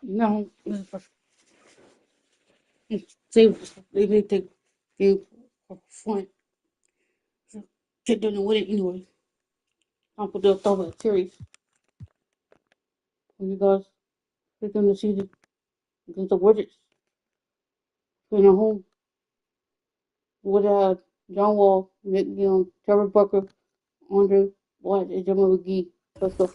No, they make the game fun. Get done with it anyway. I'm gonna do a throwback series for you guys. Pick them the season against the Wizards. In a home with John Wall, Nick Young, Trevor Booker, Andre White, and Jamal McGee. Let's go.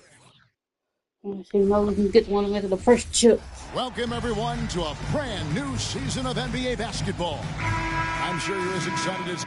See now we can get one of them into the first chip. Welcome everyone to a brand new season of NBA basketball. I'm sure you're as excited as...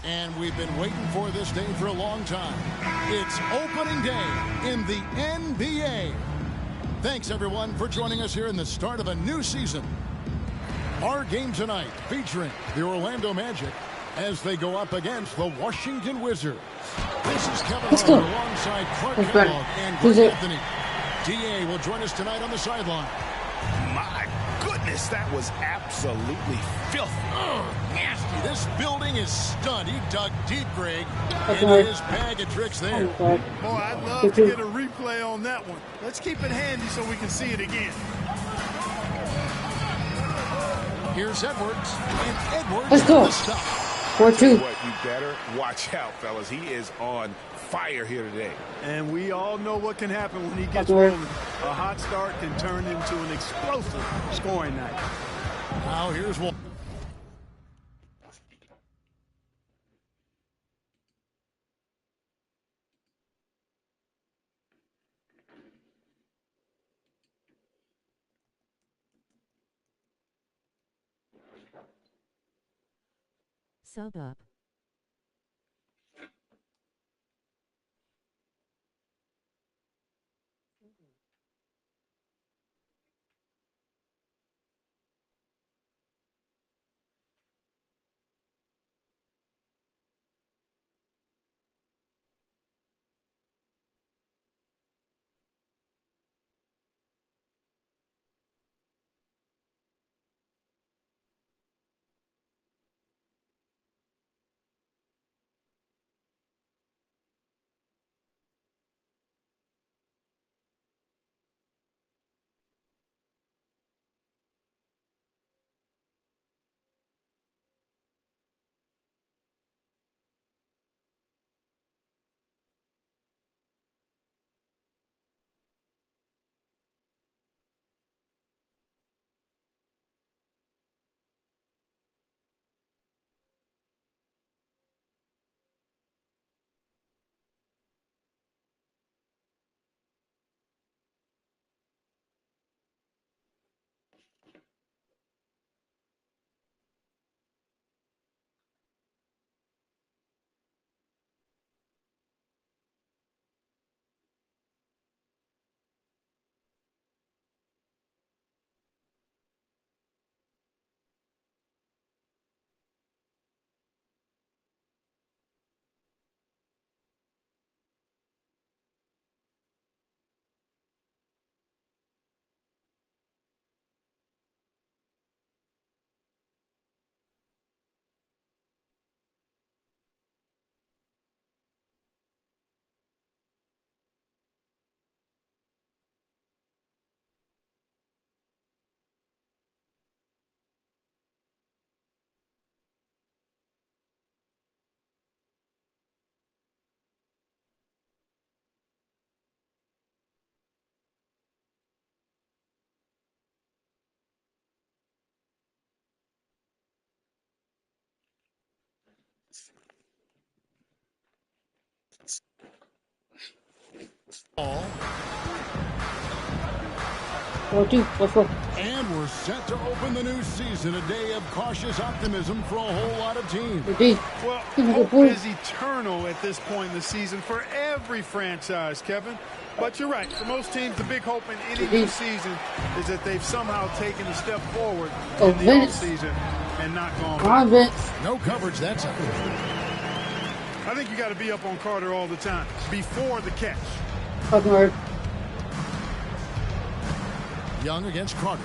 And we've been waiting for this day for a long time. It's opening day in the NBA. Thanks, everyone, for joining us here in the start of a new season. Our game tonight featuring the Orlando Magic as they go up against the Washington Wizards. This is Kevin Harlan alongside Clark Kellogg and Greg Anthony. DA will join us tonight on the sideline. My goodness, that was absolutely filthy. Nasty. This building is stunned. He dug deep, Greg, into his bag of tricks there. Boy, I'd love to get a replay on that one. Let's keep it handy so we can see it again. Here's Edwards, and Edwards Let's go. the stop. 4-2. What, you better watch out, fellas. He is on fire here today. And we all know what can happen when he gets rolling. A hot start can turn into an explosive scoring night. Now here's one. Sub up. Ball. 4-2. Let's go. And we're set to open the new season, a day of cautious optimism for a whole lot of teams. 3D. Well, Give me the hope ball. is eternal at this point in the season for every franchise, Kevin. But you're right. For most teams, the big hope in any new season is that they've somehow taken a step forward in the Vince. offseason and not gone Come on, back. Vince. No coverage that time. I think you got to be up on Carter all the time before the catch. Fucking hard. Young against Carter.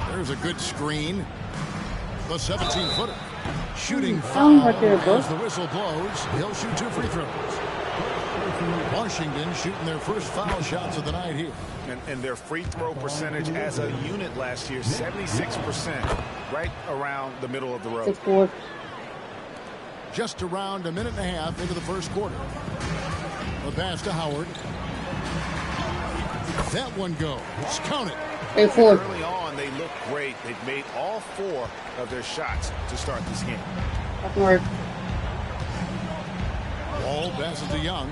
There's a good screen. The 17-footer. Shooting foul right there, bro. as the whistle blows. He'll shoot 2 free throws. Washington shooting their first foul shots of the night here. And their free throw percentage as a unit last year, 76%, right around the middle of the road. 6-4. Just around a minute and a half into the first quarter. The pass to Howard. That one goes. Count it. 8-4. Early on, they look great. They've made all 4 of their shots to start this game. Fucking hard. Wall passes to Young.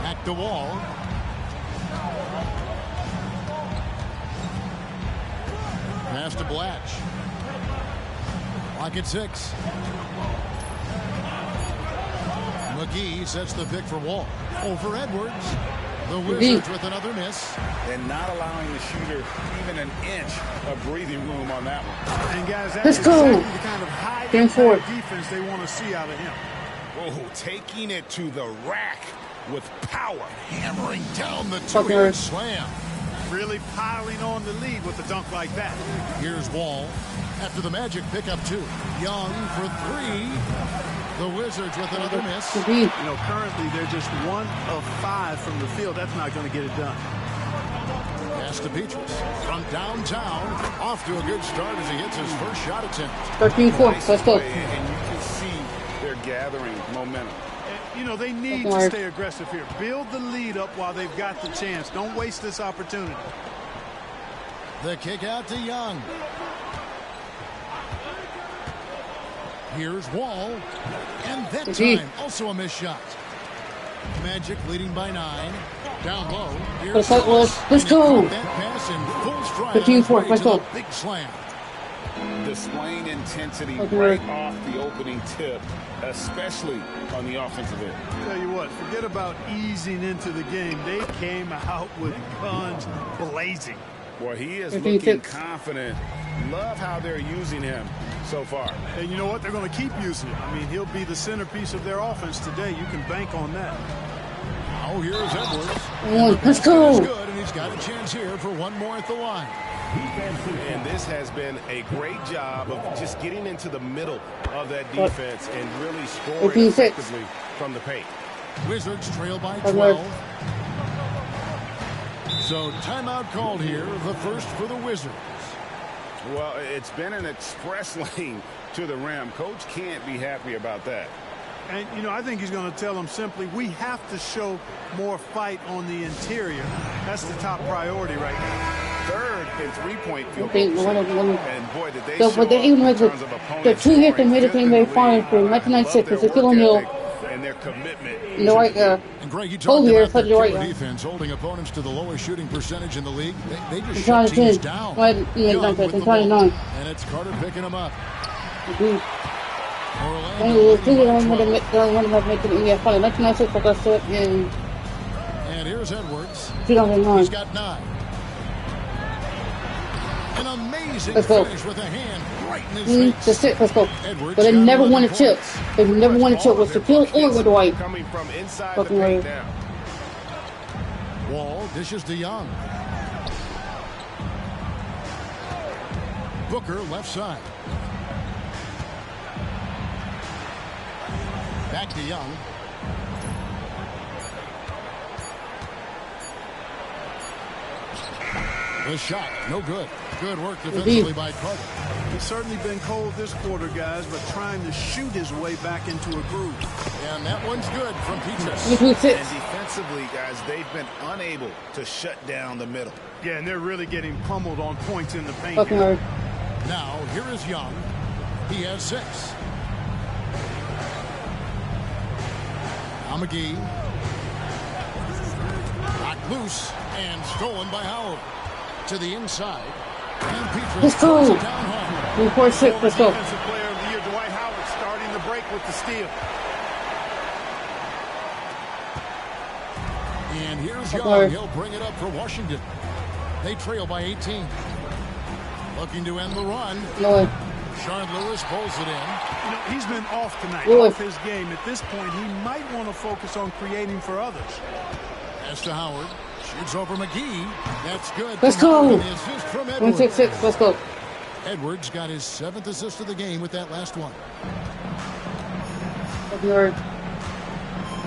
Back to Wall. Pass to Blatch. Lock at 6. McGee sets the pick for Wall. Over Edwards. The Wizards with another miss. And not allowing the shooter even an inch of breathing room on that one. And guys, Let's that's go. exactly the kind of high Game 4. impact defense they want to see out of him. Oh, taking it to the rack with power. Hammering down the Fucking two-hand hurt. slam. Really piling on the lead with a dunk like that. Here's Wall. After the Magic pick up 2. Young for 3. The Wizards with another miss. 2D. You know, currently they're just 1 of 5 from the field. That's not going to get it done. Pass to Petrus from downtown. Off to a good start as he hits his first shot attempt. 13-4. Nice Let's go. play, and you can see they're gathering momentum. And, you know, they need to stay aggressive here. Build the lead up while they've got the chance. Don't waste this opportunity. The kick out to Young. Here's Wall. And that time, also a missed shot. Magic leading by 9. Down low. Here's Let's go. that pass in full stride. 15-4. Let's go. Big slam. Displaying intensity Okay. right off the opening tip, especially on the offensive end. Tell you what, forget about easing into the game. They came out with guns blazing. Well, he is 15-6. looking confident. Love how they're using him so far. And you know what? They're going to keep using him. I mean, he'll be the centerpiece of their offense today. You can bank on that. Now here's Edwards. Let's It's go. good, and he's got a chance here for one more at the line. And this has been a great job of just getting into the middle of that defense and really scoring 18-6. effectively from the paint. Wizards trail by Okay. 12. So timeout called here, the first for the Wizards. Well, it's been an express lane to the rim. Coach can't be happy about that. And, you know, I think he's going to tell them simply, we have to show more fight on the interior. That's the top priority right now. Third in three-point field Okay, goal no, no, no, no. percentage. And boy, did they So, show but they up even in like the terms of opponent 2 years they scoring. made it to Fifth in NBA the Finals league. for I love 1996 their with Shaquille work O'Neal. ethic and their commitment. And the right, And Greg, you Oh, talked here, about their put it right, killer yeah. defense, holding opponents to the lowest shooting percentage in the league. They just trying shut to teams change. down. Right, yeah, Young like that. with They're the trying to ball. know. And it's Carter picking them up. Dude. Orlando They leading by don't want 12. to make it in NBA Finals. 1996, like I said, in And here's Edwards. 2009. He's got 9. An amazing Let's go. finish with a hand right in his face. That's it. Let's go. Edwards But they got never 11 won a chip. points. They never won a chip with Shaquille or with Dwight. Coming from inside Fucking the paint right. now. Wall dishes to Young. Booker left side. Back to Young. The shot, no good. Good work defensively by Carter. He's certainly been cold this quarter, guys, but trying to shoot his way back into a groove. And that one's good from Petrus. 22-6. And defensively, guys, they've been unable to shut down the middle. Yeah, and they're really getting pummeled on points in the paint. Fucking hard. Now, here is Young. He has 6. Now McGee. Knocked loose and stolen by Howard. To the inside. And Petras Let's go. throws it down home. 3-4-6. Let's go. Defensive player of the year, Dwight Howard, starting the break with the steal. And here's Okay. Young. He'll bring it up for Washington. They trail by 18. Looking to end the run. No way. Shard Lewis pulls it in. You know, he's been off tonight, Really? off his game. At this point, he might want to focus on creating for others. As to Howard. Shoots over McGee. That's good. Let's from Howard. go. And the assist from Edwards. 1-6-6. Let's go. Edwards got his 7th assist of the game with that last one. Yard.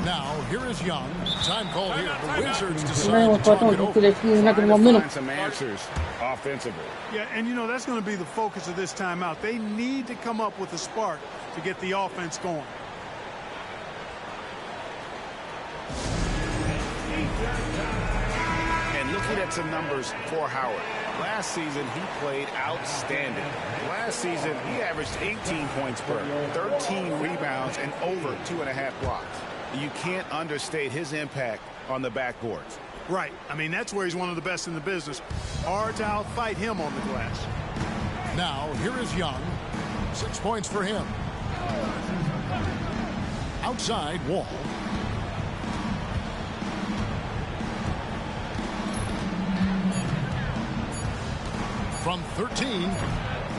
Now, here is Young. Time called here. The Wizards No, decide to talk it over. he's not going to Find momentum. some answers offensively. Yeah, and you know, that's going to be the focus of this timeout. They need to come up with a spark to get the offense going. And looking at some numbers for Howard. Last season, he played outstanding. Last season, he averaged 18 points per, 13 rebounds, and over 2.5 blocks. You can't understate his impact on the backboards. Right. I mean, that's where he's one of the best in the business. Hard to outfight him on the glass. Now, here is Young. 6 points for him. Outside, Wall. From 13,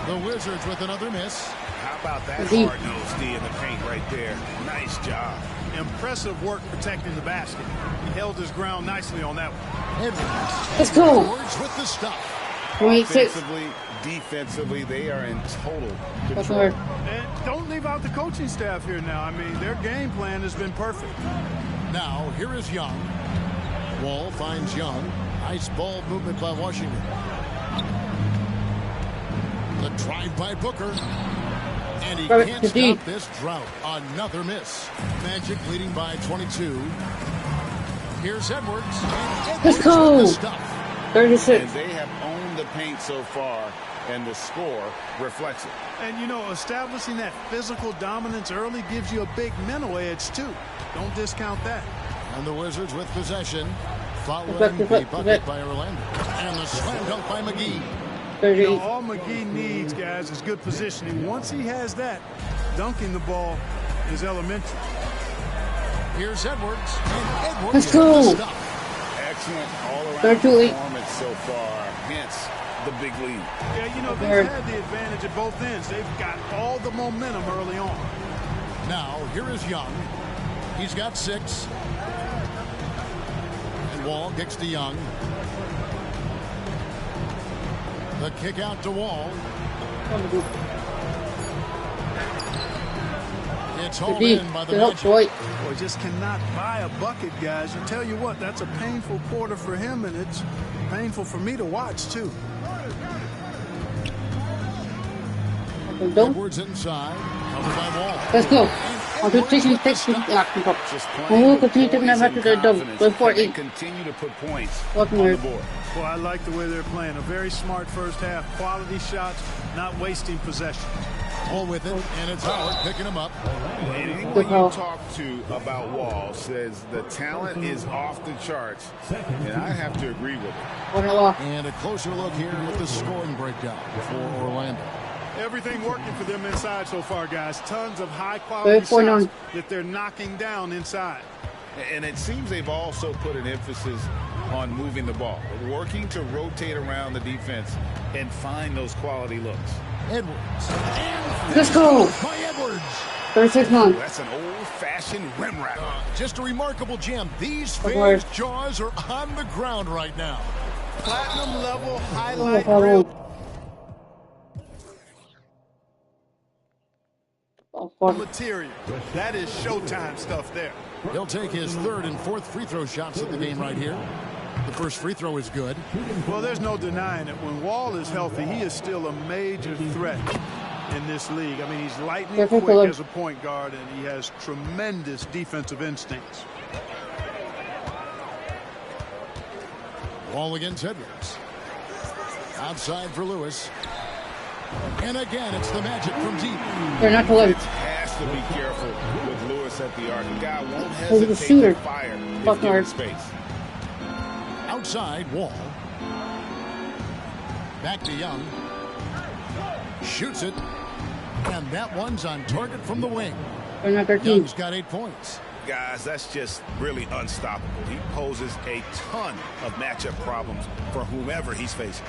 the Wizards with another miss. How about that Indeed. hard-nosed D in the paint right there? Nice job. Impressive work protecting the basket. He held his ground nicely on that one. Edwards. Let's go. Edwards with the stop. 26. Offensively, defensively, they are in total Let's control. go. And don't leave out the coaching staff here now. I mean, their game plan has been perfect. Now, here is Young. Wall finds Young. Nice ball movement by Washington. The drive by Booker. And he Right, can't good D. stop this drought. Another miss. Magic leading by 22. Here's Edwards. And Edwards Let's go. with the stop. 36. And they have owned the paint so far, and the score reflects it. And, you know, establishing that physical dominance early gives you a big mental edge, too. Don't discount that. And the Wizards with possession. Following Back, the back, bucket back. by Orlando. And the slam dunk by McGee. You 38. know, all McGee needs, guys, is good positioning. Once he has that, dunking the ball is elementary. Here's Edwards. And Edwards Let's with go. the stop. Excellent all-around 32. performance so far, hence the big lead. Yeah, you know, Third. they've had the advantage at both ends. They've got all the momentum early on. Now, here is Young. He's got 6. And Wall kicks to Young. The kick out to Wall. It's hauled D. in by the Good help, Magic. Dwight. Boy, just cannot buy a bucket, guys. And tell you what, that's a painful quarter for him, and it's painful for me to watch, too. Don't. Edwards inside. Covered by Wall. Let's go. And I'll do Edwards taking with the takes. stop. Just We'll playing continue with taking that poise back to and the double. confidence, Go for and they 8. continue to put points Welcome on here. the board. Well, I like the way they're playing. A very smart first half. Quality shots, not wasting possession. Wall with it. And it's Howard picking him up. Anyone Good you call. talk to about Wall says the talent is off the charts, and I have to agree with it. 1 lock. And a closer look here with the scoring breakdown for Orlando. Everything working for them inside so far, guys. Tons of high-quality 34-9. shots that they're knocking down inside. And it seems they've also put an emphasis on moving the ball, working to rotate around the defense and find those quality looks. Edwards. And Let's go. by Edwards. 36-9. That's an old-fashioned rim rattler. Just a remarkable gem. These Good fans' work. jaws are on the ground right now. Platinum level Oh, highlight hold reel. on. Oh, God. Material. That is Showtime stuff there. He'll take his 3rd and 4th free throw shots of the game right here. The first free throw is good. Well, there's no denying it. When Wall is healthy, he is still a major threat in this league. I mean, he's lightning Careful, quick Phillip. as a point guard, and he has tremendous defensive instincts. Wall against Edwards. Outside for Lewis. And again, it's the Magic from deep. They're not to let. Pass to be careful with Lewis at the arc. The guy won't He's a hesitate shooter. to fire if Fuck given hard. space. Outside, Wall. Back to Young. Shoots it. And that one's on target from the wing. 13. Young's got 8 points. Guys, that's just really unstoppable. He poses a ton of matchup problems for whomever he's facing.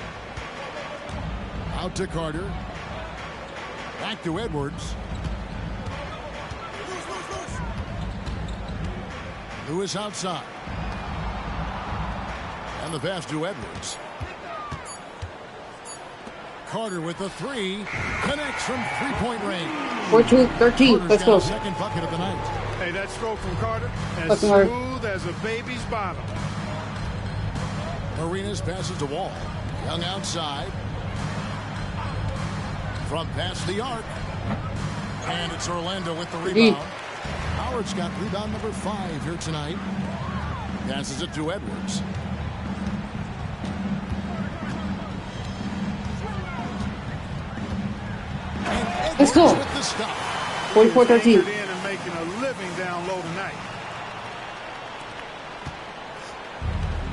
Out to Carter. Back to Edwards. Lewis outside. And the pass to Edwards. Carter with the three. Connects from three-point range. 14-13. Let's go. Second bucket of the night. Hey, that stroke from Carter, as Fucking hard. smooth as a baby's bottom. Arenas passes to Wall. Young outside. From past the arc. And it's Orlando with the rebound. Howard's got rebound number 5 here tonight. Passes it to Edwards. And Let's go. Edwards with the stop. 44-13. Anchored in and making a living down low tonight.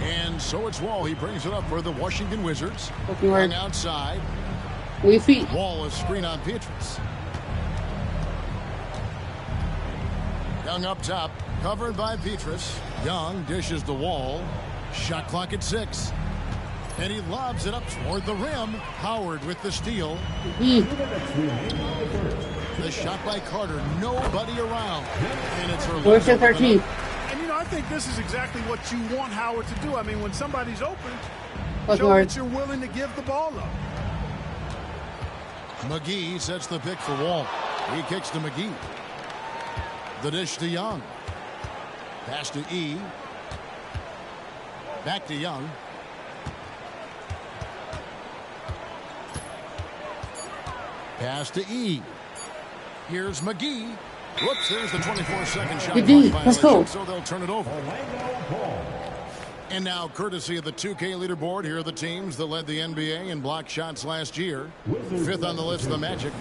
And so it's Wall. He brings it up for the Washington Wizards. Fucking hard. Young outside. With feet. Wall is screen on Petrus. Young up top, covered by Petrus. Young dishes the Wall. Shot clock at 6. And he lobs it up toward the rim. Howard with the steal. The shot by Carter. Nobody around. And it's Orlando. Where's the 13? And, you know, I think this is exactly what you want Howard to do. I mean, when somebody's open, Fucking show hard. that you're willing to give the ball up. McGee sets the pick for Wall. He kicks to McGee. The dish to Young. Pass to E. Back to Young. Pass to E. Here's McGee. Whoops, there's the 24-second shot Good D. clock Let's go. violation, so they'll turn it over. And now, courtesy of the 2K leaderboard, here are the teams that led the NBA in block shots last year. 5th on the list, the Magic.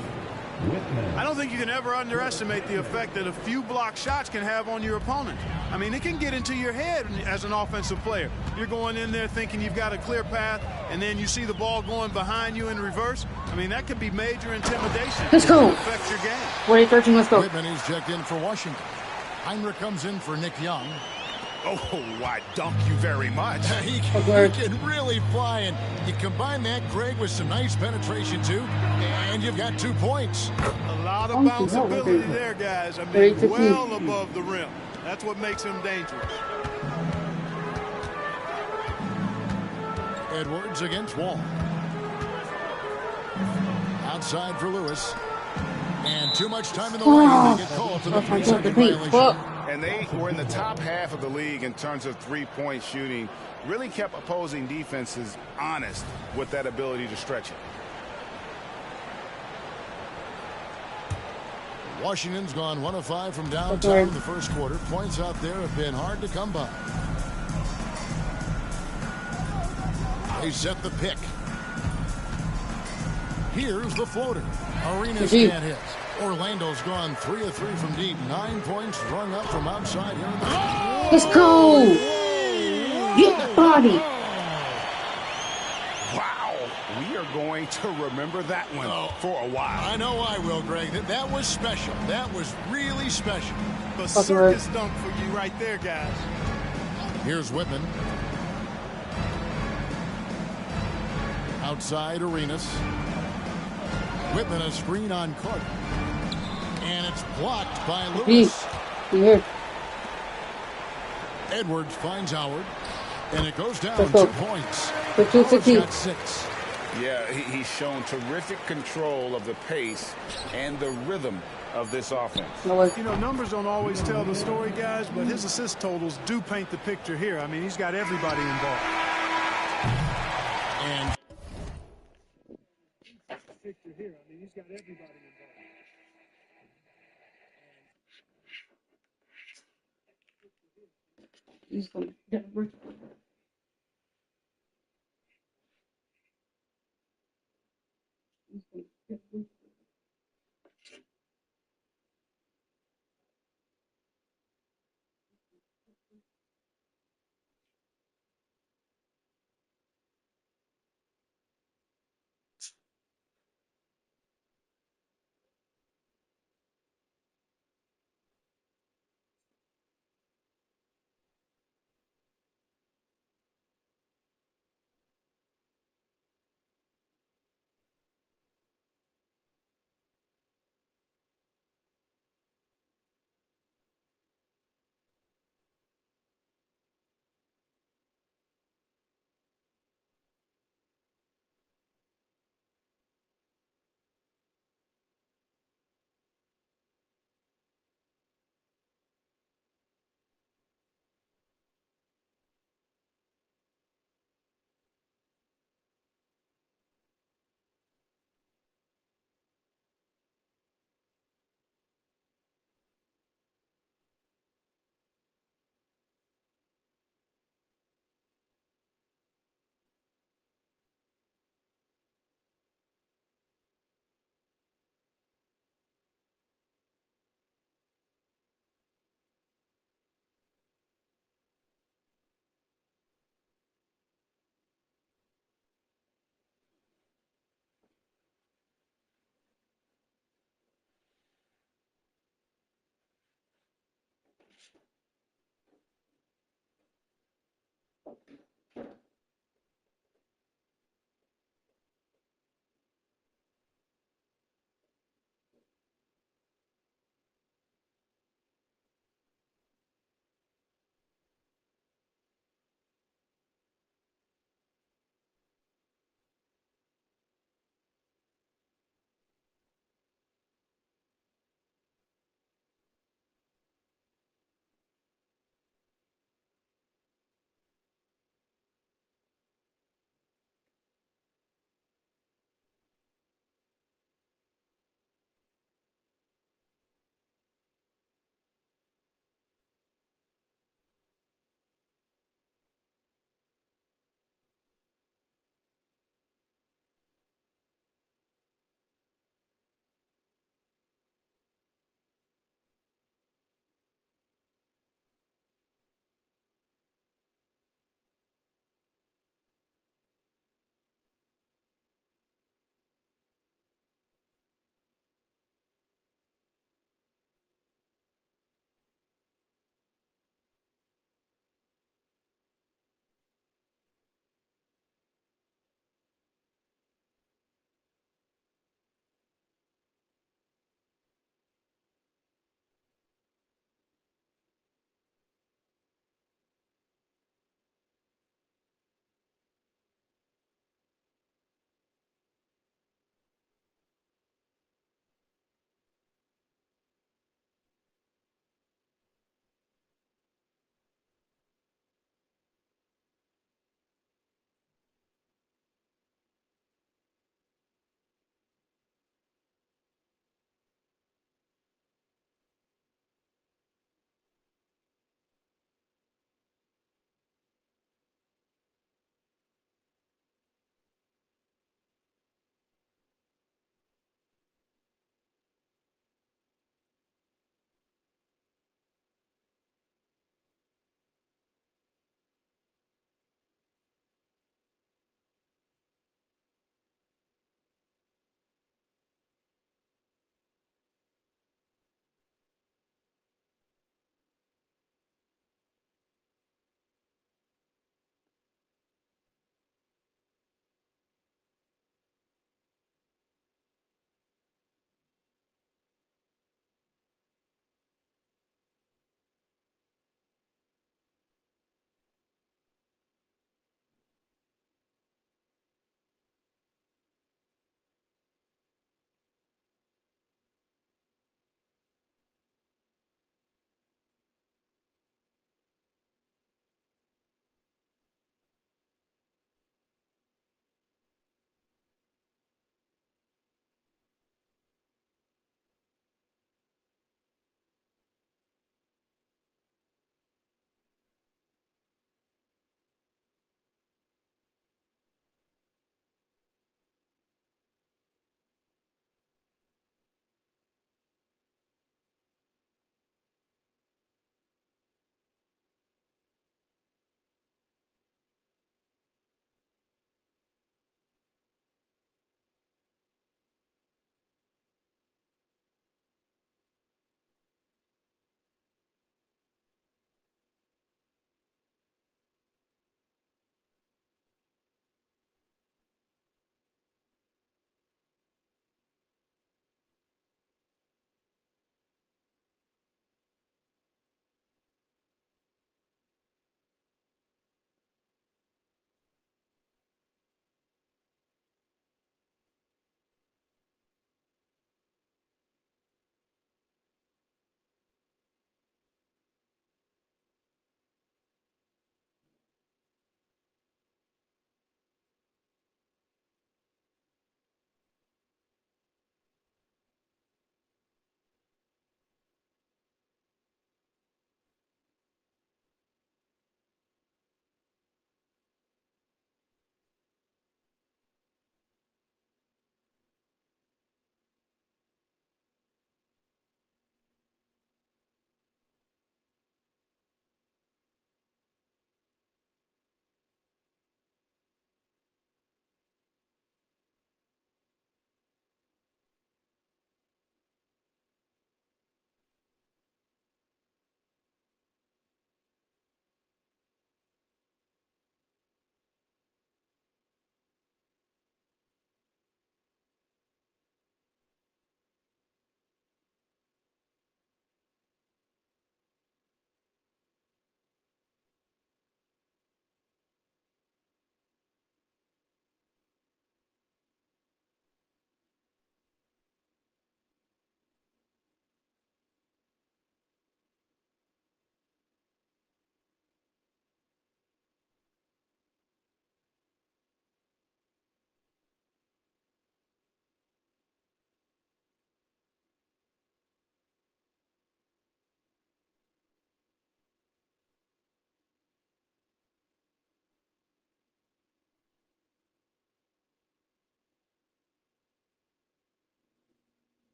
I don't think you can ever underestimate the effect that a few block shots can have on your opponent. I mean, it can get into your head as an offensive player. You're going in there thinking you've got a clear path, and then you see the ball going behind you in reverse. I mean, that could be major intimidation. Let's go. It can affect your game. 48-13. Let's go. Whitman is checked in for Washington. Heinrich comes in for Nick Young. Oh, I dunk you very much. He can really fly, and you combine that, Greg, with some nice penetration, too, and you've got 2 points. A lot of Oh, bounce no, ability okay. there, guys. I mean, Great to well see. above the rim. That's what makes him dangerous. Edwards against Wall. Outside for Lewis. And too much time in the lane. They get called for the Oh, my God, 3-second the feet. violation. Fuck. And they were in the top half of the league in terms of three-point shooting. Really kept opposing defenses honest with that ability to stretch it. Washington's gone 1 of 5 from downtown in the first quarter. Points out there have been hard to come by. They set the pick. Here's the floater. Arenas can't hit. Orlando's gone 3 of 3 from deep. 9 points rung up from outside here in the Let's go. Get the body. Wow. We are going to remember that one for a while. I know I will, Greg. That was special. That was really special. The Fucking circus dunk for you right there, guys. Here's Whitman. Outside Arenas. Whitman a screen on Carter. And it's blocked by Lewis. Here. Edwards finds Howard. And it goes down Let's go. 2 points. 15-16. Got 6. Yeah, he's shown terrific control of the pace and the rhythm of this offense. No way. You know, numbers don't always tell the story, guys, but his assist totals do paint the picture here. I mean, he's got everybody involved. And Picture here. I mean, he's got everybody involved. He's gonna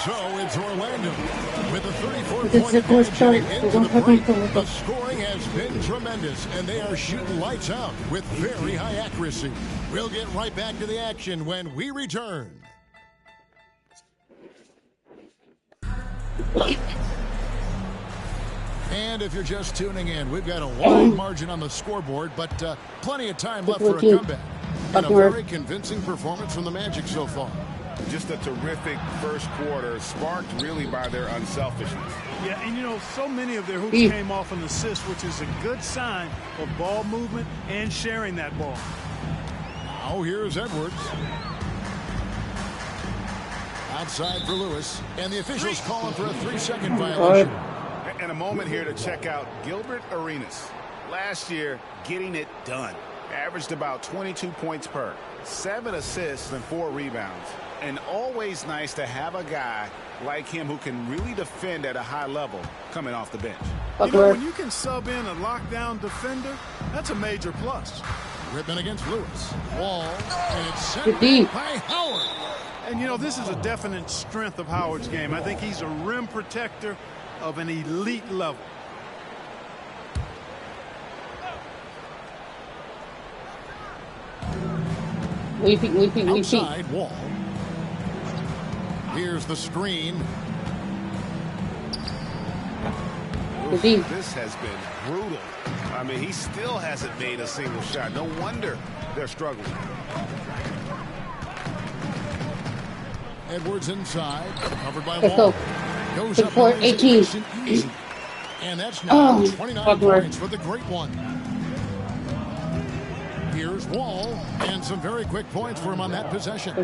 So it's Orlando with a 34-point This is the first advantage start. heading into the break. The scoring has been tremendous, and they are shooting lights out with very high accuracy. We'll get right back to the action when we return. And if you're just tuning in, we've got a wide margin on the scoreboard, but plenty of time left for a comeback. And a very convincing performance from the Magic so far. Just a terrific first quarter, sparked really by their unselfishness. Yeah, and you know, so many of their hoops came off an assist, which is a good sign of ball movement and sharing that ball. Now here's Edwards. Outside for Lewis, and the officials calling for a 3-second violation. And a moment here to check out Gilbert Arenas. Last year, getting it done. Averaged about 22 points per, 7 assists and 4 rebounds. And always nice to have a guy like him who can really defend at a high level coming off the bench. You know, when you can sub in a lockdown defender, that's a major plus. Rippman against Lewis. Wall, and it's sent by Howard. And, you know, this is a definite strength of Howard's game. I think he's a rim protector of an elite level. Outside Wall. Here's the screen. Oof, this has been brutal. I mean, he still hasn't made a single shot. No wonder they're struggling. Edwards inside, covered by Wall. Goes up for 18. And that's now 29 points for the great one. Here's Wall, and some very quick points for him on that possession.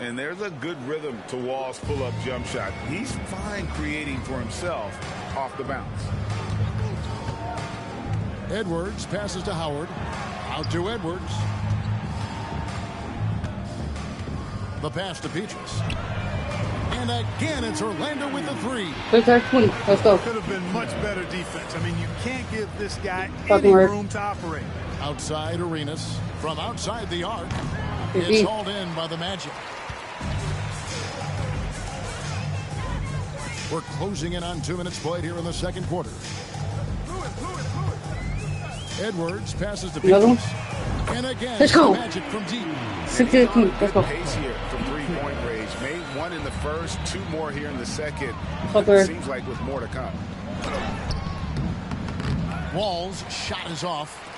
And there's a good rhythm to Wall's pull-up jump shot. He's fine creating for himself off the bounce. Edwards passes to Howard. Out to Edwards. The pass to Peaches. And again, it's Orlando with the 3. Let's go. Could have been much better defense. I mean, you can't give this guy any room to operate. Outside Arenas. From outside the arc. It's hauled in by the Magic. We're closing in on 2 minutes played here in the second quarter. Edwards passes to Peaches. And again, let's go. Magic from deep. 6-18. Let's go. Pace here from three-point range. Made 1 in the first, 2 more here in the second. Seems like with more to come. Wall's shot is off.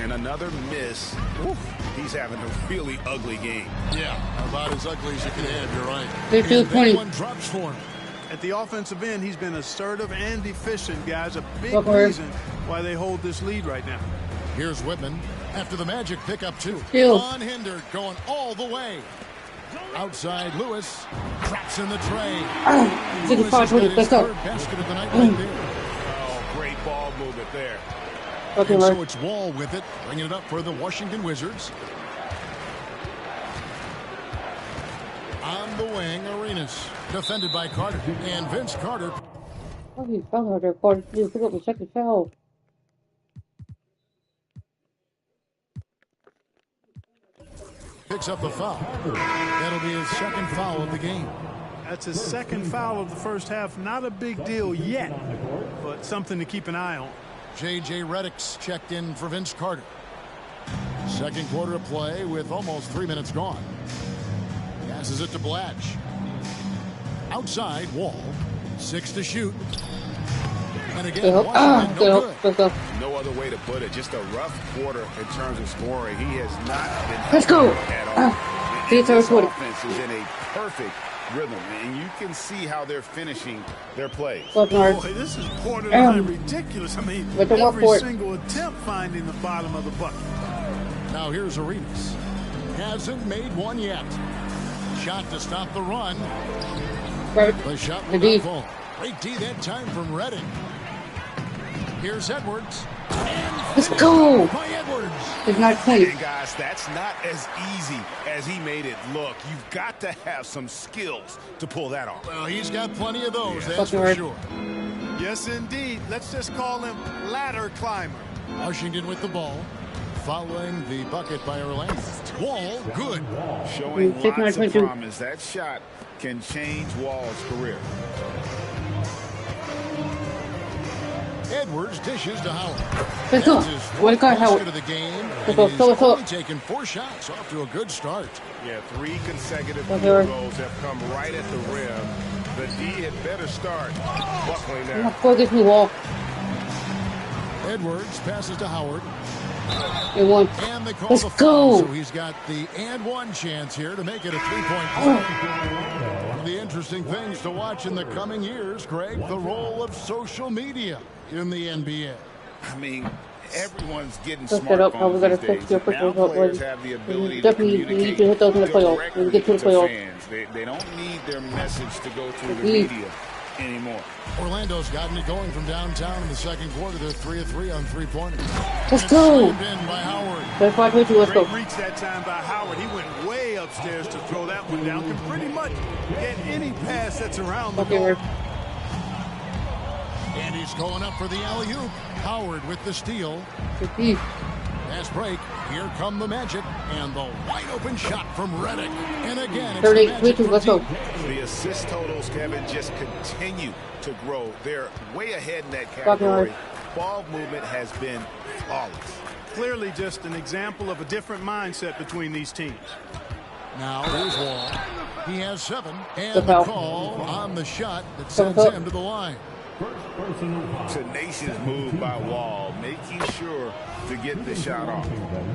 And another miss. Oof, he's having a really ugly game. Yeah, about as ugly as you can have, you're right. That one drops for him. At the offensive end, he's been assertive and efficient, guys. A big reason why they hold this lead right now. Here's Whitman after the Magic pick up 2. Unhindered, going all the way. Outside Lewis, traps in the tray. Lewis has got his third basket of the night right there. Oh, great ball movement there. And so it's Wall with it, bringing it up for the Washington Wizards. On the wing, Arenas, defended by Carter. And Vince Carter. Oh, he fell out there. Carter just pick up the second foul. Picks up the foul. That'll be his second foul of the game. That's his second foul of the first half. Not a big deal yet, but something to keep an eye on. J.J. Redick's checked in for Vince Carter. Second quarter of play with almost 3 minutes gone. Passes it to Blatch. Outside, Wall. 6 to shoot. And again, Washington, no good. No other way to put it. Just a rough quarter in terms of scoring. He has not been Let's go. at all. This offense is in a perfect rhythm, and you can see how they're finishing their plays. Fucking hard. Boy, this is borderline ridiculous. I mean, With the work every for it. single attempt finding the bottom of the bucket. Now here's Arenas. Hasn't made one yet. Shot to stop the run. Right. The shot The will D. not fall. Great D that time from Redding. Here's Edwards. And Let's go. by Edwards. It's not clean. And guys, that's not as easy as he made it look. You've got to have some skills to pull that off. Well, he's got plenty of those, that's Fucking for right. sure. Yes, indeed. Let's just call him ladder climber. Washington with the ball. Following the bucket by Orlando. Wall, good. Showing Take lots of 9.2. promise. That shot can change Wall's career. Edwards dishes to Howard. Let's go. That's his What a guy, fourth Howard. basket of the game. Let's go, And he's let's go. only taken 4 shots, off to a good start. Yeah, 3 consecutive Okay. field goals have come right at the rim. The D had better start buckling I'm down. gonna throw this new wall. Edwards passes to Howard. It won. And they call Let's the foul, go. so he's got the and one chance here to make it a 3-point play. One of the interesting things to watch in the coming years, Greg, the role of social media in the NBA. I mean, everyone's getting Let's get up. How we smartphones gotta these fix days. your Now personal thought, players buddy. have the ability to Definitely communicate need to hit those in the playoffs. directly When we get to the playoffs. fans. They don't need their message to go through the Agreed. media anymore. Orlando's gotten it going from downtown in the second quarter. They're 3 of 3 on 3-pointers. Let's It's go. slammed in by Howard. That's 5.2. Let's go. Great reach that time by Howard. He went way upstairs to throw that one down. Can pretty much get any pass that's around the Okay, goal. Rick. And he's going up for the alley-oop. Howard with the steal. Good D. Fast break. Here come the Magic. And the wide-open shot from Reddick. And again, it's 38, the Magic 3-2. for Let's go. deep. The assist totals, Kevin, just continue to grow. They're way ahead in that Fucking category. right. Ball movement has been flawless. Clearly just an example of a different mindset between these teams. Now here's Wall. He has 7. And Good the foul. call on the shot that Good sends foul. him to the line. Tenacious move by Wall, making sure to get the shot off.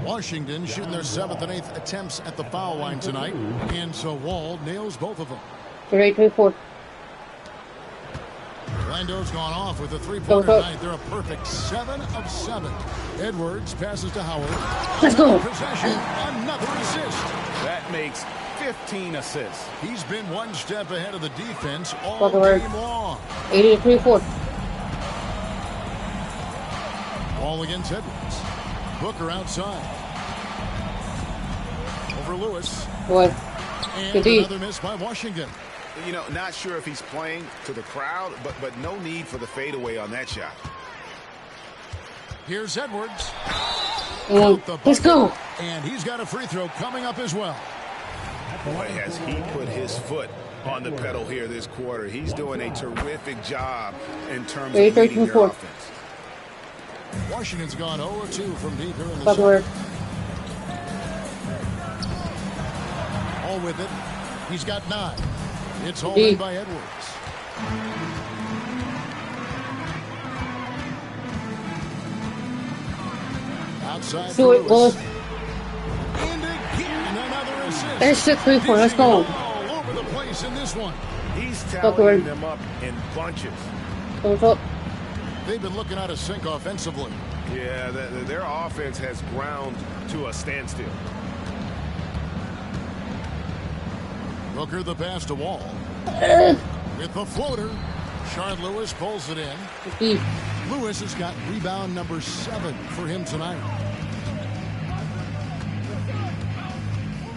Washington shooting their 7th and 8th attempts at the foul line tonight. And so Wall nails both of them. 38-24. Orlando's gone off with a 3-pointer Go, go. tonight. They're a perfect 7 of 7. Edwards passes to Howard. Let's go. Another possession, another assist. That makes 15 assists. He's been one step ahead of the defense all Fucking right. game long. 80-24. Ball against Edwards. Booker outside. Over Lewis. Boy. And Good D. another miss by Washington. You know, not sure if he's playing to the crowd, but no need for the fadeaway on that shot. Here's Edwards. And The let's bucket. go. And he's got a free throw coming up as well. Boy, has he put his foot on the pedal here this quarter. He's doing a terrific job in terms of leading their 34. offense. Washington's gone 0-2 from deep here in the Fucking Rick. second. All with it. He's got 9. It's hauled D. in by Edwards. Outside Do it, for Lewis. Lewis. And again, another assist. There's 6-3-4. Let's go. All over the place in this one. He's Fucking tallying Rick. them up in bunches. What's up? They've been looking out of sync offensively. Yeah, their offense has ground to a standstill. Booker the pass to Wall. With the floater. Shard Lewis pulls it in. Good D. Lewis has got rebound number 7 for him tonight.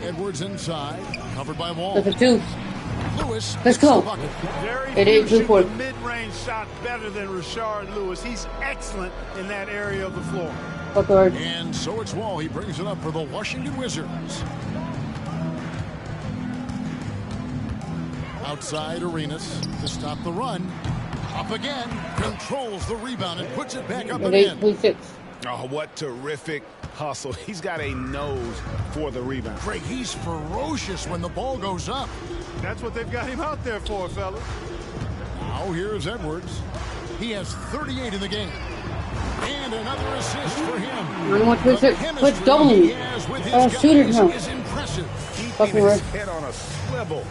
Edwards inside, covered by Wall. That's a 2. Lewis Let's gets go. the bucket. Very It few is shoot 2-4. the mid-range shot better than Rashard Lewis. He's excellent in that area of the floor. Fucking Rick. And so it's Wall. He brings it up for the Washington Wizards. Outside Arenas to stop the run. Up again. Controls the rebound and puts it back up And and in. 8-6. Oh, what terrific hustle. He's got a nose for the rebound. Craig, he's ferocious when the ball goes up. That's what they've got him out there for, fellas. Now here's Edwards. He has 38 in the game. And another assist for him. 91-26. The Let's chemistry double he me. has with his Shoot it guys now. Keeping is impressive. Fucking his Rick. head on a swivel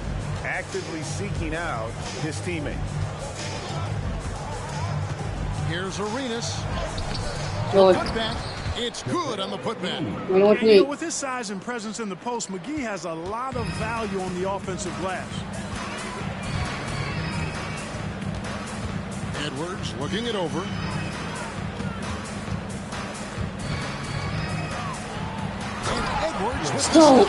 actively seeking out his teammates. Here's Arenas. Lord. Putback. It's good on the putback. What And, you know, with his size and presence in the post, McGee has a lot of value on the offensive glass. Edwards looking it over. And Edwards with So,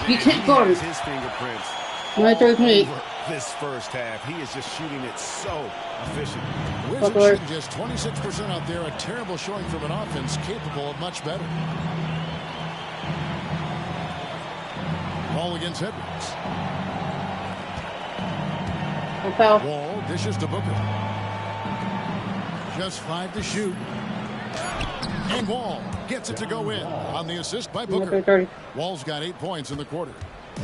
the you can't guard it. His fingerprints No, 38. over this first half. He is just shooting it so efficient. Wizards Lord. shooting just 26% out there. A terrible showing from an offense capable of much better. Ball against Edwards. No foul. Wall dishes to Booker. Just 5 to shoot. And Wall gets it to go in on the assist by Booker. 30. Wall's got 8 points in the quarter.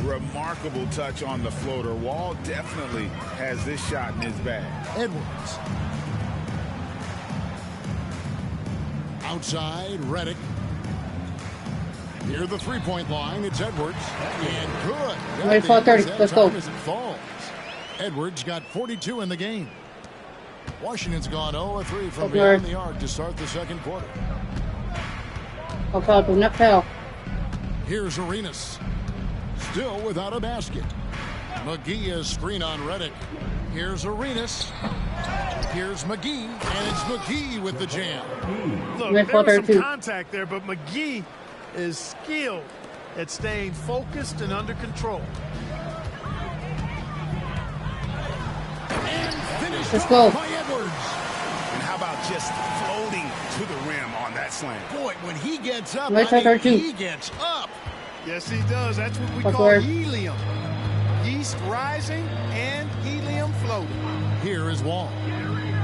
Remarkable touch on the floater. Wall definitely has this shot in his bag. Edwards. Outside, Redick. Near the three-point line, it's Edwards. And good. Right, 4:30. That Let's go. time as it falls. Edwards got 42 in the game. Washington's gone 0-3 from Okay. behind the arc to start the second quarter. No foul. Do not foul. Here's Arenas. Still without a basket. McGee is screen on Redick. Here's Arenas. Here's McGee. And it's McGee with the jam. Look, Right, there was some 4:32. contact there, but McGee is skilled at staying focused and under control. And finished Let's off go. by Edwards. And how about just floating to the rim on that slam? Boy, when he gets up, Right, I mean, 4:32. he gets up. Yes, he does. That's what we What's call word? helium. Yeast rising and helium floating. Here is Wall.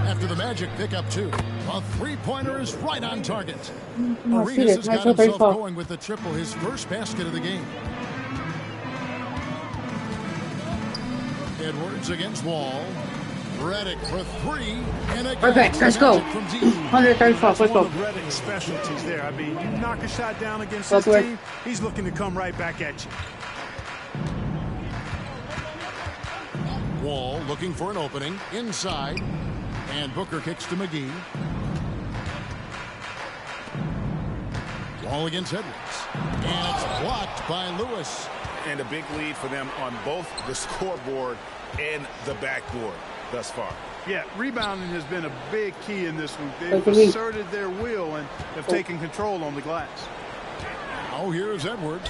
After the Magic pick up 2. A three-pointer is right on target. No, see Arenas it. has Nice got little himself 34. going with the triple, his first basket of the game. Edwards against Wall. Redick for 3. And again, Perfect. Let's the go. Magic from deep. 135. Let's One go. of Redick's specialties there. I mean, you knock a shot down against That's this right. team, he's looking to come right back at you. Wall looking for an opening inside. And Booker kicks to McGee. Wall against Edwards. And it's blocked by Lewis. And a big lead for them on both the scoreboard and the backboard thus far. Yeah, rebounding has been a big key in this one. They've That's the lead. asserted their will and have taken control on the glass. Oh, here's Edwards.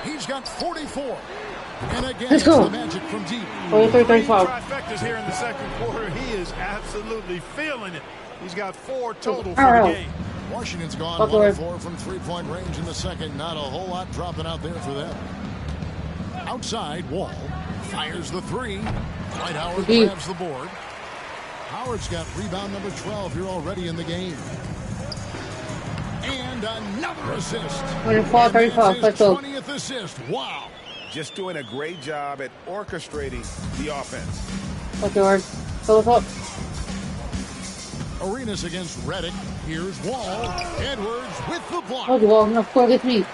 He's got 44. And again, Let's it's go. the Magic from deep. 43, Three 35. trifectas here in the second quarter. He is absolutely feeling it. He's got 4 total for Arrow. the game. Washington's gone Buck 1 away. of 4 from three-point range in the second. Not a whole lot dropping out there for them. Outside, Wall fires the 3. Dwight Howard Deep. grabs the board. Howard's got rebound number 12 here already in the game. And another assist. 24, And 35. that's Let's his go. 20th assist. Wow. Just doing a great job at orchestrating the offense. What's yours? Fill us up. Arenas against Redick. Here's Wall. Edwards with the block. Hold you, Wall. No score against me.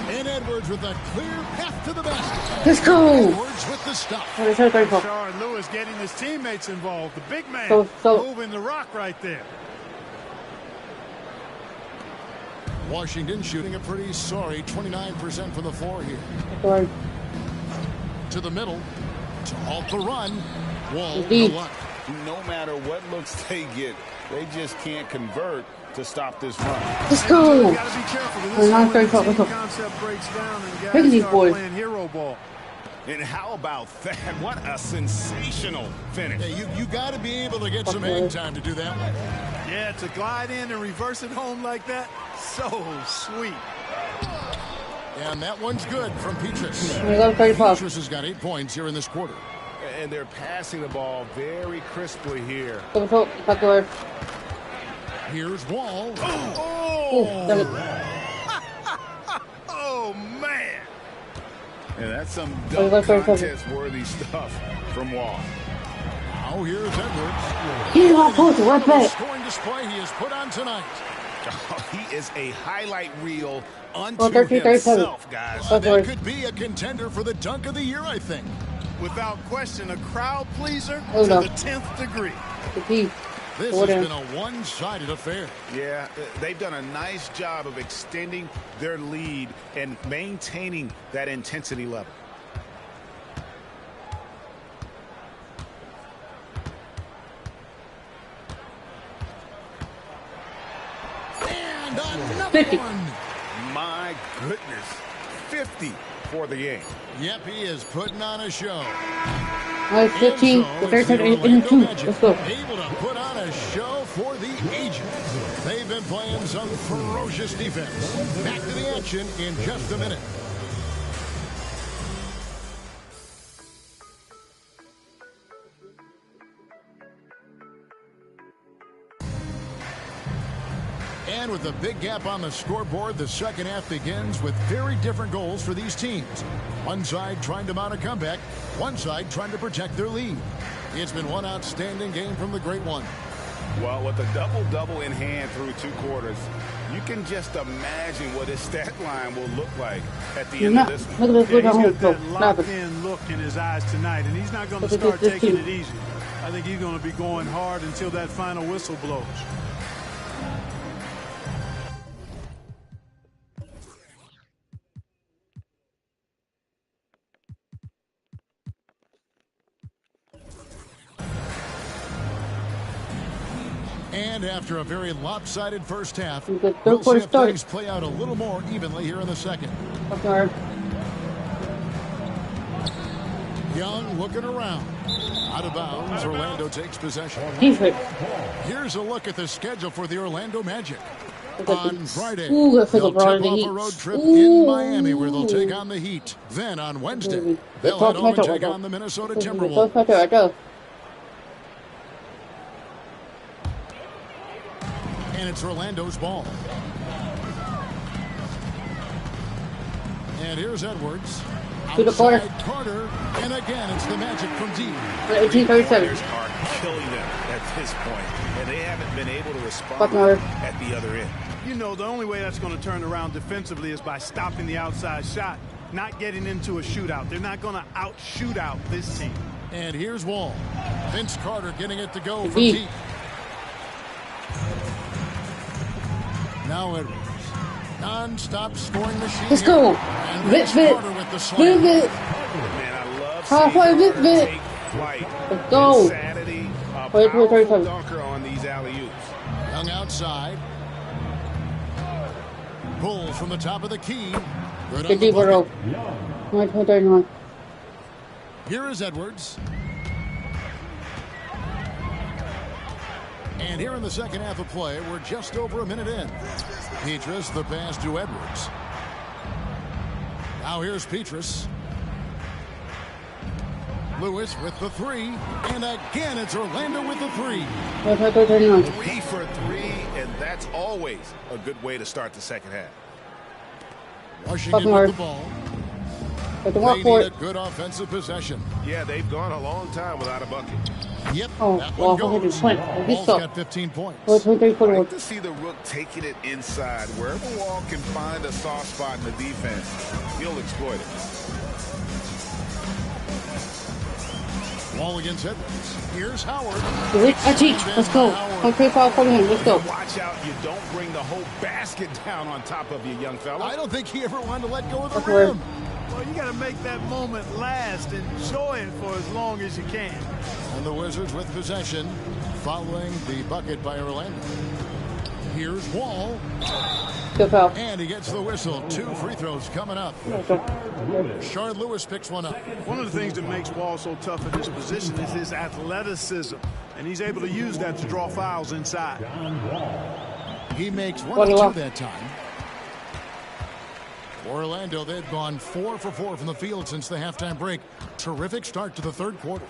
And Edwards with a clear path to the basket. Let's go. Edwards with the stop. 43, 34. Rashard Lewis getting his teammates involved. The big man So- moving the rock right there. Washington shooting a pretty sorry 29% from the floor here. Sorry. To the middle. To halt the run. Wall to Deep. the left. No matter what looks they get, they just can't convert to stop this run. Let's go. You got to be careful. This is Nine, when the 34. team Let's go. concept breaks down and Look at guys these start boys. playing hero ball. And how about that? What a sensational finish. Hey, you got to be able to get some Okay. hang time to do that one. Yeah, to glide in and reverse it home like that, so sweet. And that one's good from Petrus. 35. Petrus has got 8 points here in this quarter. And they're passing the ball very crisply here. Fill us up. What's yours? Here's Wall. Oh, damn it. Oh, man. And that's some Oh, dunk that's very contest-worthy stuff from Wall. Now here's Edwards. Get him off post. Right Incredible back. scoring display he has put on tonight. He is a highlight reel unto 13, 37. himself, guys. That's That right. could be a contender for the dunk of the year, I think. without question, a crowd pleaser Oh, to no. the 10th degree. The P. This has been a one-sided affair. Yeah, they've done a nice job of extending their lead and maintaining that intensity level. And another 50. one. My goodness, 50 for the game. Yep, he is putting on a show. All right, 15. And The so third it's the time in Orlando 2. Magic Let's go. able to put on a show for the ages. They've been playing some ferocious defense. Back to the action in just a minute. And with a big gap on the scoreboard, the second half begins with very different goals for these teams. One side trying to mount a comeback, one side trying to protect their lead. It's been one outstanding game from the Great One. Well, with a double-double in hand through 2 quarters, you can just imagine what his stat line will look like at the end No, of this look one. at this. Yeah, Look at he's home. got that Stop it. locked-in look in his eyes tonight, and he's not going to Look at start this taking team. it easy. I think he's going to be going hard until that final whistle blows. And after a very lopsided first half, The third we'll see quarter if started. things play out a little more evenly here in the second. Okay. Young looking around. Out of bounds, Orlando takes possession. Defense. Here's a look at the schedule for the Orlando Magic. Look at On this. Friday, Ooh, that's they'll like a tip off Heat. a road trip in Ooh. Miami where they'll take on the Heat. Then on Wednesday, they'll head home and take on the Minnesota Timberwolves. Right there, right there. And it's Orlando's ball. And here's Edwards. To the corner. Outside Carter. And again, it's the Magic from deep. 1837. Players are killing them at this point, and they haven't been able to respond Buckner. at the other end. You know, the only way that's going to turn around defensively is by stopping the outside shot, not getting into a shootout. They're not going to out-shoot out this team. And here's Wall. Vince Carter getting it to go from Deep. deep. Now Edwards. Non-stop scoring machine. Let's here. go. And Vit, Vince Vit. Carter with the slam. Vit. Man, I love Halfway, seeing Vit, Carter Vit. take flight. Let's go. Insanity, a Wait, powerful 37. dunker on these alley-oops. Young outside. Pulls from the top of the key. Good on the 50 bucket. 139. Here is Edwards. And here in the second half of play, we're just over a minute in. Petrus, the pass to Edwards. Now here's Petrus. Lewis with the three. And again, it's Orlando with the three. 139. 3 for 3, and that's always a good way to start the second half. Washington Buckner. with the ball. But the They walk for need a it. good offensive possession. Yeah, they've gone a long time without a bucket. Yep, Oh, that well, one go ahead and goes. point. Good Ball's stuff. got 15 points. 123, I 41. like to see the Rook taking it inside. Wherever Wall can find a soft spot in the defense, he'll exploit it. Wall against Edwards. Here's Howard. I cheat. Let's go. 135, 41. Let's go. Watch out you don't bring the whole basket down on top of you, young fella. I don't think he ever wanted to let go of the That's right. rim. Well, you got to make that moment last. Enjoy it for as long as you can. And the Wizards with possession following the bucket by Orlando. Here's Wall. Good foul. And he gets the whistle. 2 free throws coming up. Shard Lewis picks one up. One of the things that makes Wall so tough at this position is his athleticism, and he's able to use that to draw fouls inside. He makes 1 What do or you 2 want? that time. Orlando, they've gone 4 for 4 from the field since the halftime break. Terrific start to the third quarter.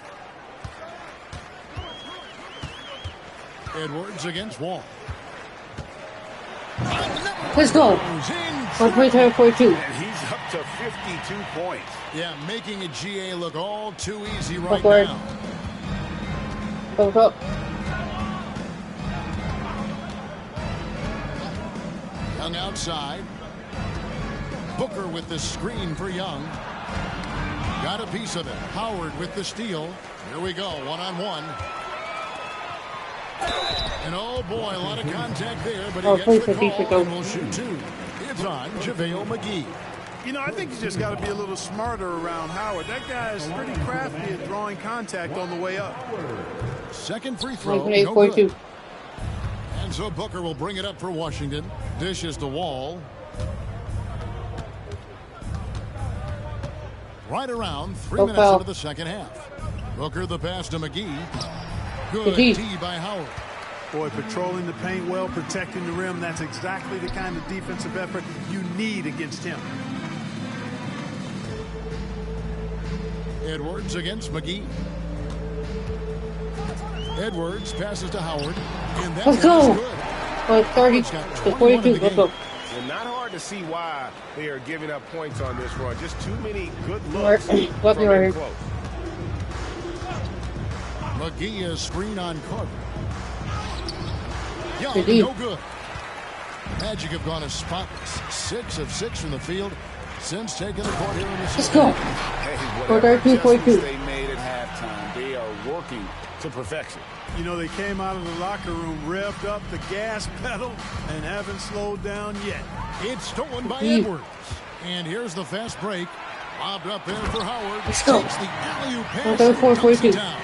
Edwards against Wall. Let's go. 123, 42. And he's up to 52 points. Yeah, making a GA look all too easy right Backward. now. Goes up. Young outside. Booker with the screen for Young. Got a piece of it. Howard with the steal. Here we go, one-on-one. And oh boy, a lot of contact there, but he gets the call and will shoot two. It's on JaVale McGee. You know, I think you just got to be a little smarter around Howard. That guy is pretty crafty at drawing contact on the way up. Second free throw, no good. And so Booker will bring it up for Washington. Dishes to Wall. Right around 3 minutes into the second half. Booker the pass to McGee. Good D by Howard. Boy, patrolling the paint well, protecting the rim. That's exactly the kind of defensive effort you need against him. Edwards against McGee. Edwards passes to Howard. And that let's go. Good. 30 to 42. Let's go. Well, not hard to see why they are giving up points on this run. Just too many good looks from in close. McGee is screen on Carter. Young, no good. Magic have gone as spotless. 6 of 6 from the field since taking the court here in the Let's go. Hey, whatever adjustments they made at halftime, they are working to perfection. You know, they came out of the locker room, revved up the gas pedal, and haven't slowed down yet. It's stolen by Edwards. And here's the fast break. Lobbed up there for Howard. Let's go. Takes the alley-oop pass and knocks it down.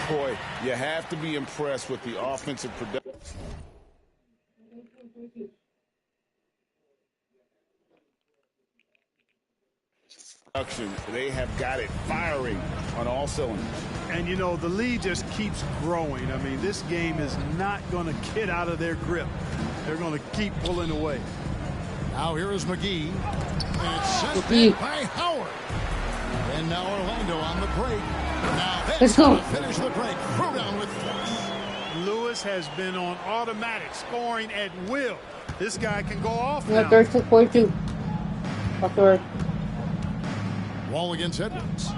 Boy, you have to be impressed with the offensive production. They have got it firing on all cylinders. And, you know, the lead just keeps growing. I mean, this game is not going to get out of their grip. They're going to keep pulling away. Now here is McGee. And it's sent back by Howard. And now Orlando on the break. Now that's going to finish the break. Throw down with force. Lewis has been on automatic scoring at will. This guy can go off now. 36-42. After Wall against Edwards.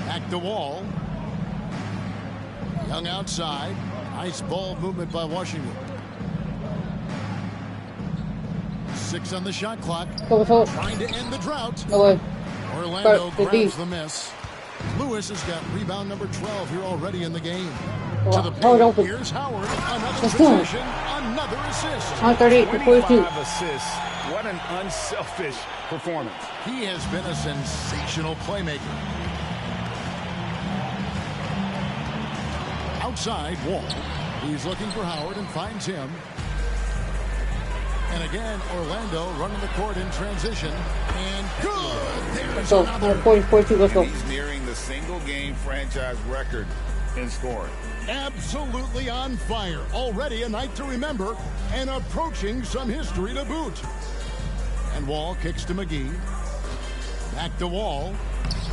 Back to Wall. Young outside. Nice ball movement by Washington. 6 on the shot clock. Trying to end the drought. Orlando grabs the miss. Lewis has got rebound number 12 here already in the game. To the paint. Here's Howard. Another possession. Another assist. 25 assists. What an unselfish performance. He has been a sensational playmaker. Outside, Wall. He's looking for Howard and finds him. And again, Orlando running the court in transition. And good. There's another. He's nearing the single-game franchise record in scoring. Absolutely on fire. Already a night to remember and approaching some history to boot. And Wall kicks to McGee. Back to Wall.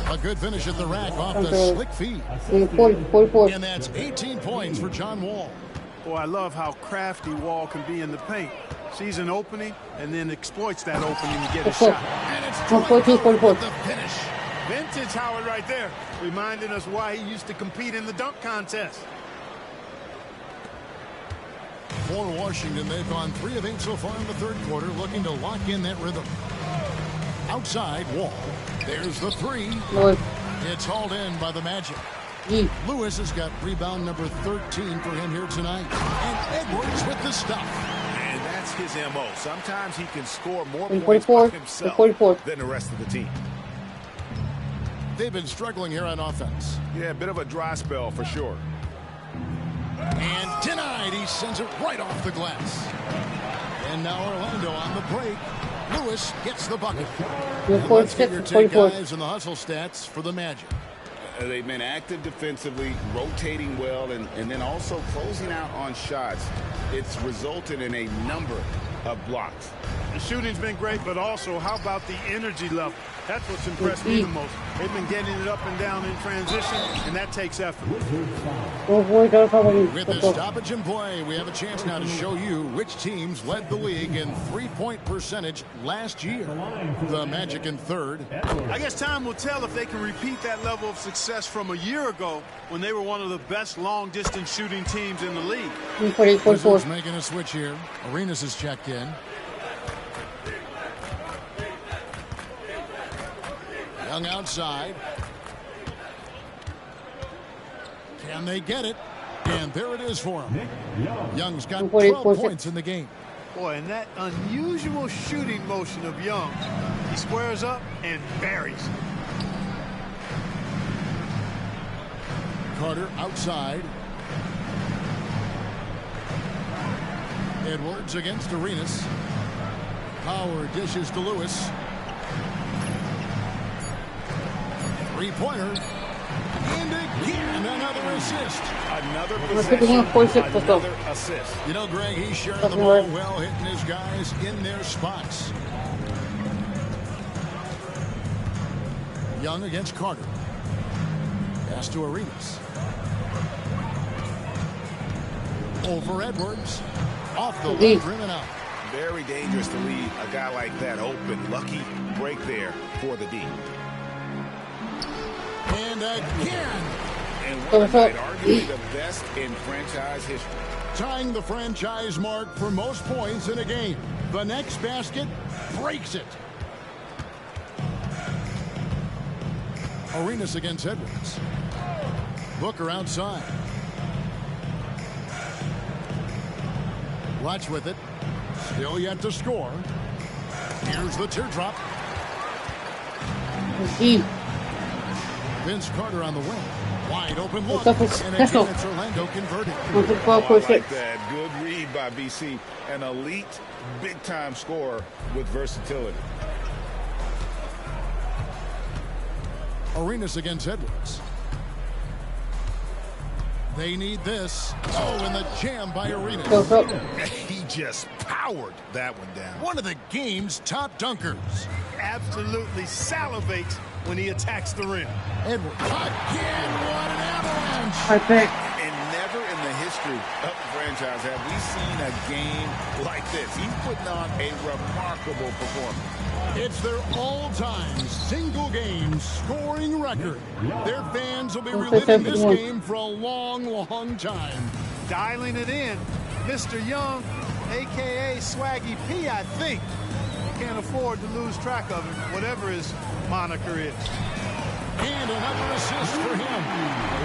A good finish at the rack off the slick feed. And that's 18 points for John Wall. Boy, I love how crafty Wall can be in the paint. Sees an opening and then exploits that opening to get a shot. And it's 44 the finish. Vintage Howard right there, reminding us why he used to compete in the dunk contest. For Washington, they've gone 3 of 8 so far in the third quarter, looking to lock in that rhythm. Outside, Wall. There's the 3. It's hauled in by the Magic. Lewis has got rebound number 13 for him here tonight. And Edwards with the stuff. And that's his MO. Sometimes he can score more points by himself than the rest of the team. They've been struggling here on offense. Yeah, a bit of a dry spell for sure. And denied. He sends it right off the glass. And now Orlando on the break. Lewis gets the bucket. Let's get your take, guys, in the hustle stats for the Magic. They've been active defensively, rotating well, and then also closing out on shots. It's resulted in a number of blocks. The shooting's been great, but also how about the energy level? That's what's impressed me the most. They've been getting it up and down in transition, and that takes effort. With the stoppage in play, we have a chance now to show you which teams led the league in three-point percentage last year. The Magic in third. I guess time will tell if they can repeat that level of success from a year ago when they were one of the best long-distance shooting teams in the league. Wizards making a switch here. Arenas is checked in. Young outside. Can they get it? And there it is for him. Young's got 12 points in the game. Boy, and that unusual shooting motion of Young. He squares up and buries. Carter outside. Edwards against Arenas. Power dishes to Lewis. Three-pointer. And again, another assist. Another possession, another assist. You know, Greg, he's sharing the ball well, hitting his guys in their spots. Young against Carter. Pass to Arenas. Over Edwards. Off the left rim and out. Very dangerous to leave a guy like that open. Lucky break there for the D. And again. And what a night, arguably the best in franchise history. Tying the franchise mark for most points in a game. The next basket breaks it. Arenas against Edwards. Booker outside. Watch with it. Still yet to score. Here's the teardrop. Vince Carter on the wing. Wide open look. And again, it's Orlando converting. I like that. Good read by BC. An elite, big-time scorer with versatility. Arenas against Edwards. They need this. Oh, and the jam by Arenas. He just powered that one down. One of the game's top dunkers. Absolutely salivates when he attacks the rim. Edwards. Again, what an avalanche. And never in the history of the franchise have we seen a game like this. He's putting on a remarkable performance. It's their all-time single-game scoring record. Their fans will be reliving this game for a long, long time. Dialing it in, Mr. Young, a.k.a. Swaggy P, I think. Can't afford to lose track of him, whatever his moniker is. And another assist for him.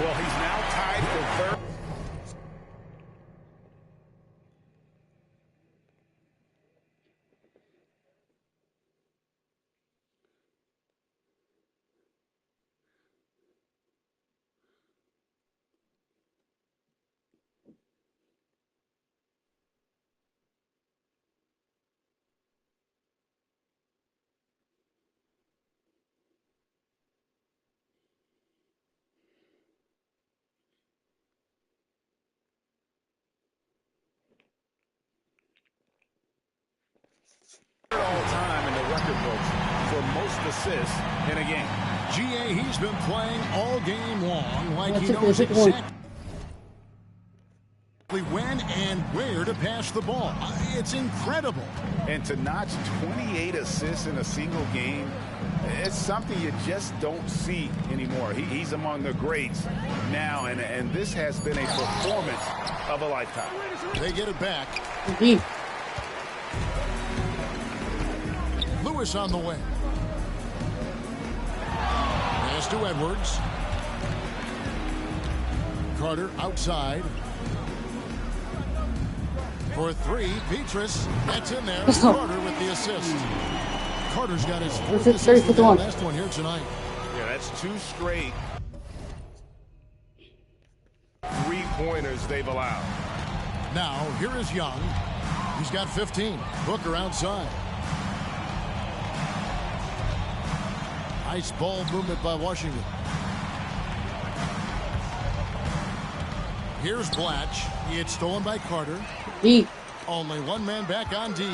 Well, he's now tied for third. All-time in the record books for most assists in a game. GA, he's been playing all game long like he knows exactly when and where to pass the ball. It's incredible. And to notch 28 assists in a single game, it's something you just don't see anymore. He's among the greats now, and this has been a performance of a lifetime. They get it back. Lewis on the way. Pass to Edwards. Carter outside. For three, Petrus. That's in there. Carter with the assist. Carter's got his fourth assist with that last one here tonight. Yeah, that's two straight three-pointers they've allowed. Now, here is Young. He's got 15. Booker outside. Nice ball movement by Washington. Here's Blatch. It's stolen by Carter. D. Only one man back on D.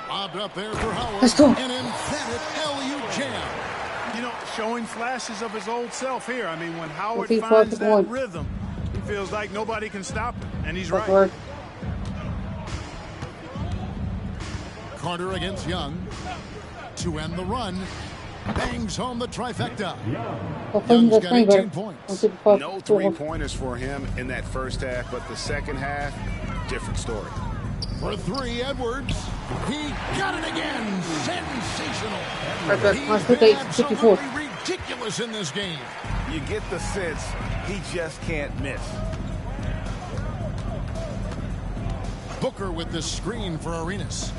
Lobbed up there for Howard. Let's go. An emphatic LU jam. You know, showing flashes of his old self here. I mean, when Howard finds that rhythm, he feels like nobody can stop him, and he's right. Carter against Young to end the run. Bangs home the trifecta. Young's got 18 points. No three-pointers for him in that first half, but the second half, different story. For three, Edwards. He got it again. Sensational. He's been absolutely ridiculous in this game. You get the sense he just can't miss. Booker with the screen for Arenas.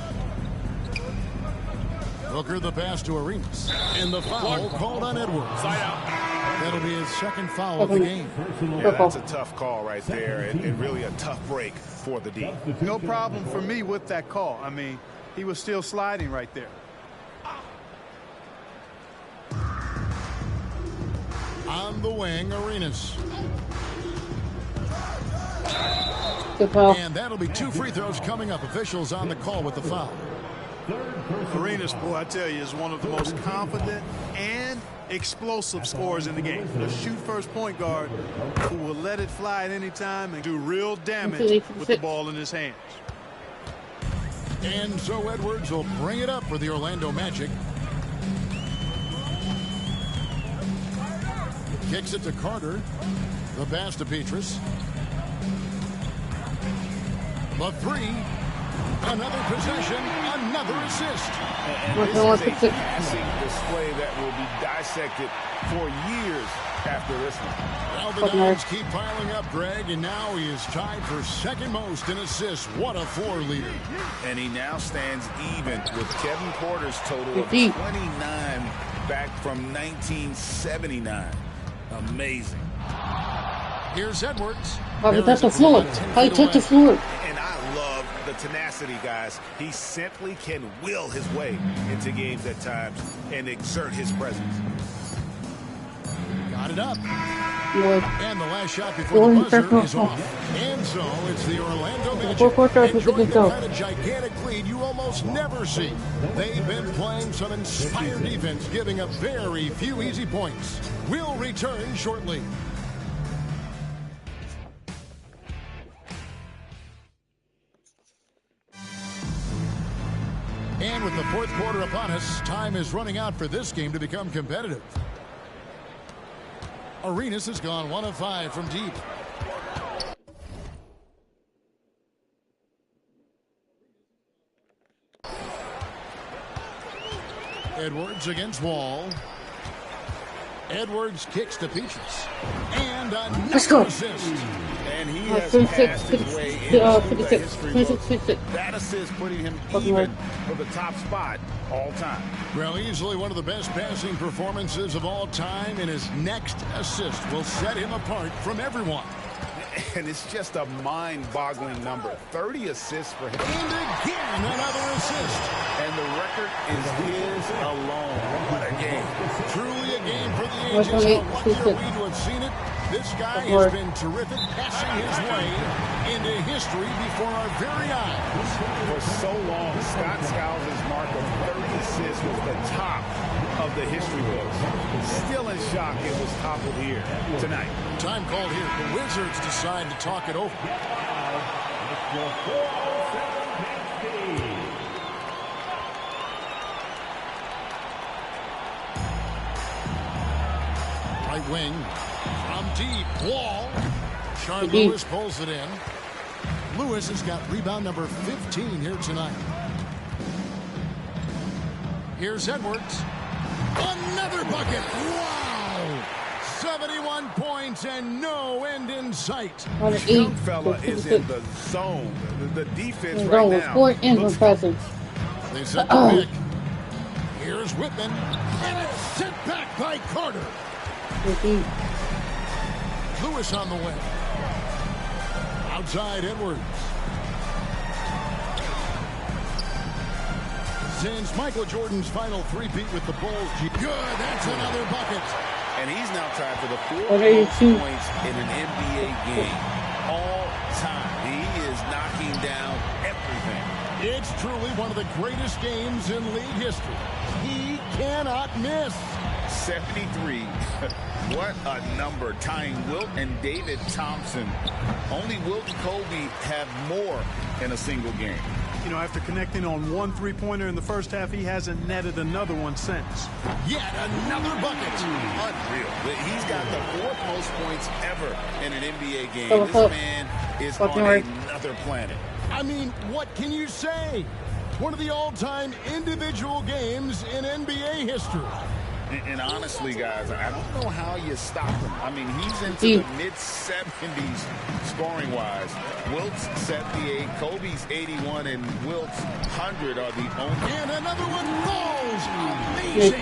Booker the pass to Arenas. And the foul called on Edwards. Side out. That'll be his second foul of the game. Yeah, that's a tough call right there, and really a tough break for the D. No problem for me with that call. I mean, he was still sliding right there. On the wing, Arenas. Good foul. And that'll be 2 free throws coming up. Officials on the call with the foul. Arenas, boy, I tell you, is one of the most confident and explosive scorers in the game. A shoot-first point guard who will let it fly at any time and do real damage with the ball in his hands. And so Edwards will bring it up for the Orlando Magic. Kicks it to Carter. The pass to Petrus. The three. Another possession. Another assist. And this is a passing display that will be dissected for years after this one. Well, the Dons keep piling up, Greg, and now he is tied for second most in assists. What a floor leader. And he now stands even with Kevin Porter's total of 15. 29 back from 1979. Amazing. Here's Edwards. How he touched the floor. How he touched the floor. And I love the tenacity, guys. He simply can will his way into games at times and exert his presence. Got it up. Lord. And the last shot before the buzzer is off. And so it's the Orlando Magic enjoying the kind of gigantic lead you almost never see. They've been playing some inspired defense, giving up very few easy points. We'll return shortly. And with the fourth quarter upon us, time is running out for this game to become competitive. Arenas has gone 1 of 5 from deep. Edwards against Wall. Edwards kicks to Petrus. And another assist. And he has passed his way into the history book. That assist putting him even for the top spot all time. Well, easily one of the best passing performances of all time, and his next assist will set him apart from everyone. And it's just a mind-boggling number. 30 assists for him. And again, another assist. And the record is his alone. What a game. Truly a game for the ages. How lucky are we to have seen it? This guy has been terrific, passing his way into history before our very eyes. For so long, Scott Skiles' mark of 30 assists was the top of the history books. Still in shock it was toppled here tonight. Time called here. The Wizards decide to talk it over. Right wing. From deep. Wall. Sean Lewis pulls it in. Lewis has got rebound number 15 here tonight. Here's Edwards. Another bucket. Wow. 71 points and no end in sight. This young fella is in the zone. The defense right zone now. Four ends of presence. They set the pick. Here's Whitman. And it's sent back by Carter. Lewis on the way. Outside Edwards. Since Michael Jordan's final three-peat with the Bulls. Good, that's another bucket. And he's now tied for the 4th most points in an NBA game all time. He is knocking down everything. It's truly one of the greatest games in league history. He cannot miss. 73. What a number, tying Wilt and David Thompson. Only Wilt and Kobe have more in a single game. You know, after connecting on one three-pointer in the first half, he hasn't netted another one since. Yet another bucket. Unreal. He's got the 4th most points ever in an NBA game. This man is on another planet. I mean, what can you say? One of the all-time individual games in NBA history. And honestly, guys, I don't know how you stop him. I mean, he's into See. the mid-70s scoring-wise. Wilt's 78, Kobe's 81, and Wilt's 100 are the only. And another one falls. Amazing.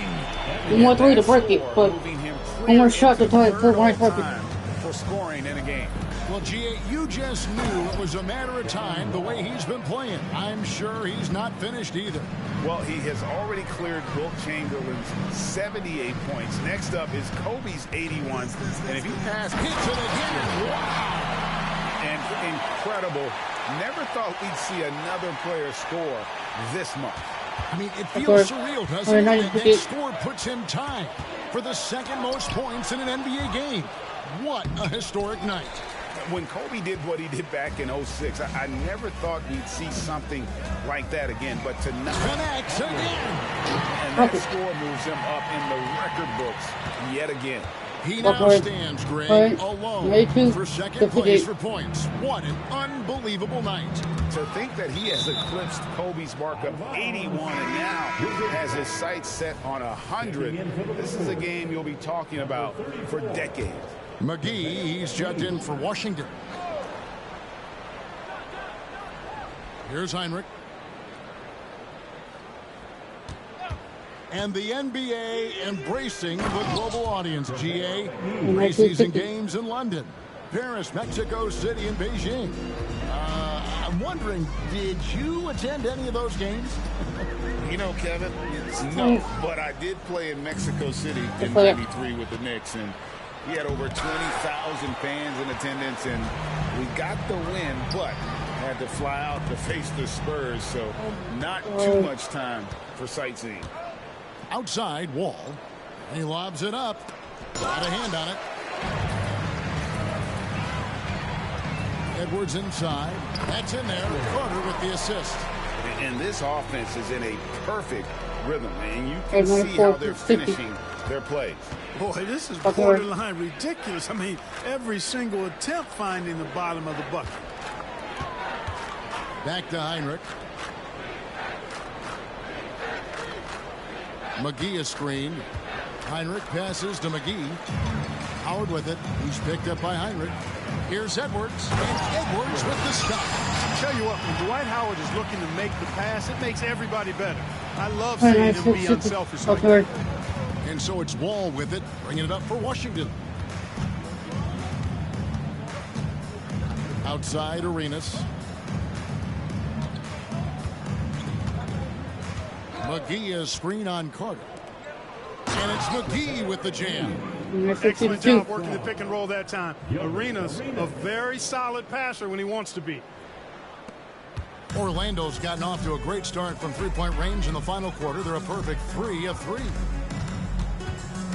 One more three to break it, but Moving him one more shot to tie it for one third perfect. all-time for scoring in a game. Well, G.A., you just knew it was a matter of time the way he's been playing. I'm sure he's not finished either. Well, he has already cleared Wilt Chamberlain's 78 points. Next up is Kobe's 81. And if he passes, Hits it again. Wow. and incredible. Never thought we'd see another player score this much. I mean, it feels course. surreal, Or doesn't it? not That even- score puts him tied for the second most points in an NBA game. What a historic night. When Kobe did what he did back in 06, I never thought we'd see something like that again. But tonight, Connects again. and that score moves him up in the record books yet again. He now Okay. stands, Greg, Alright. alone 82, for second 58. place for points. What an unbelievable night. To think that he has eclipsed Kobe's mark of 81 and now has his sights set on 100. This is a game you'll be talking about for decades. McGee, he's checked in for Washington. Here's Heinrich. And the NBA embracing the global audience, GA. Preseason games in London, Paris, Mexico City, and Beijing. I'm wondering, did you attend any of those games? You know, Kevin, no, but I did play in Mexico City in Player. '93 with the Knicks, and we had over 20,000 fans in attendance, and we got the win, but had to fly out to face the Spurs, so not too much time for sightseeing. Outside, Wall. And he lobs it up. Got a hand on it. Edwards inside. That's in there. Carter with the assist. And this offense is in a perfect rhythm, and you Hey, can number see four, how they're 50. finishing their plays. Boy, this is Okay. borderline ridiculous. I mean, every single attempt finding the bottom of the bucket. Back to Heinrich. McGee is screened. Heinrich passes to McGee. Howard with it. He's picked up by Heinrich. Here's Edwards. And Edwards with the stop. Tell you what, when Dwight Howard is looking to make the pass, it makes everybody better. I love Very seeing nice. him be unselfish like Okay. that. And so it's Wall with it, bringing it up for Washington. Outside Arenas. McGee is screen on Carter. And it's McGee with the jam. Excellent job working the pick and roll that time. Arenas, a very solid passer when he wants to be. Orlando's gotten off to a great start from three-point range in the final quarter. They're a perfect 3 of 3.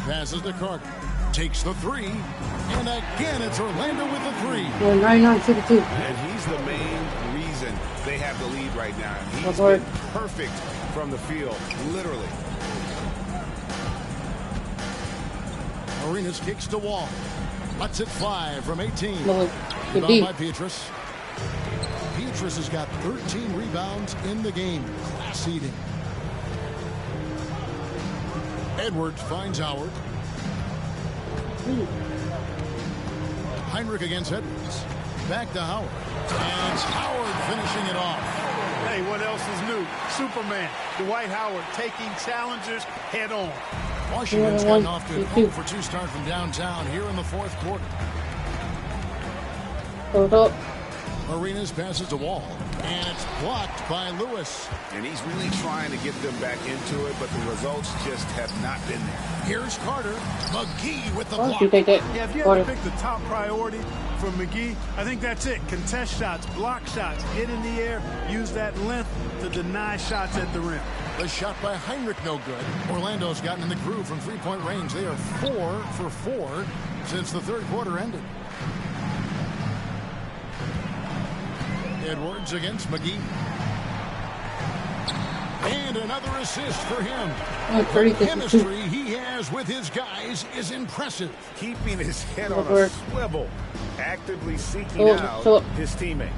Passes to Carter. Takes the three. And again, it's Orlando with the three. 99-52. And he's the main reason they have the lead right now. He's Okay. been perfect from the field, literally. Arenas kicks to Wall. Lets it fly from 18. No, good Rebound D. by Petrus. Petrus has got 13 rebounds in the game. Class eating. Edwards finds Howard. Heinrich against Edwards. Back to Howard. And it's Howard finishing it off. Hey, what else is new? Superman, Dwight Howard taking challengers head on. Washington's One, gotten off to a two. 0-for-2 start from downtown here in the fourth quarter. Hold up. Arenas passes to Wall. And it's blocked by Lewis. And he's really trying to get them back into it, but the results just have not been there. Here's Carter. McGee with the Why block. don't you take that? Yeah, if you Carter. had to pick the top priority for McGee, I think that's it. Contest shots, block shots, get in the air, use that length to deny shots at the rim. The shot by Heinrich no good. Orlando's gotten in the groove from three-point range. They are 4 for 4 since the third quarter ended. Edwards against McGee. And another assist for him. Oh, 30, 52. Chemistry he has with his guys is impressive. Keeping his head on a Over. swivel, actively seeking Oh, out so- his teammate.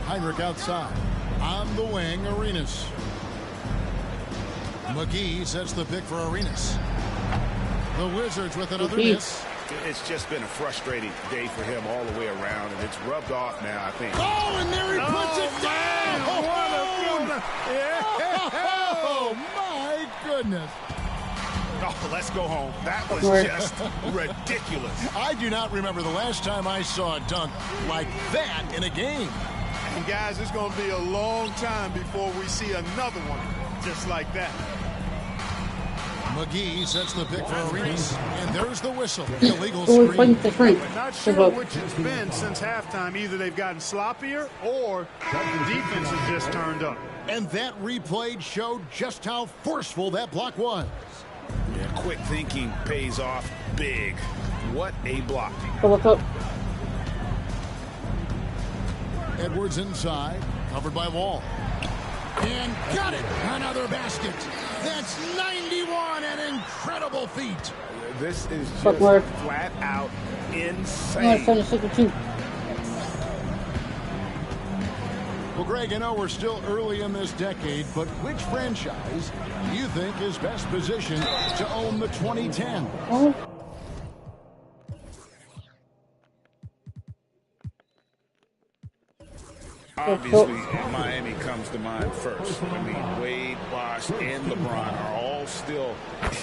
Heinrich outside. On the wing, Arenas. McGee sets the pick for Arenas. The Wizards with another McGee. miss. It's just been a frustrating day for him all the way around, and it's rubbed off now, I think. Oh, and there he puts it down! Oh, my goodness. Oh, let's go home. That was just ridiculous. I do not remember the last time I saw a dunk like that in a game. And guys, it's going to be a long time before we see another one just like that. McGee sets the pick for Arenas, and there's the whistle. Illegal Always screen. fighting to shrink. Not So, sure which it's been since halftime. Either they've gotten sloppier or the defense has just turned up. And that replay showed just how forceful that block was. Yeah, quick thinking pays off big. What a block. so what's up? Edwards inside, covered by Wall. And got it! Another basket. That's 91, an incredible feat. This is Fuck just word. flat out I'm insane. 76-2. Well, Greg, I know we're still early in this decade, but which franchise do you think is best positioned to own the 2010? Oh, Obviously, Miami comes to mind first. I mean, Wade, Bosh, and LeBron are all still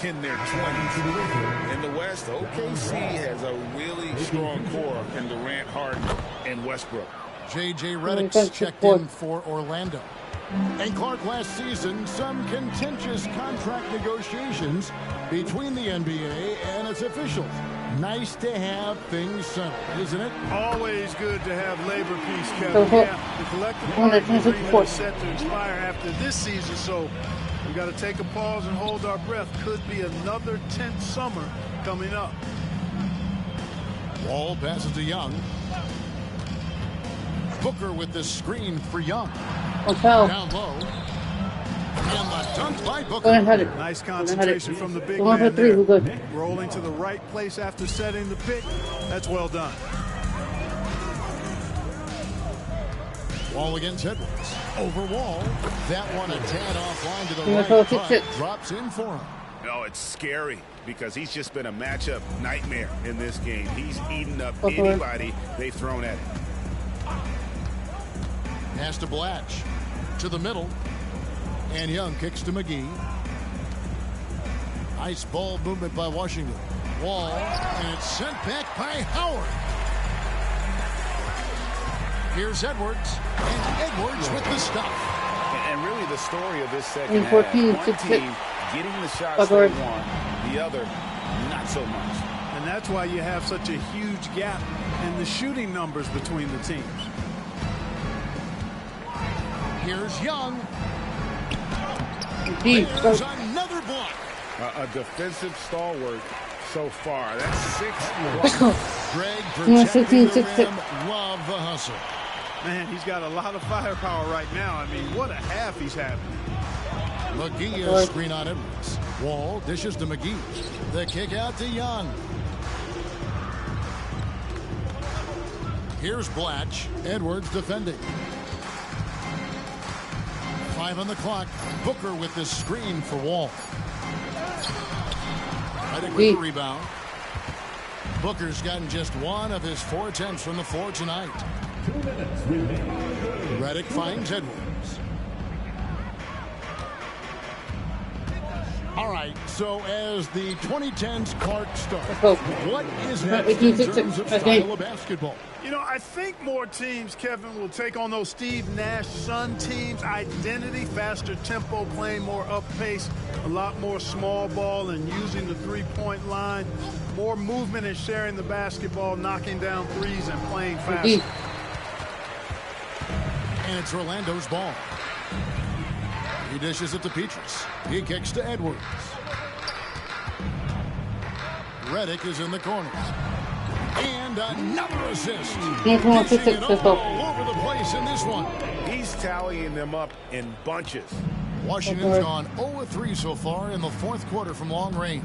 in their 20s. In the West, OKC has a really strong core in Durant, Harden, and Westbrook. J.J. Redick's checked in for Orlando. And Clark, last season, some contentious contract negotiations between the NBA and its officials. Nice to have things settled, isn't it? Always good to have labor peace, Kevin. So, Yeah, the collective bargaining agreement is set to expire after this season, so we got to take a pause and hold our breath. Could be another tense summer coming up. Wall passes to Young. Booker with the screen for Young. foul. Down low. And the dunk by Go ahead Booker. and hit it. Nice Go ahead and hit concentration it. from the big Go on for man three. there. We're good. Rolling to the right place after setting the pick. That's well done. Wall against Edwards. Over Wall. That one a tad offline to the Yeah, right, so but 6-6. drops in for him. No, it's scary because he's just been a matchup nightmare in this game. He's eaten up Okay. anybody they've thrown at him. Pass to Blatch. To the middle. And Young kicks to McGee. Nice ball movement by Washington. Wall. And it's sent back by Howard. Here's Edwards. And Edwards with the stop. And really the story of this second In half, 14, one 6-6. team getting the shots they Edwards. want, the other not so much. And that's why you have such a huge gap in the shooting numbers between the teams. Here's Young. Deep. There's another block. A defensive stalwart so far. That's 6 blocks. Greg Yeah, protecting the 16-6-6. rim. Love the hustle. Man, he's got a lot of firepower right now. I mean, what a half he's having. McGee is screen on Edwards. Wall dishes to McGee. The kick out to Young. Here's Blatch. Edwards defending. 5 on the clock. Booker with the screen for Wall. Redick with the rebound. Booker's gotten just 1 of his 4 attempts from the floor tonight. Redick finds Edwards. All right, so as the 2010s Clark starts, go. what is Right, next 18, in 6, terms of okay. style of basketball? You know, I think more teams, Kevin, will take on those Steve Nash Sun teams. Identity, faster tempo, playing more up pace, a lot more small ball and using the three-point line. More movement and sharing the basketball, knocking down threes and playing faster. Deep. And it's Orlando's ball. He dishes it to Petrus. He kicks to Edwards. Redick is in the corner. And another assist. Yeah, come on, Dishing 6-6, it let's go. all over the place in this one. He's tallying them up in bunches. Washington's gone 0-3 so far in the 4th quarter from long range.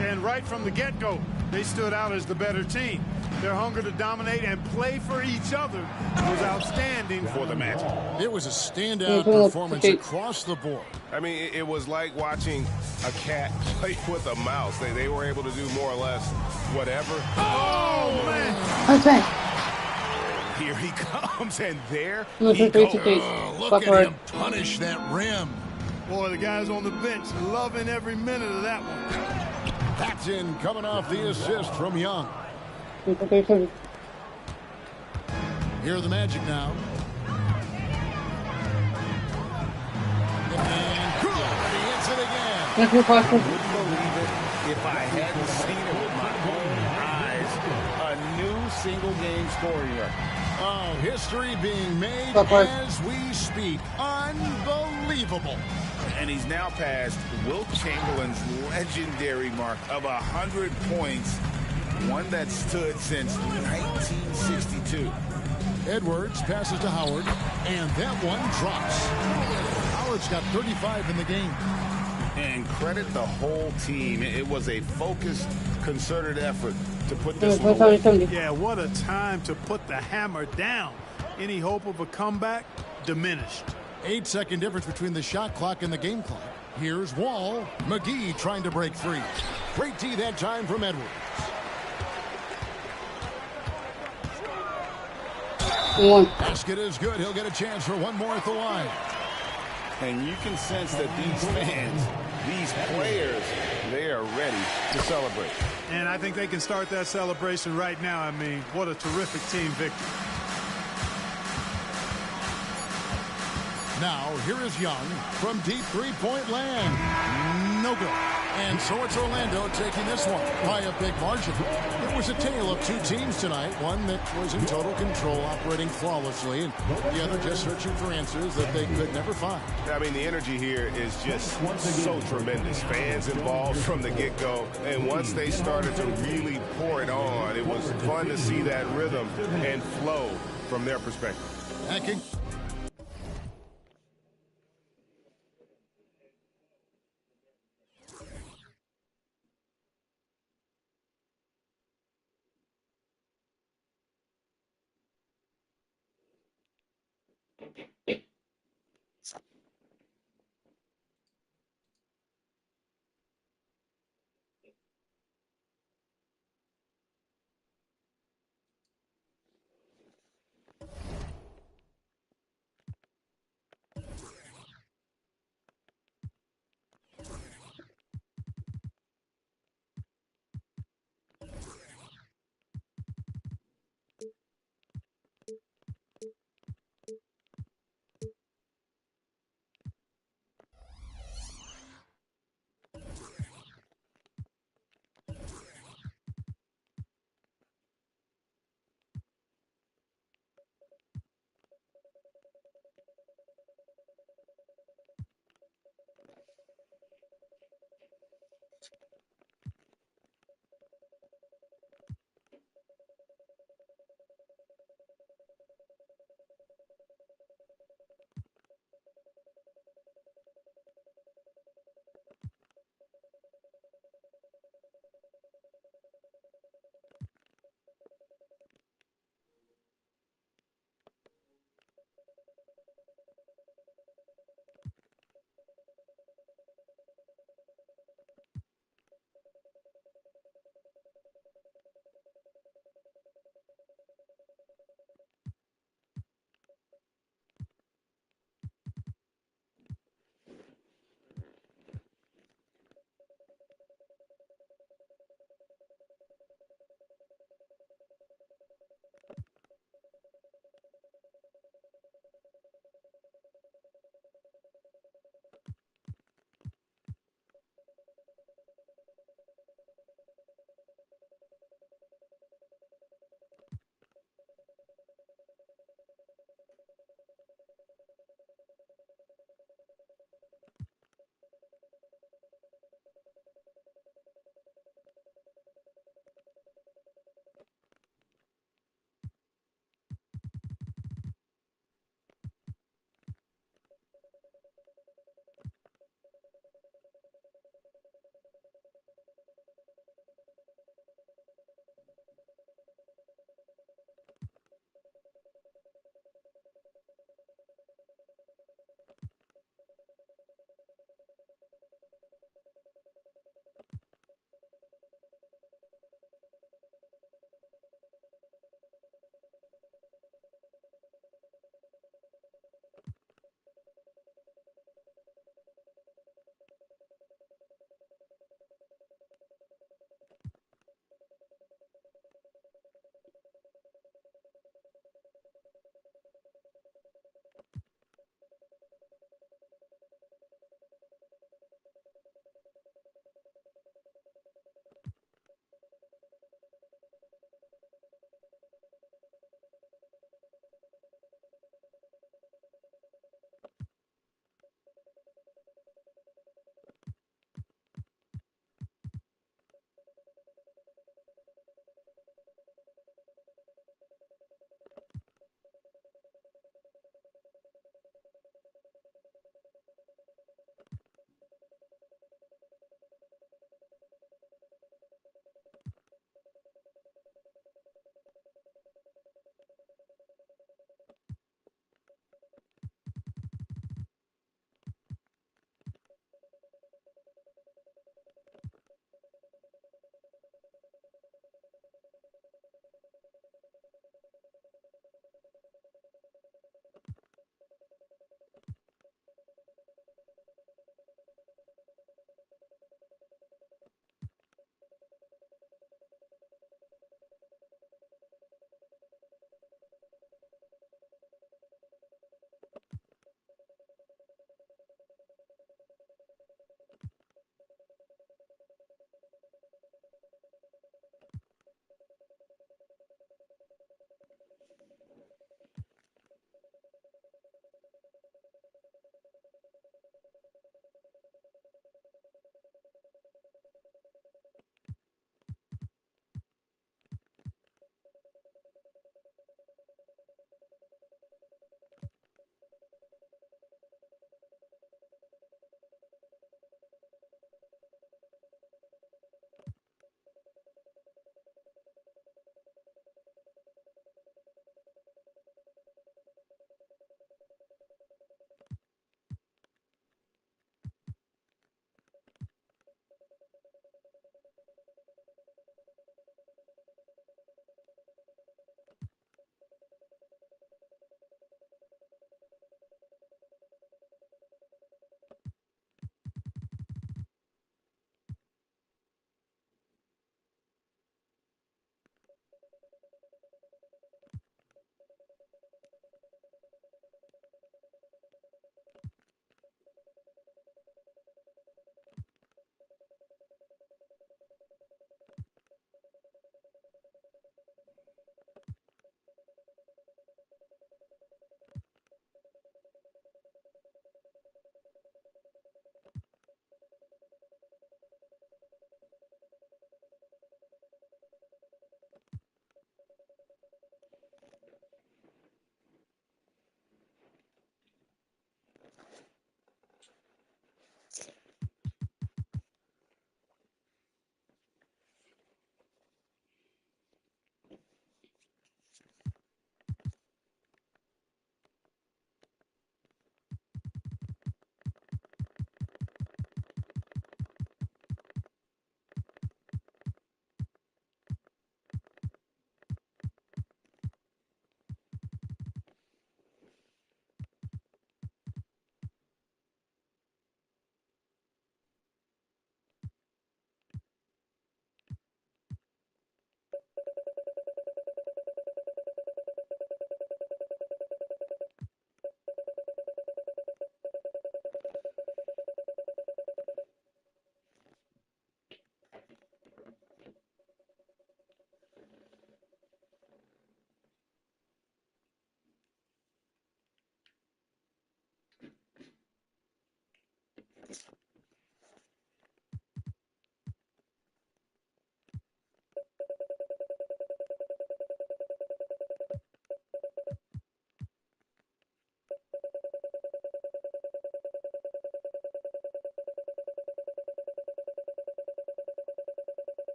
And right from the get-go, they stood out as the better team. Their hunger to dominate and play for each other was outstanding for the Magic. It was a standout performance across the board. I mean, it was like watching a cat play with a mouse. They were able to do more or less whatever. Oh, man. That's right. Here he comes, and there Look he at face to goes. face. Look at him punish that rim. Boy, the guys on the bench loving every minute of that one. That's in coming off the assist from Young. Okay. Here are the Magic now. And good. He hits it again. Thank you, Foster. Wouldn't believe it if I hadn't seen it with my own eyes. A new single-game scoring record. Oh, history being made Bye-bye. as we speak. Unbelievable. And he's now passed Wilt Chamberlain's legendary mark of 100 points, one that stood since 1962. Edwards passes to Howard, and that one drops. Howard's got 35 in the game. And credit the whole team. It was a focused, concerted effort to put this one away. Yeah, what a time to put the hammer down. Any hope of a comeback diminished. 8-second difference between the shot clock and the game clock. Here's Wall. McGee trying to break free. Great D that time from Edwards. Basket is good. He'll get a chance for one more at the line. And you can sense that these fans, these players, they are ready to celebrate. And I think they can start that celebration right now. I mean, what a terrific team victory. Now, here is Young from deep three-point land. No good. And so it's Orlando taking this one by a big margin. It was a tale of two teams tonight, one that was in total control, operating flawlessly, and the other just searching for answers that they could never find. I mean, the energy here is just so tremendous. Fans involved from the get-go, and once they started to really pour it on, it was fun to see that rhythm and flow from their perspective. Hacking.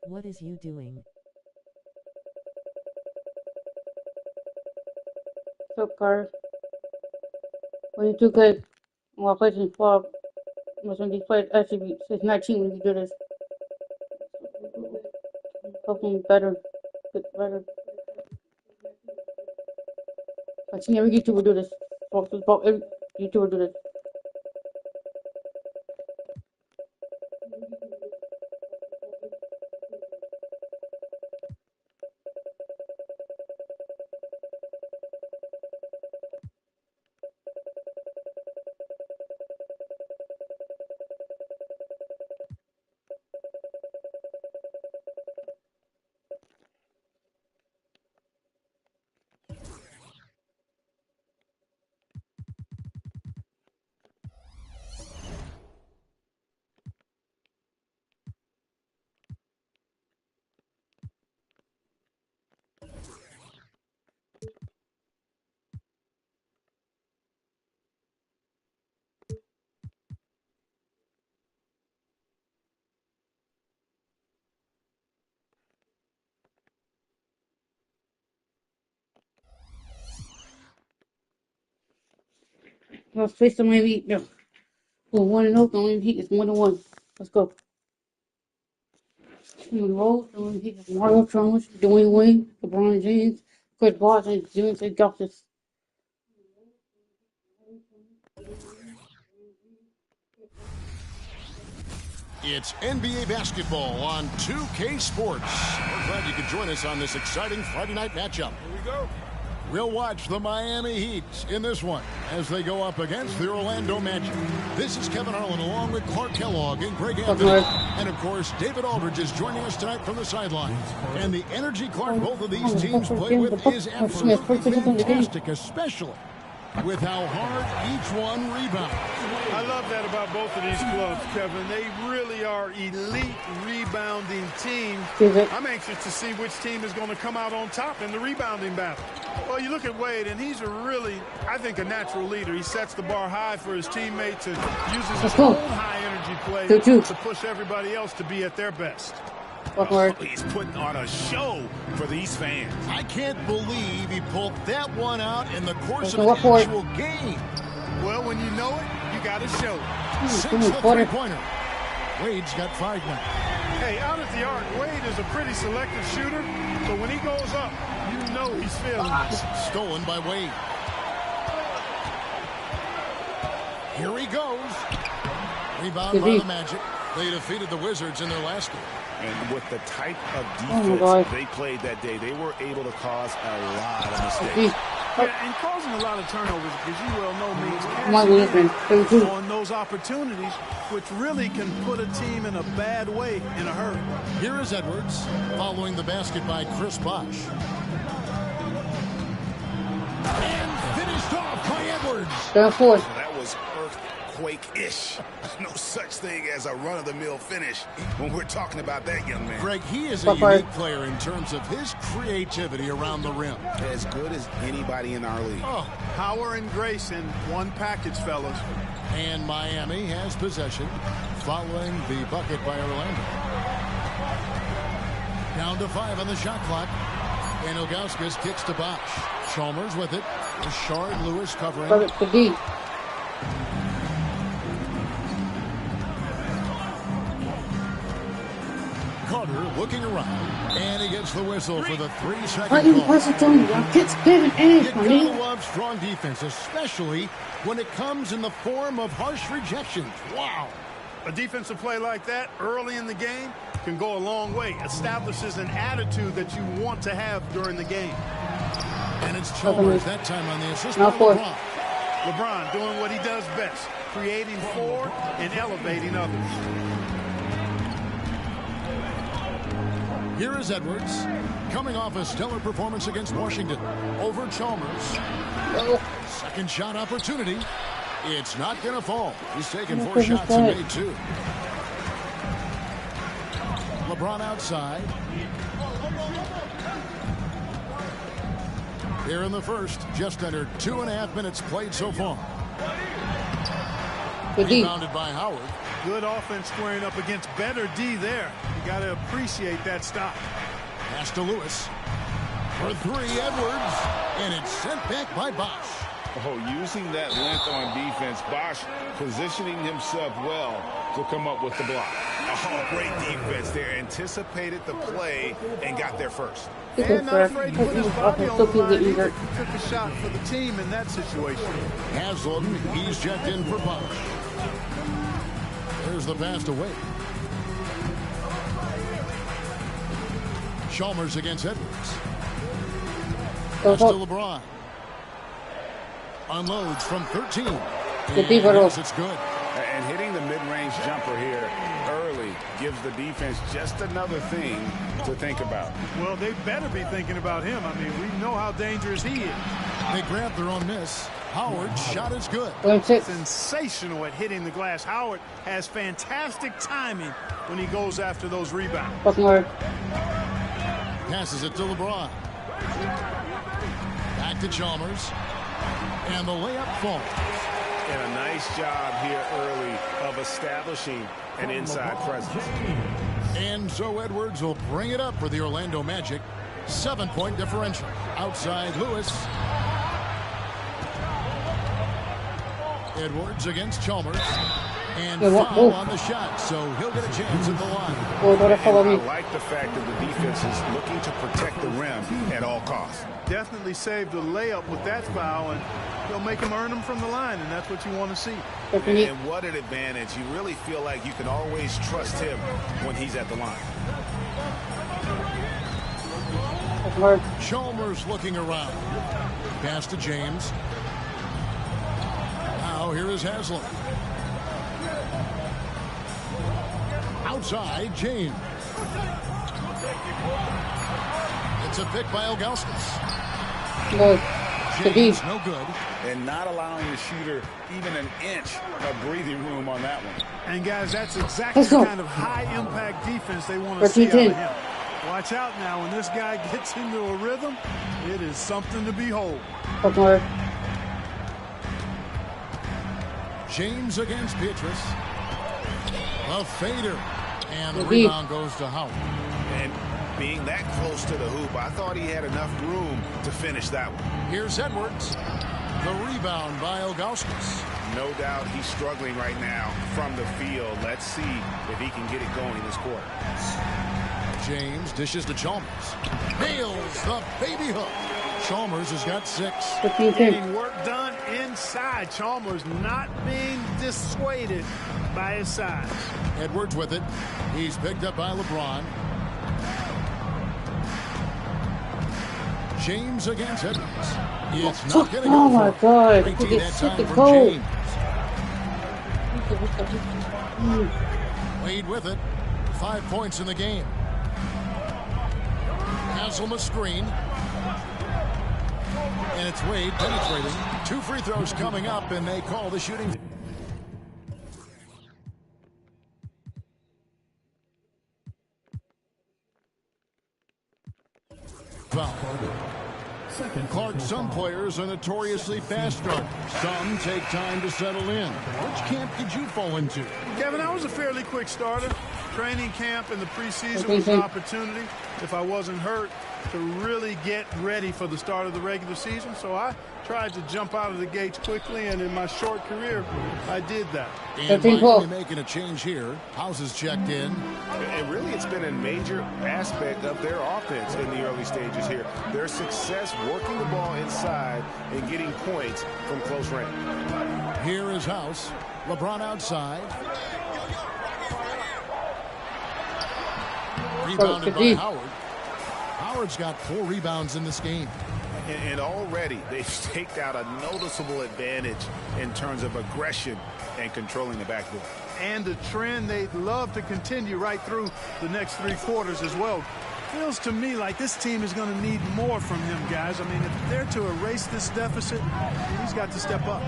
What is you doing? What's up, Carter? When you 2K, while playing 12, when these players actually it's 19 when you do this. Hopefully better, get better. I've seen every YouTuber do this. Every YouTuber do this. Let's face the Miami Heat. No. We're 1-0. The Miami Heat is 1-1. Let's go. Team Rose, the Miami Heat is Mario Chalmers, Dwayne Wayne, LeBron James, Chris Bosh, and James Justice. It's NBA basketball on 2K Sports. We're glad you could join us on this exciting Friday night matchup. Here we go. We'll watch the Miami Heat in this one as they go up against the Orlando Magic. This is Kevin Harlan along with Clark Kellogg and Greg Anthony. And, of course, David Aldridge is joining us tonight from the sideline. And the energy, Clark, both of these teams play with is fantastic, especially with how hard each one rebounds. I love that about both of these clubs, Kevin. They really are elite rebounding teams. I'm anxious to see which team is going to come out on top in the rebounding battle. Well, you look at Wade, and he's a really, I think, a natural leader. He sets the bar high for his teammates and uses his own high-energy play to push everybody else to be at their best. He's putting on a show for these fans. I can't believe he pulled that one out in the course of an actual game. Well, when you know it, you got to show it. 6 the three-pointer. Wade's got 5 now. Hey, out at the arc, Wade is a pretty selective shooter, so when he goes up, you know he's feeling it. Stolen by Wade. Here he goes. Rebound by the Magic. They defeated the Wizards in their last game. And with the type of defense they played that day, they were able to cause a lot of mistakes. Yeah, and causing a lot of turnovers, because you well know means on those opportunities, which really can put a team in a bad way in a hurry. Here is Edwards, following the basket by Chris Bosh. And finished off by Edwards. Down 4. That was earthquake-ish. No such thing as a run-of-the-mill finish when we're talking about that young man. Greg, he is a unique player in terms of his creativity around the rim. As good as anybody in our league. Oh, power and grace in one package, fellas. And Miami has possession following the bucket by Orlando. Down to 5 on the shot clock. And Ilgauskas kicks to Bosch. Chalmers with it. Rashard Lewis covering. Perfect for D. Carter looking around. And he gets the whistle for the 3-second Why didn't call. pass it to me? Y'all kids getting You ass, my gotta nigga. love strong defense, especially when it comes in the form of harsh rejections. Wow. A defensive play like that early in the game can go a long way. Establishes an attitude that you want to have during the game. And it's Chalmers that time on the assist. Now by 4. LeBron. LeBron doing what he does best, creating for and elevating others. Here is Edwards, coming off a stellar performance against Washington. Over Chalmers. Second shot opportunity. It's not going to fall. He's taken 4 shots and made 2. LeBron outside. Here in the first, just under 2.5 minutes played so far. Good D. Rebounded by Howard. Good offense squaring up against better D there. You got to appreciate that stop. Pass to Lewis. For 3, Edwards. And it's sent back by Bosch. Oh, using that length on defense, Bosch positioning himself well to come up with the block. Oh, great defense there. Anticipated the play and got there first. And not afraid to put his body on the line. He Either. took a shot for the team in that situation. Haslam, he's checked in for Bosch. There's the pass away. Chalmers against Edwards. Pass to LeBron. Unloads from 13. And yes, it's good. And hitting the mid-range jumper here early gives the defense just another thing to think about. Well, they better be thinking about him. I mean, we know how dangerous he is. They grab their own miss. Howard's shot is good. 6. Sensational at hitting the glass. Howard has fantastic timing when he goes after those rebounds. Fucking word. Passes it to LeBron. Back to Chalmers. And the layup falls. And a nice job here early of establishing an inside presence. And so Edwards will bring it up for the Orlando Magic. 7-point differential. Outside Lewis. Edwards against Chalmers. And foul on the shot, so he'll get a chance at the line. I like the fact that the defense is looking to protect the rim at all costs. Definitely saved the layup with that foul, and they'll make him earn them from the line, and that's what you want to see. And what an advantage. You really feel like you can always trust him when he's at the line. Chalmers looking around. Pass to James. Now here is Haslam. Outside, James. It's a pick by Ilgauskas. James, no good. And not allowing the shooter even an inch of breathing room on that one. And guys, that's exactly the kind of high-impact defense they want to see out of him. Watch out now. When this guy gets into a rhythm, it is something to behold. James against Beatrice. A fader. And the rebound goes to Howard. And being that close to the hoop, I thought he had enough room to finish that one. Here's Edwards. The rebound by Ilgauskas. No doubt he's struggling right now from the field. Let's see if he can get it going this quarter. James dishes to Chalmers. Nails the baby hook. Chalmers has got 6. Getting work done inside. Chalmers not being dissuaded by his size. Edwards with it. He's picked up by LeBron. James against Edwards. It's not going to go. Oh my God! That Get the time goal. James. Wade with it. 5 points in the game. Haslam a screen. And it's Wade penetrating. 2 free throws coming up, and they call the shooting. Foul. Clark, some players are notoriously fast starters. Some take time to settle in. Which camp did you fall into? Kevin, I was a fairly quick starter. Training camp in the preseason was an opportunity, if I wasn't hurt, to really get ready for the start of the regular season. So I tried to jump out of the gates quickly, and in my short career, I did that. And Miami making a change here. House is checked in. And really, it's been a major aspect of their offense in the early stages here. Their success working the ball inside and getting points from close range. Here is House. LeBron outside. Rebounded by Howard. Howard's got 4 rebounds in this game. And already they've staked out a noticeable advantage in terms of aggression and controlling the backboard. And a trend they'd love to continue right through the next 3 quarters as well. Feels to me like this team is going to need more from him, guys. I mean, if they're to erase this deficit, he's got to step up.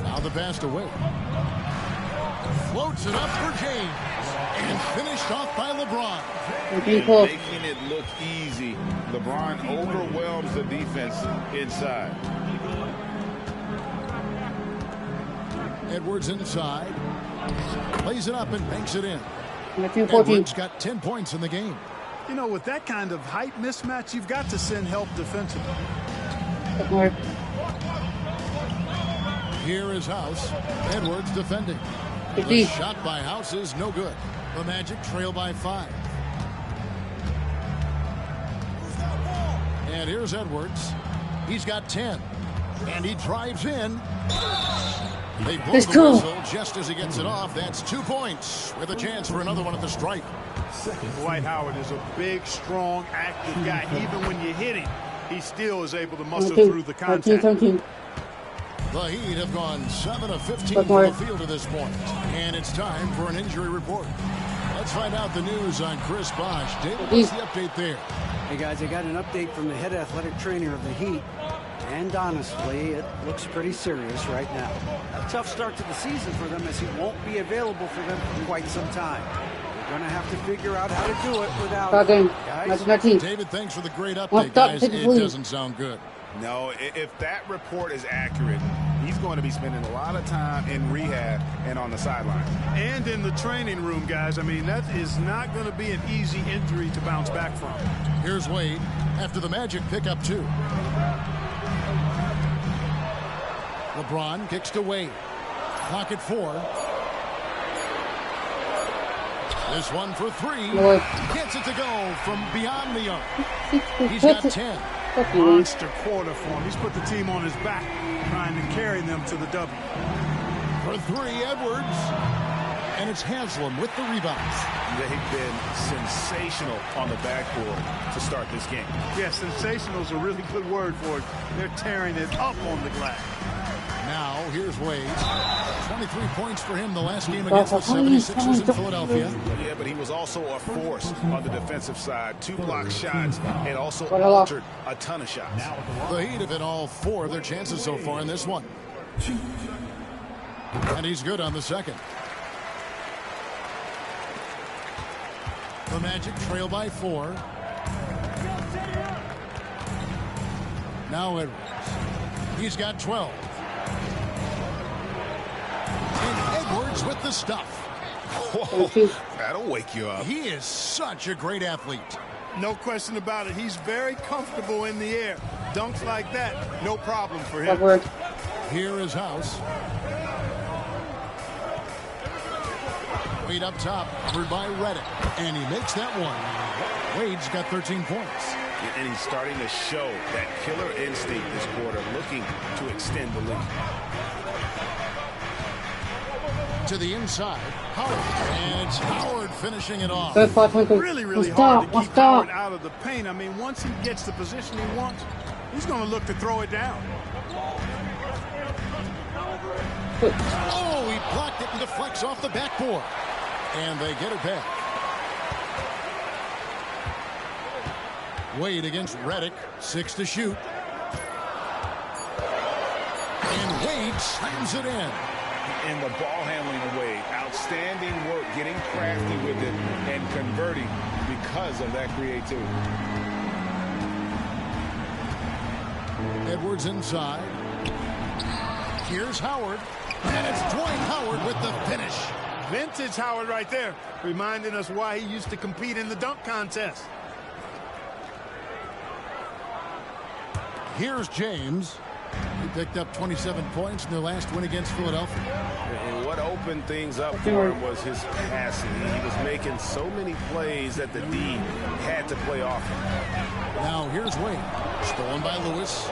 Now the pass away. Floats it up for James. And finished off by LeBron. Making it look easy. LeBron overwhelms the defense inside. Edwards inside. Plays it up and banks it in. 14. Edwards got 10 points in the game. You know, with that kind of height mismatch, you've got to send help defensively. Here is House. Edwards defending. The shot by House is no good. The Magic trail by 5. And here's Edwards. He's got 10. And he drives in. They blow the whistle just as he gets it off. That's 2 points with a chance for another one at the stripe. Dwight Howard is a big, strong, active guy. Even when you hit him, he still is able to muscle through the contact. The Heat have gone 7 of 15 from the field to this point. And it's time for an injury report. Let's find out the news on Chris Bosh. David, what's the update there? Hey, guys, I got an update from the head athletic trainer of the Heat. And honestly, it looks pretty serious right now. A tough start to the season for them, as he won't be available for them for quite some time. We're going to have to figure out how to do it without him. Guys? David, thanks for the great update, guys. It doesn't sound good. No, if that report is accurate, he's going to be spending a lot of time in rehab and on the sideline. And in the training room, guys. I mean, that is not going to be an easy injury to bounce back from. Here's Wade after the Magic pick up 2. LeBron kicks to Wade. Clock at 4. This one for 3. Gets it to go from beyond the arc. He's got 10. Monster quarter for him. He's put the team on his back, trying to carry them to the W. For 3, Edwards. And it's Haslam with the rebounds. They've been sensational on the backboard to start this game. Yeah, sensational is a really good word for it. They're tearing it up on the glass. Now, here's Wade. 23 points for him the last game against the 76ers in Philadelphia. Yeah, but he was also a force on the defensive side. 2 block shots and also altered a ton of shots. The Heat have hit all 4 of their chances so far in this one. And he's good on the second. The Magic trail by 4. Now Edwards. He's got 12. And Edwards with the stuff. Whoa, that'll wake you up. He is such a great athlete. No question about it. He's very comfortable in the air. Dunks like that, no problem for him. Here is House. Wade up top, covered by Redick. And he makes that one. Wade's got 13 points. And he's starting to show that killer instinct this quarter, looking to extend the lead. To the inside, Howard. And it's Howard finishing it off. Really, really hard to keep Howard out of the paint. I mean, once he gets the position he wants, he's going to look to throw it down. Oh, he blocked it and deflects off the backboard. And they get it back. Wade against Redick. 6 to shoot. And Wade slams it in. And the ball handling of Wade. Outstanding work getting crafty with it and converting because of that creativity. Edwards inside. Here's Howard. And it's Dwight Howard with the finish. Vintage Howard right there, reminding us why he used to compete in the dunk contest. Here's James. He picked up 27 points in their last win against Philadelphia. And what opened things up for him was his passing. He was making so many plays that the D had to play off him. Now here's Wade. Stolen by Lewis.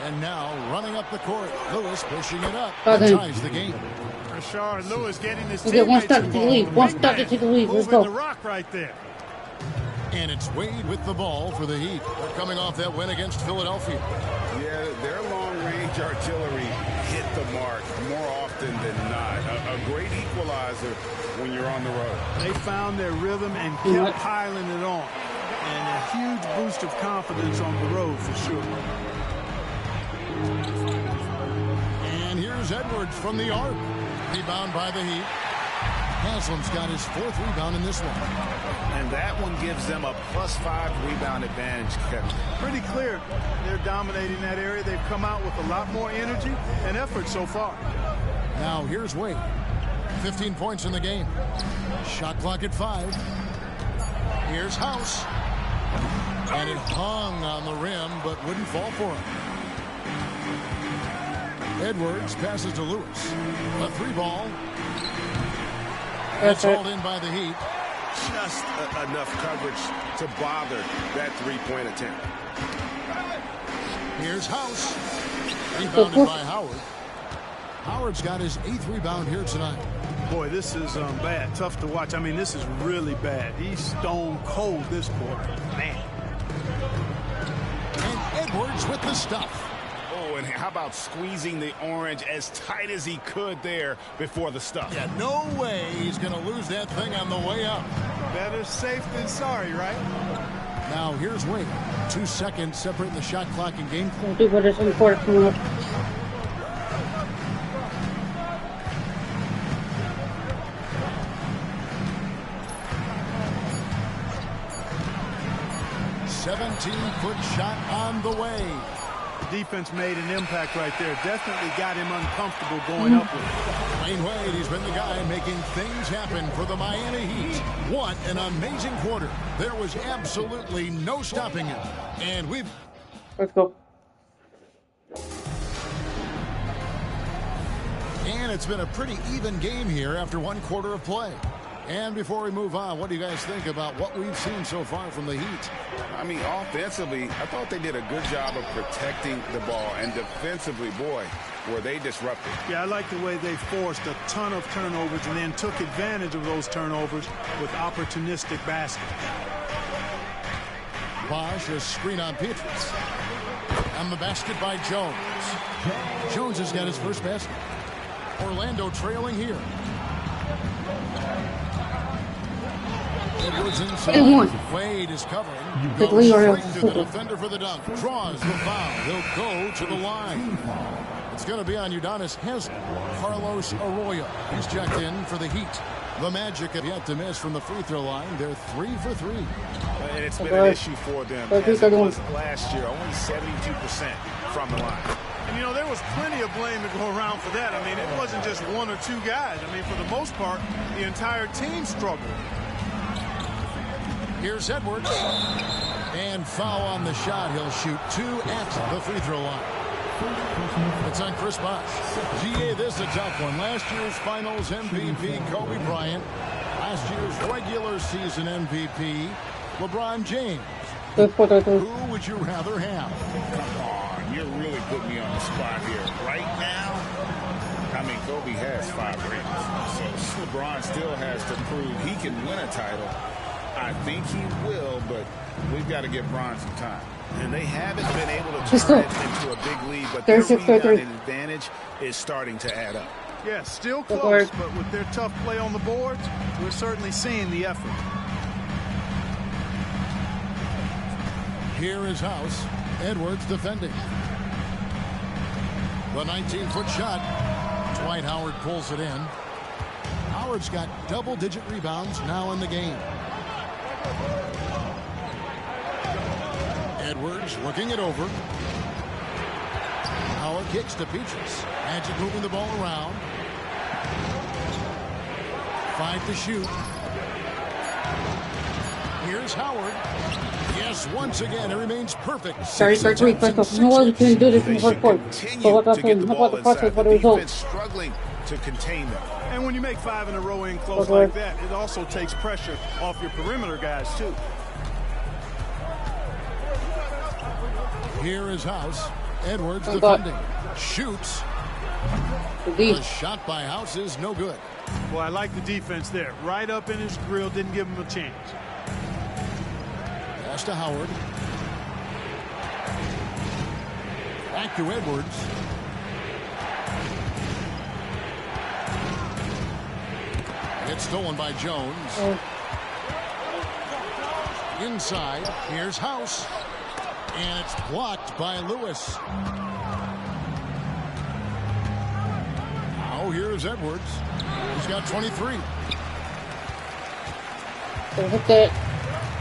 And now running up the court. Lewis pushing it up. That ties the game. Rashard Lewis getting his We got one teammates stop to the involved. lead. One stop to take the lead. Let's Moving the go. rock right there. And it's Wade with the ball for the Heat. They're coming off that win against Philadelphia. Yeah, their long-range artillery hit the mark more often than not. A great equalizer when you're on the road. They found their rhythm and kept piling it on. And a huge boost of confidence on the road for sure. And here's Edwards from the arc. Rebound by the Heat. Haslam's got his 4th rebound in this one. And that one gives them a +5 rebound advantage, Kevin. Pretty clear they're dominating that area. They've come out with a lot more energy and effort so far. Now here's Wade. 15 points in the game. Shot clock at 5. Here's House. And it hung on the rim, but wouldn't fall for him. Edwards passes to Lewis. A 3-ball. It's hauled in by the Heat. Just enough coverage to bother that 3-point attempt. Here's House. Rebounded by Howard. Howard's got his 8th rebound here tonight. Boy, this is bad. Tough to watch. I mean, this is really bad. He's stone cold this quarter. Man. And Edwards with the stuff. Oh, and how about squeezing the orange as tight as he could there before the stuff? Yeah, no way he's going to lose that thing on the way up. Better safe than sorry, right? Now here's Wade. 2 seconds separating the shot clock and game. We'll do for this one quarter coming up. Foot shot on the way. Defense made an impact right there. Definitely got him uncomfortable going up with it. Dwayne Wade, he's been the guy making things happen for the Miami Heat. What an amazing quarter. There was absolutely no stopping him. And we've... Let's go. And it's been a pretty even game here after 1 quarter of play. And before we move on, what do you guys think about what we've seen so far from the Heat? I mean, offensively, I thought they did a good job of protecting the ball. And defensively, boy, were they disruptive. Yeah, I like the way they forced a ton of turnovers and then took advantage of those turnovers with opportunistic baskets. Bosch, a screen on Pietrus. And the basket by Jones. Jones has got his first basket. Orlando trailing here. Edwards inside. Wade is covering. Goes straight to the defender for the dunk. Draws the foul. He'll go to the line. It's going to be on Udonis Haslem. Carlos Arroyo. He's checked in for the Heat. The Magic have yet to miss from the free throw line. They're 3 for 3. And it's been an issue for them. As it was last year, only 72% from the line. And, you know, there was plenty of blame to go around for that. I mean, it wasn't just 1 or 2 guys. I mean, for the most part, the entire team struggled. Here's Edwards. And foul on the shot. He'll shoot 2 at the free throw line. It's on Chris Bosh. GA, this is a tough one. Last year's finals MVP, Kobe Bryant. Last year's regular season MVP, LeBron James. Who would you rather have? Come on, you're really putting me on the spot here. Right now, I mean, Kobe has 5 rings. So LeBron still has to prove he can win a title. I think he will, but we've got to give Bron some time. And they haven't been able to turn it into a big lead, but their rebounding advantage is starting to add up. Yeah, still close, but with their tough play on the boards, we're certainly seeing the effort. Here is House. Edwards defending. The 19-foot shot. Dwight Howard pulls it in. Howard's got double-digit rebounds now in the game. Edwards working it over. Howard kicks to Petrus. Magic moving the ball around. 5 to shoot. Here's Howard. Yes, once again, it remains perfect. Sorry, first week, first off. No one can do this in the first quarter. So what I'm saying, how about the process for the results? Struggling to contain them. And when you make 5 in a row in close like that, it also takes pressure off your perimeter guys, too. Here is House. Edwards defending. Shoots. The shot by House is no good. Well, I like the defense there. Right up in his grill, didn't give him a chance. Pass to Howard. Back to Edwards. It's stolen by Jones. Inside, here's House. And it's blocked by Lewis. Now here's Edwards. He's got 23. Hit that.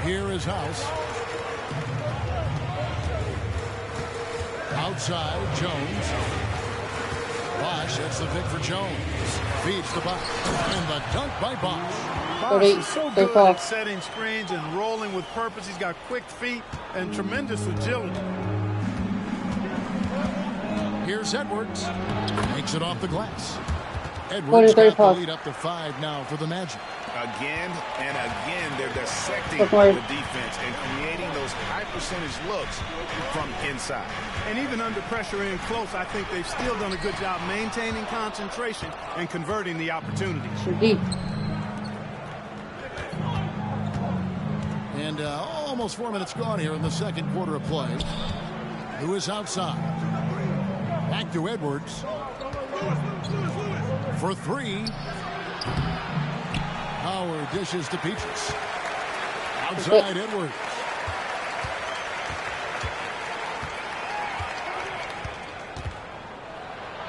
Here is House. Outside, Jones. Bosch, that's the pick for Jones. Feeds the Bosch. And the dunk by Bosch. Bosch is so good at setting screens and rolling with purpose. He's got quick feet and tremendous agility. Here's Edwards. Makes it off the glass. Edwards got the lead up to 5 now for the Magic. Again and again, they're dissecting the defense and creating those high percentage looks from inside. And even under pressure in close, I think they've still done a good job maintaining concentration and converting the opportunities. And almost 4 minutes gone here in the second quarter of play. Lewis outside. Back to Edwards. For 3. Howard dishes to Petrus. Outside Edwards.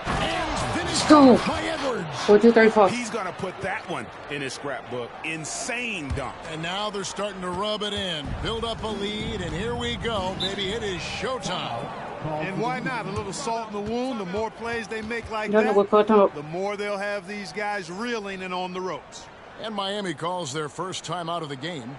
And finished by Edwards. 4-2-3-4. He's going to put that one in his scrapbook. Insane dunk. And now they're starting to rub it in. Build up a lead, and here we go, baby. It is showtime. And why not? A little salt in the wound. The more plays they make like that, the more they'll have these guys reeling and on the ropes. And Miami calls their first time out of the game.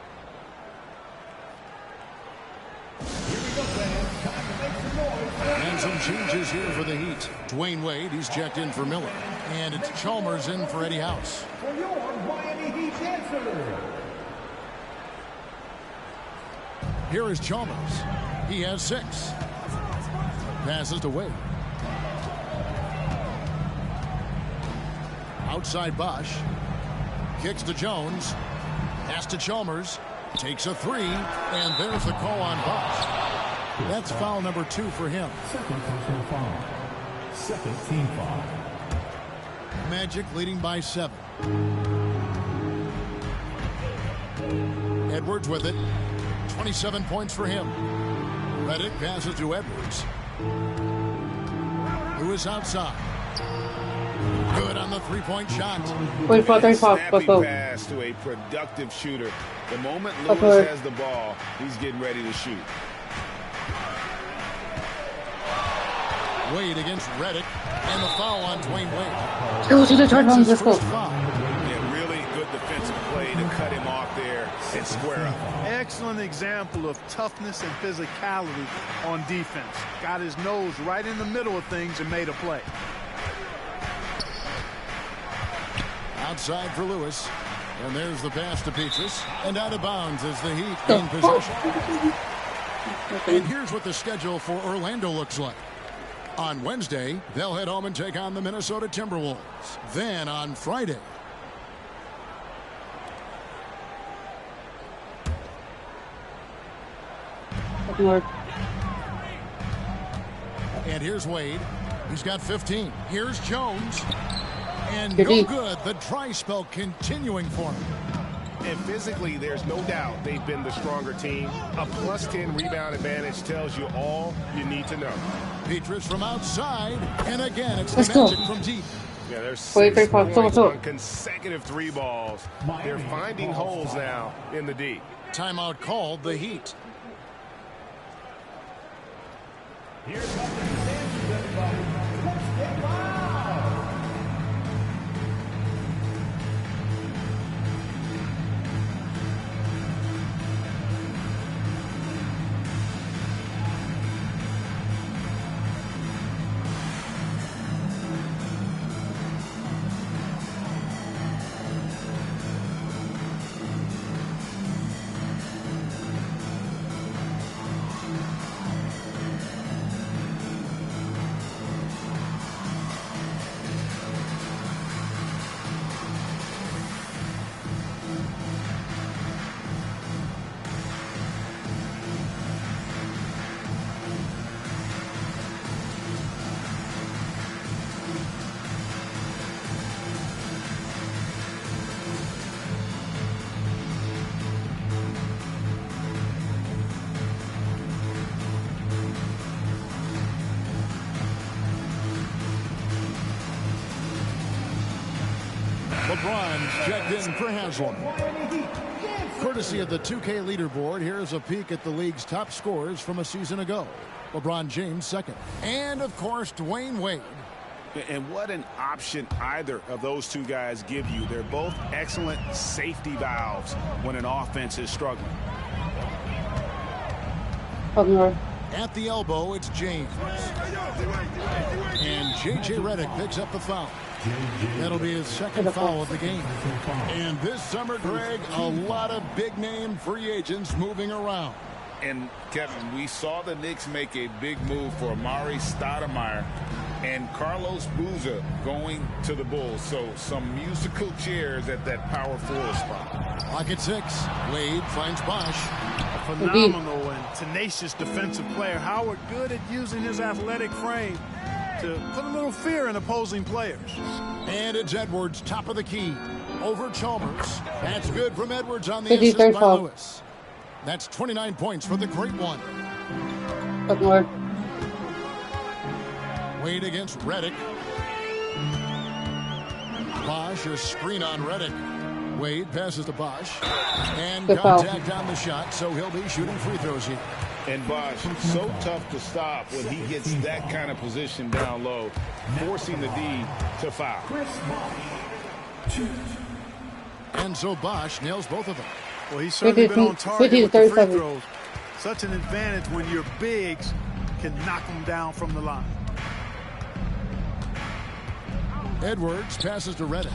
And some changes here for the Heat. Dwayne Wade, he's checked in for Miller. And it's Chalmers in for Eddie House. For your Miami Heat answer. Here is Chalmers. He has 6. Passes to Wade. Outside Bosch. Kicks to Jones. Pass to Chalmers. Takes a 3. And there's the call on Bosch. That's foul number 2 for him. Second personal foul. Second team foul. Magic leading by 7. Edwards with it. 27 points for him. Redick passes to Edwards. Lewis outside. Good on the 3-point shot. Snappy pass to a productive shooter. The moment Lewis has the ball, he's getting ready to shoot. Wade against Redick, and the foul on Dwayne Wade. It was the turn-on. Let's go. Yeah, really good defensive play to cut him off there and square up. Excellent example of toughness and physicality on defense. Got his nose right in the middle of things and made a play. Outside for Lewis. And there's the pass to Petrus. And out of bounds as the Heat gain possession. And here's what the schedule for Orlando looks like. On Wednesday, they'll head home and take on the Minnesota Timberwolves. Then on Friday, and here's Wade. He's got 15. Here's Jones. And no good. The dry spell continuing for him. And physically, there's no doubt they've been the stronger team. A plus 10 rebound advantage tells you all you need to know. Petrus from outside, and again, it's Let's the go. Magic from deep. Yeah, there's Wait, 6 wait, points so. on consecutive 3 balls. They're finding holes now in the D. Timeout called, the Heat. LeBron's checked in for Haslam. Courtesy of the 2K leaderboard, here's a peek at the league's top scorers from a season ago. LeBron James second. And, of course, Dwayne Wade. And what an option either of those two guys give you. They're both excellent safety valves when an offense is struggling. At the elbow, it's James. And J.J. Redick picks up the foul. That'll be his second foul of the game. And this summer, Greg, a lot of big-name free agents moving around. And, Kevin, we saw the Knicks make a big move for Amari Stoudemire and Carlos Boozer going to the Bulls. So some musical chairs at that power forward spot. Pocket 6. Wade finds Bosh. A phenomenal and tenacious defensive player. Howard good at using his athletic frame to put a little fear in opposing players. And it's Edwards, top of the key. Over Chalmers. That's good from Edwards on the assist by Lewis. That's 29 points for the great one. Wade against Redick. Bosh, a screen on Redick. Wade passes to Bosh. And contact on the shot, so he'll be shooting free throws here. And Bosh, so tough to stop when he gets that kind of position down low, forcing the D to foul. And so Bosh nails both of them. Well, he's certainly been on target with the free throws. Such an advantage when your bigs can knock them down from the line. Edwards passes to Redick.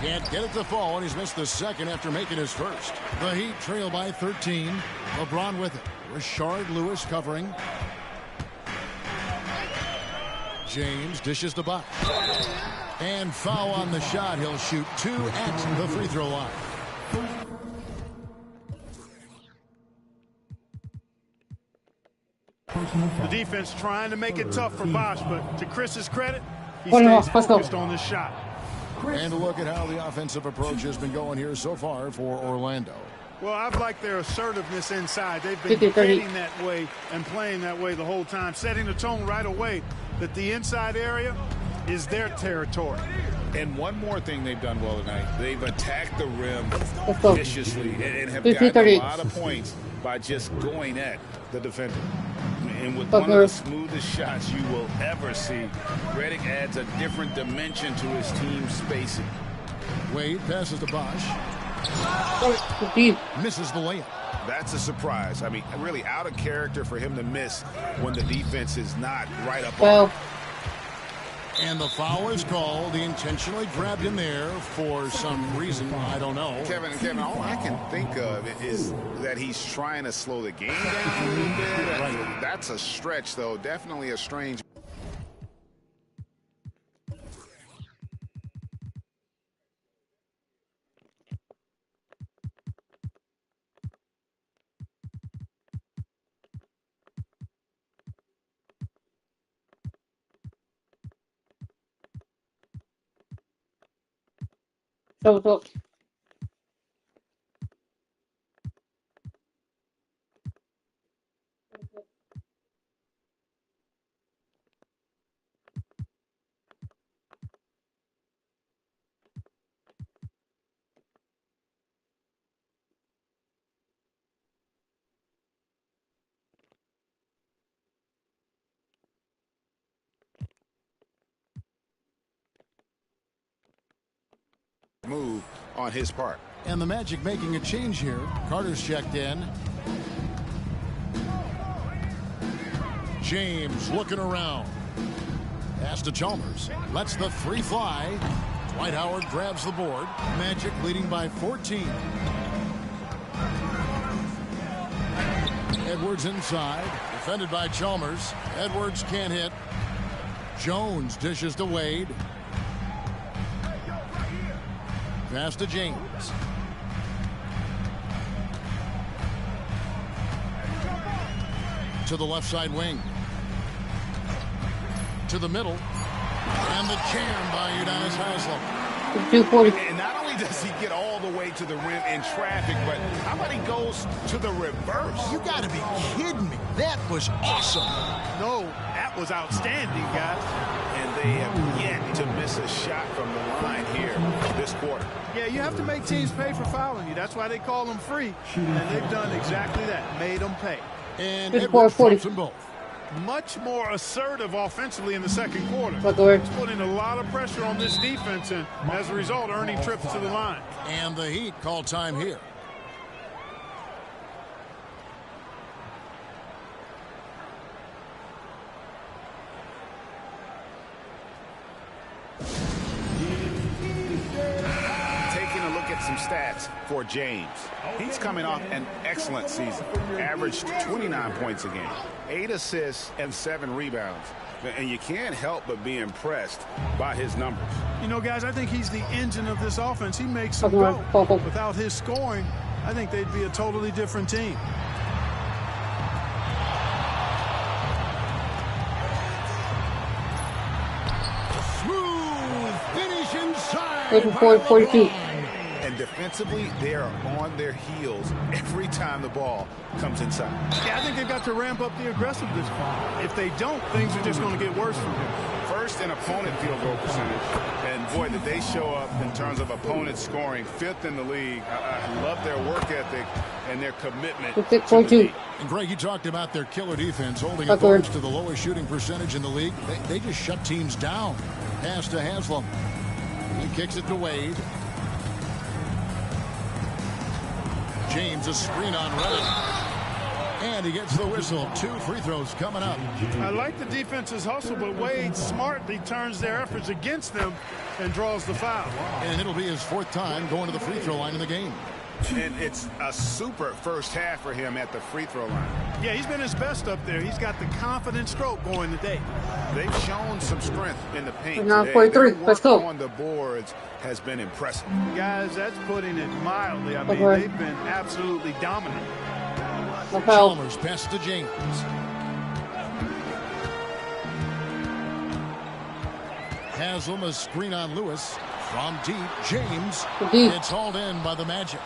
Can't get it to fall, and he's missed the second after making his first. The Heat trail by 13. LeBron with it. Rashard Lewis covering. James dishes to Bosh. And foul on the shot. He'll shoot 2 at the free throw line. The defense trying to make it tough for Bosh, but to Chris's credit, he stays focused on this shot. And a look at how the offensive approach has been going here so far for Orlando. Well, I've liked their assertiveness inside. They've been heading that way and playing that way the whole time, setting the tone right away that the inside area is their territory. And one more thing they've done well tonight, they've attacked the rim viciously and have 50, gotten a lot of points by just going at the defender. And with one of the smoothest shots you will ever see, Redick adds a different dimension to his team's spacing. Wade passes to Bosh. Misses the layup. That's a surprise. I mean, really out of character for him to miss when the defense is not right up on him. And the foul is called. He intentionally grabbed him there for some reason. I don't know. Kevin, all I can think of is that he's trying to slow the game down a little bit. Right. That's a stretch, though. Definitely a strange. So. move on his part. And the Magic making a change here. Carter's checked in. James looking around. Pass to Chalmers. Lets the three fly. Dwight Howard grabs the board. Magic leading by 14. Edwards inside. Defended by Chalmers. Edwards can't hit. Jones dishes to Wade. Pass to James. To the left side wing. To the middle. And the jam by Udonis Haslem. 240. And not only does he get all the way to the rim in traffic, but how about he goes to the reverse? You got to be kidding me. That was awesome. No, that was outstanding, guys. And they have yet to miss a shot from the line here this quarter. Yeah, you have to make teams pay for fouling you. That's why they call them free. And they've done exactly that, made them pay. And 54, Edwards 40. drops them both. Much more assertive offensively in the second quarter. Buckler. It's putting a lot of pressure on this defense, and as a result, earning trips to the line. And the Heat call time here. Taking a look at some stats for James. He's coming off an excellent season. Averaged 29 points a game, 8 assists, and 7 rebounds. And you can't help but be impressed by his numbers. You know, guys, I think he's the engine of this offense. He makes them Buckler. go. Without his scoring, I think they'd be a totally different team. Smooth finish inside. 34, 42. And defensively, they are on their heels every time the ball comes inside. Yeah, I think they've got to ramp up the aggressiveness. If they don't, things are just going to get worse from him. First in opponent field goal percentage. And boy, did they show up in terms of opponent scoring. 5th in the league. I love their work ethic and their commitment. 56, to the 42. team. And Greg, you talked about their killer defense holding Buckler. opponents to the lowest shooting percentage in the league. They just shut teams down. Pass to Haslem. He kicks it to Wade. James a screen on Reddick. And he gets the whistle. 2 free throws coming up. I like the defense's hustle, but Wade smartly turns their efforts against them and draws the foul. And it'll be his 4th time going to the free throw line in the game. And it's a super first half for him at the free throw line. Yeah, he's been his best up there. He's got the confident stroke going today. They've shown some strength in the paint Now today. 43. Their Let's work go. on the boards has been impressive. Guys, that's putting it mildly. I mean, Buckler. they've been absolutely dominant. No foul. Chalmers pass to James. Haslem a screen on Lewis. From deep, James. Deep. It's hauled in by the Magic.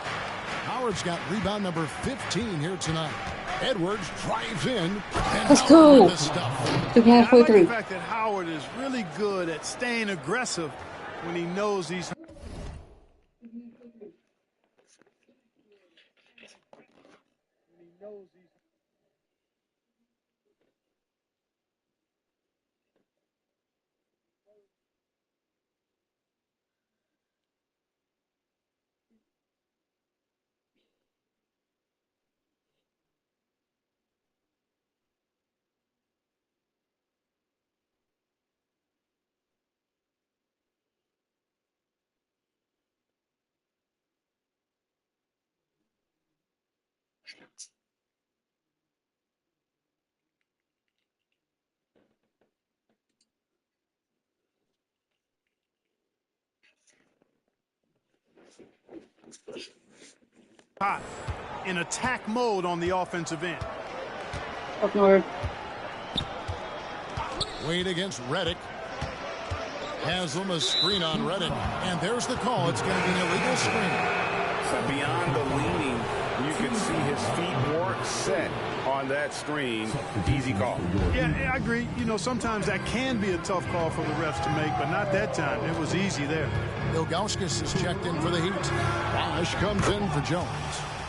Howard's got rebound number 15 here tonight. Edwards drives in. And Let's Howard go. with the stuff. 2 I like the 43. fact that Howard is really good at staying aggressive when he knows he's... hot in attack mode on the offensive end. Buckler. Wade against Reddick. Haslem a screen on Reddick. And there's the call. It's going to be an illegal screen. Beyond the leaning, you can see his feet weren't set on that screen. Easy call. Yeah, I agree. You know, sometimes that can be a tough call for the refs to make, but not that time. It was easy there. Ilgauskas is checked in for the Heat. Wallace comes in for Jones.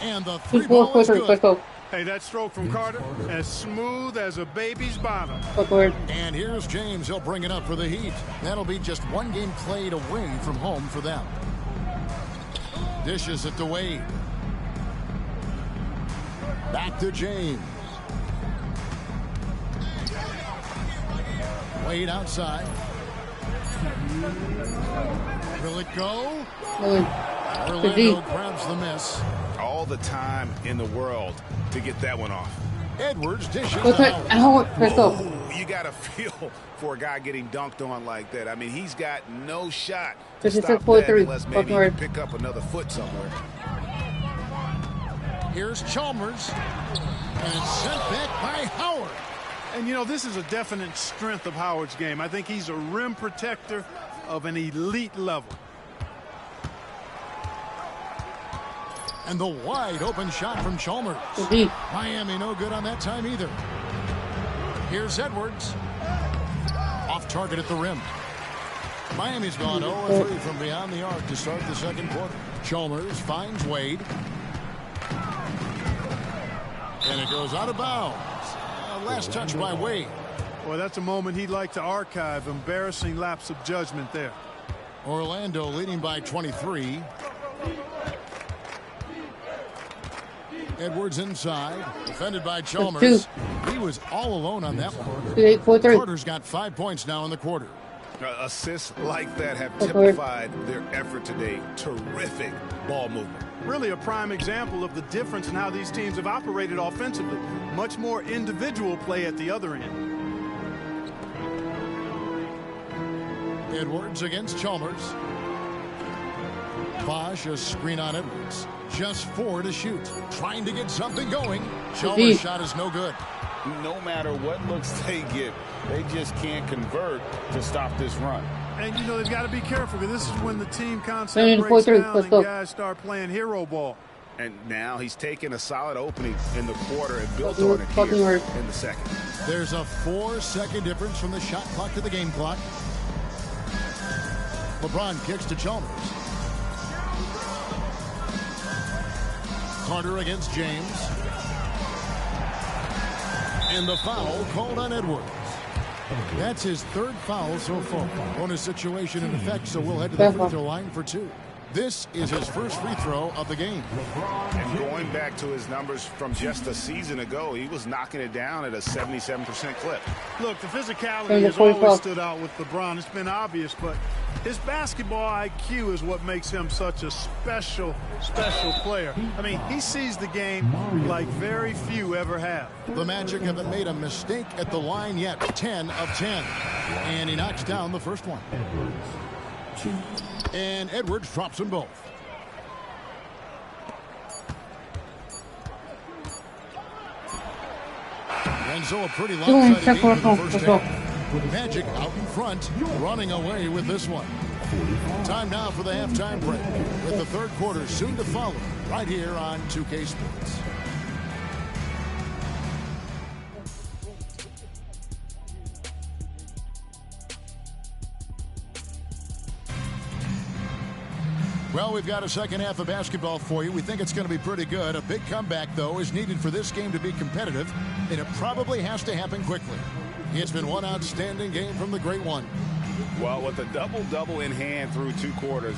And the 2 three ball is 43. Let's good. go. Hey, that stroke from Carter, as smooth as a baby's bottom. Buckler. And here's James. He'll bring it up for the Heat. That'll be just 1 game played away from home for them. Dishes it to Wade. Back to James. Wade outside. Will it go? Orlando grabs the miss. All the time in the world to get that one off. Edwards dishes out. You got to feel for a guy getting dunked on like that. I mean, he's got no shot to This is stop a that 4-3. unless maybe he can pick up another foot somewhere. Here's Chalmers. And it's sent back by Howard. And, you know, this is a definite strength of Howard's game. I think he's a rim protector of an elite level. And the wide open shot from Chalmers. Miami no good on that time either. Here's Edwards. Off target at the rim. Miami's gone 0-3 from beyond the arc to start the second quarter. Chalmers finds Wade. And it goes out of bounds. Last touch by Wade. Boy, that's a moment he'd like to archive. Embarrassing lapse of judgment there. Orlando leading by 23. Edwards inside, defended by Chalmers. He was all alone on that one. Carter's got 5 points now in the quarter. Assists like that have typified their effort today. Terrific ball movement. Really a prime example of the difference in how these teams have operated offensively. Much more individual play at the other end. Edwards against Chalmers. Bosch, a screen on Edwards. Just 4 to shoot. Trying to get something going. Chalmers' shot is no good. No matter what looks they get, they just can't convert to stop this run. And, you know, they've got to be careful because this is when the team concept breaks down and guys start playing hero ball. And now he's taken a solid opening in the quarter and built on it here in the second. There's a 4-second difference from the shot clock to the game clock. LeBron kicks to Chalmers. Carter against James. And the foul called on Edwards. That's his third foul so far. Bonus situation in effect, so we'll head to the free throw line for 2. This is his first free throw of the game. And going back to his numbers from just a season ago, he was knocking it down at a 77% clip. Look, the physicality has always stood out with LeBron. It's been obvious, but his basketball IQ is what makes him such a special player. I mean, he sees the game like very few ever have. The Magic haven't made a mistake at the line yet. 10 of 10. And he knocks down the first one. And Edwards drops them both. And so a pretty lopsided game in the first half. With Magic out in front, running away with this one. Time now for the halftime break, with the third quarter soon to follow, right here on 2K Sports. Well, we've got a second half of basketball for you. We think it's going to be pretty good. A big comeback, though, is needed for this game to be competitive, and it probably has to happen quickly. It's been one outstanding game from the Great One. Well, with a double-double in hand through 2 quarters,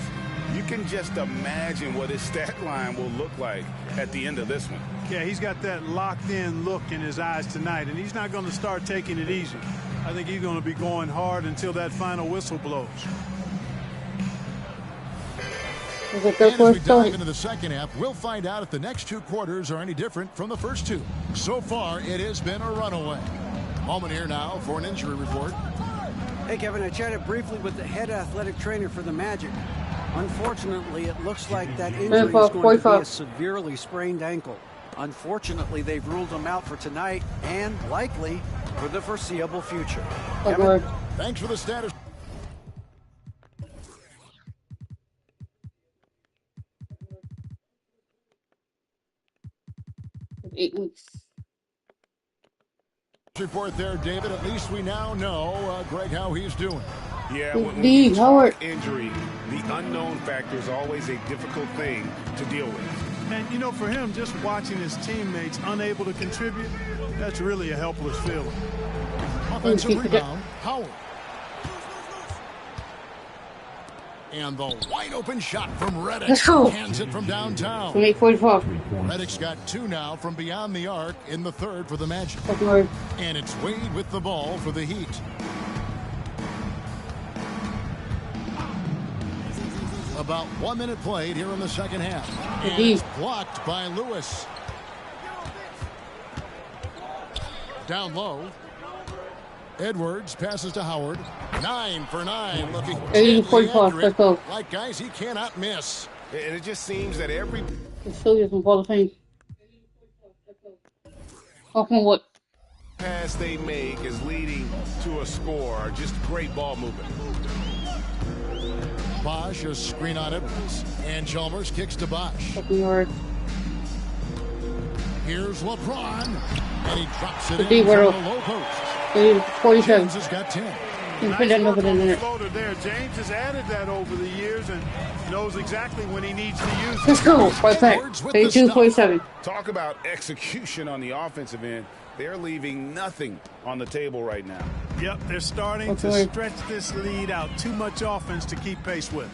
you can just imagine what his stat line will look like at the end of this one. Yeah, he's got that locked-in look in his eyes tonight, and he's not going to start taking it easy. I think he's going to be going hard until that final whistle blows. And as we dive into the second half, we'll find out if the next 2 quarters are any different from the first 2. So far, it has been a runaway. Moment here now for an injury report. Hey, Kevin, I chatted briefly with the head athletic trainer for the Magic. Unfortunately, it looks like that injury is going to be a severely sprained ankle. Unfortunately, they've ruled him out for tonight and likely for the foreseeable future. Kevin? Thanks for the status. 8 weeks. Report there, David. At least we now know, Greg, how he's doing. Yeah, when you talk injury, the unknown factor is always a difficult thing to deal with. And, you know, for him, just watching his teammates unable to contribute, that's really a helpless feeling. Offensive rebound, Howard. And the wide open shot from Redick. Let's go. Hands it from downtown. 28-45. Redick's got 2 now from beyond the arc in the third for the Magic. Second word. And it's Wade with the ball for the Heat. About 1 minute played here in the second half. And it's blocked by Lewis. Down low. Edwards passes to Howard. 9 for 9. Looking 80-45. Let's go. like guys he cannot miss. And it just seems that every Let's show you some Hall of Fame. Off on what? pass they make is leading to a score. Just great ball movement. Bosch, a screen on Edwards. And Chalmers kicks to Bosch. Second word. Here's LeBron. And he drops it The in D from word. the low post. 47. James has got 10. You can put that over in there. Floater there. James has added that over the years and knows exactly when he needs to use it. Let's go. Right back. 32-47. Talk about execution on the offensive end. They're leaving nothing on the table right now. Yep, they're starting Okay. to stretch this lead out. Too much offense to keep pace with.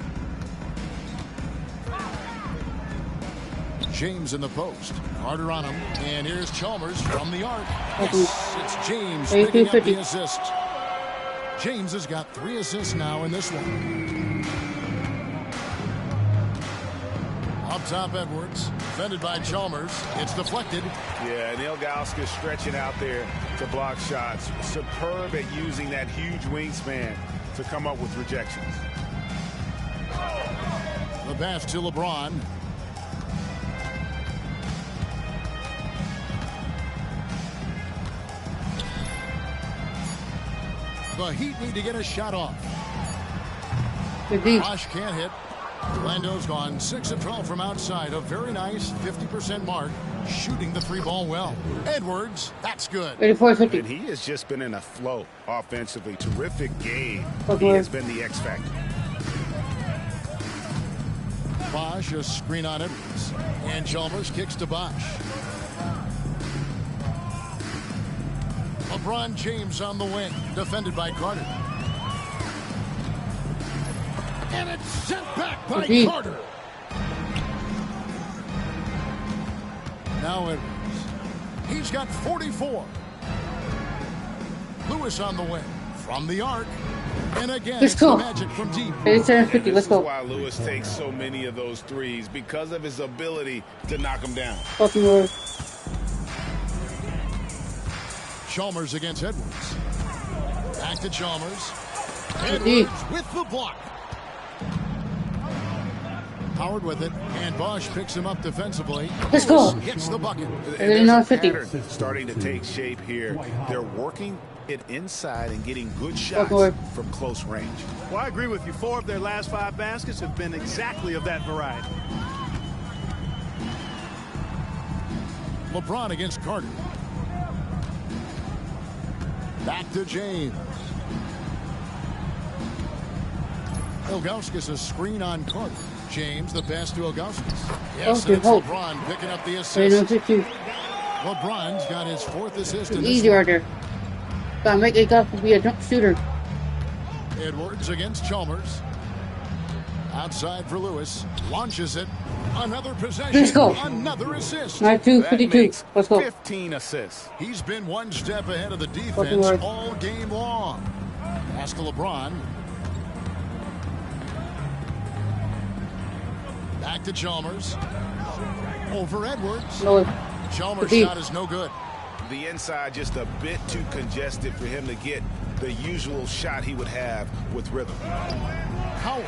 James in the post. Carter on him. And here's Chalmers from the arc. Yes, it's James picking up the assist. James has got 3 assists now in this one. Up top, Edwards. Defended by Chalmers. It's deflected. Yeah, Neil Gauskas stretching out there to block shots. Superb at using that huge wingspan to come up with rejections. The pass to LeBron. The Heat need to get a shot off. Bosch can't hit. Orlando's gone 6 of 12 from outside. A very nice 50% mark. Shooting the 3-ball well. Edwards, that's good. 84-50. And he has just been in a flow offensively. Terrific game. Okay. He has been the X factor. Bosch, a screen on Edwards. And Chalmers kicks to Bosch. LeBron James on the wing. Defended by Carter. And it's sent back by Carter. Now Edwards. He's got 44. Lewis on the wing. From the arc. And again, Let's it's go. the Magic from deep. 87-50. This Let's is go. why Lewis takes so many of those threes, because of his ability to knock them down. Second word. Chalmers against Edwards. Back to Chalmers. Edwards with the block. Howard with it, and Bosch picks him up defensively. Let's go. Hits the bucket. There's a 50. pattern starting to take shape here. They're working it inside and getting good shots word. from close range. Well, I agree with you. 4 of their last 5 baskets have been exactly of that variety. LeBron against Carter. Back to James. Ilgauskas a screen on Carter. James, the pass to Ilgauskas. Yes, and it's LeBron picking up the assist. 39-50. LeBron's got his 4th assist in this Easy one. right there. Gotta make it got to be a jump shooter. Edwards against Chalmers. Outside for Lewis. Launches it. Another possession. Let's go. Another assist. 92-52. Let's go. 15 assists. He's been one step ahead of the defense all game long. Pass to LeBron. Back to Chalmers. Over Edwards. No. Chalmers' shot is no good. The inside just a bit too congested for him to get the usual shot he would have with rhythm. Howard.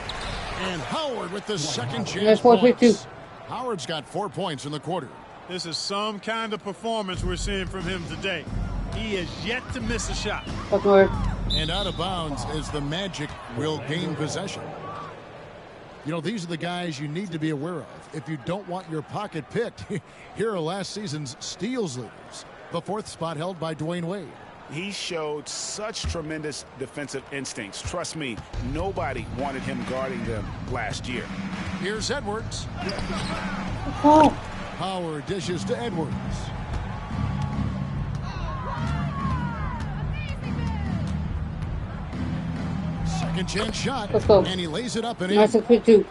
And Howard with the second chance. That's 4-3-2. Howard's got 4 points in the quarter. This is some kind of performance we're seeing from him today. He has yet to miss a shot. Second word. And out of bounds as the Magic will gain possession. You know, these are the guys you need to be aware of. If you don't want your pocket picked, here are last season's steals leaders. The 4th spot held by Dwayne Wade. He showed such tremendous defensive instincts. Trust me, nobody wanted him guarding them last year. Here's Edwards. Oh. Howard dishes to Edwards. Second chance shot. Let's go. And he lays it up and in. 9-6-2.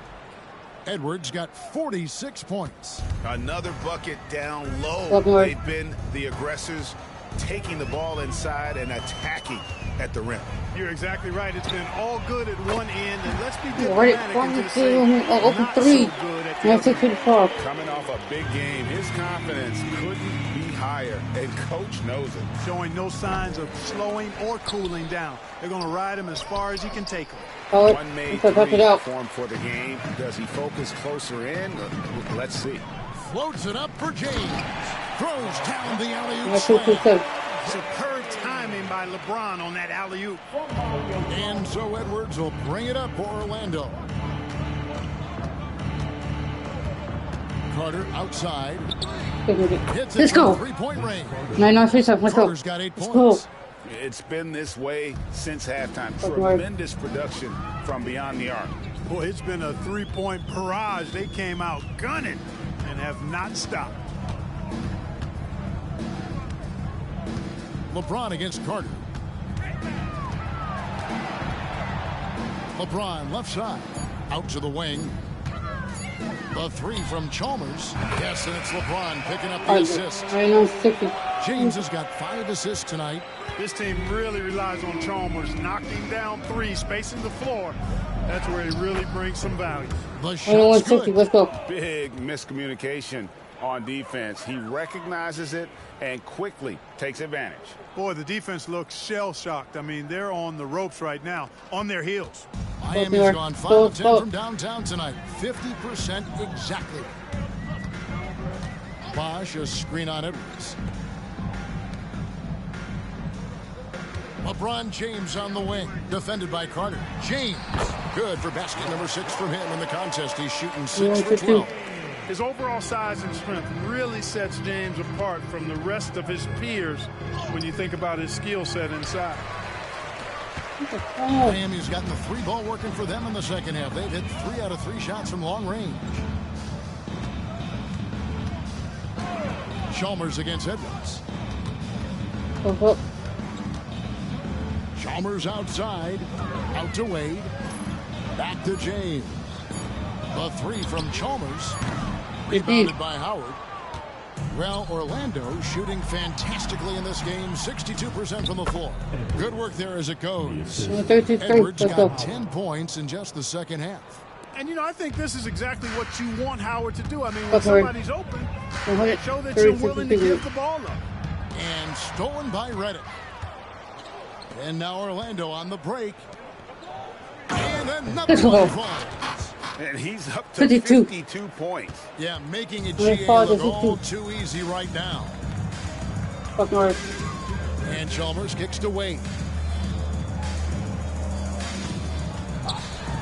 Edwards got 46 points. Another bucket down low. Edward. They've been the aggressors, taking the ball inside and attacking at the rim. You're exactly right. It's been all good at one end, and let's be Right, diplomatic and just say open not three. so good at the other end. 9-6-4. Coming off a big game, his confidence couldn't be higher, and coach knows it. Showing no signs of slowing or cooling down. They're going to ride him as far as he can take him. One made Let's touch three it out. formed for the game. Does he focus closer in? Let's see. Floats it up for James. Throws down the alley-oop 9-6-7. slam. Superb timing by LeBron on that alley-oop. And so Edwards will bring it up for Orlando. Carter outside. Hits it Let's from go. three-point range. 9-9-3-7. Let's go. Carter's got 8 Let's points. go. It's been this way since halftime. Edward. Tremendous production from beyond the arc. Boy, it's been a three-point barrage. They came out gunning and have not stopped. LeBron against Carter. LeBron left side. Out to the wing. The three from Chalmers. Yes, and it's LeBron picking up the assist. 9-9-6. James has got 5 assists tonight. This team really relies on Chalmers knocking down three, spacing the floor. That's where he really brings some value. The shot's 9-1-60. good. Let's go. Big miscommunication on defense. He recognizes it and quickly takes advantage. Boy, the defense looks shell-shocked. I mean, they're on the ropes right now, on their heels. Miami's gone 5 of 10 from downtown tonight. 50% exactly. Bosch, a screen on Edwards. LeBron James on the wing, defended by Carter. James, good for basket number 6 from him in the contest. He's shooting 6 for 12. His overall size and strength really sets James apart from the rest of his peers when you think about his skill set inside. Miami's gotten the 3-ball working for them in the second half. They've hit 3 out of 3 shots from long range. Chalmers against Edwards. Chalmers outside. Out to Wade. Back to James. The 3 from Chalmers. Rebounded by Howard. Well, Orlando shooting fantastically in this game. 62% from the floor. Good work there as it goes. Edwards got 10 points in just the second half. And, you know, I think this is exactly what you want Howard to do. I mean, when somebody's open, show that you're willing to give the ball up. And stolen by Redick. And now Orlando on the break. And another one falls. And he's up to 52 points. Yeah, making it GA look all too easy right now. And Chalmers kicks to Wade.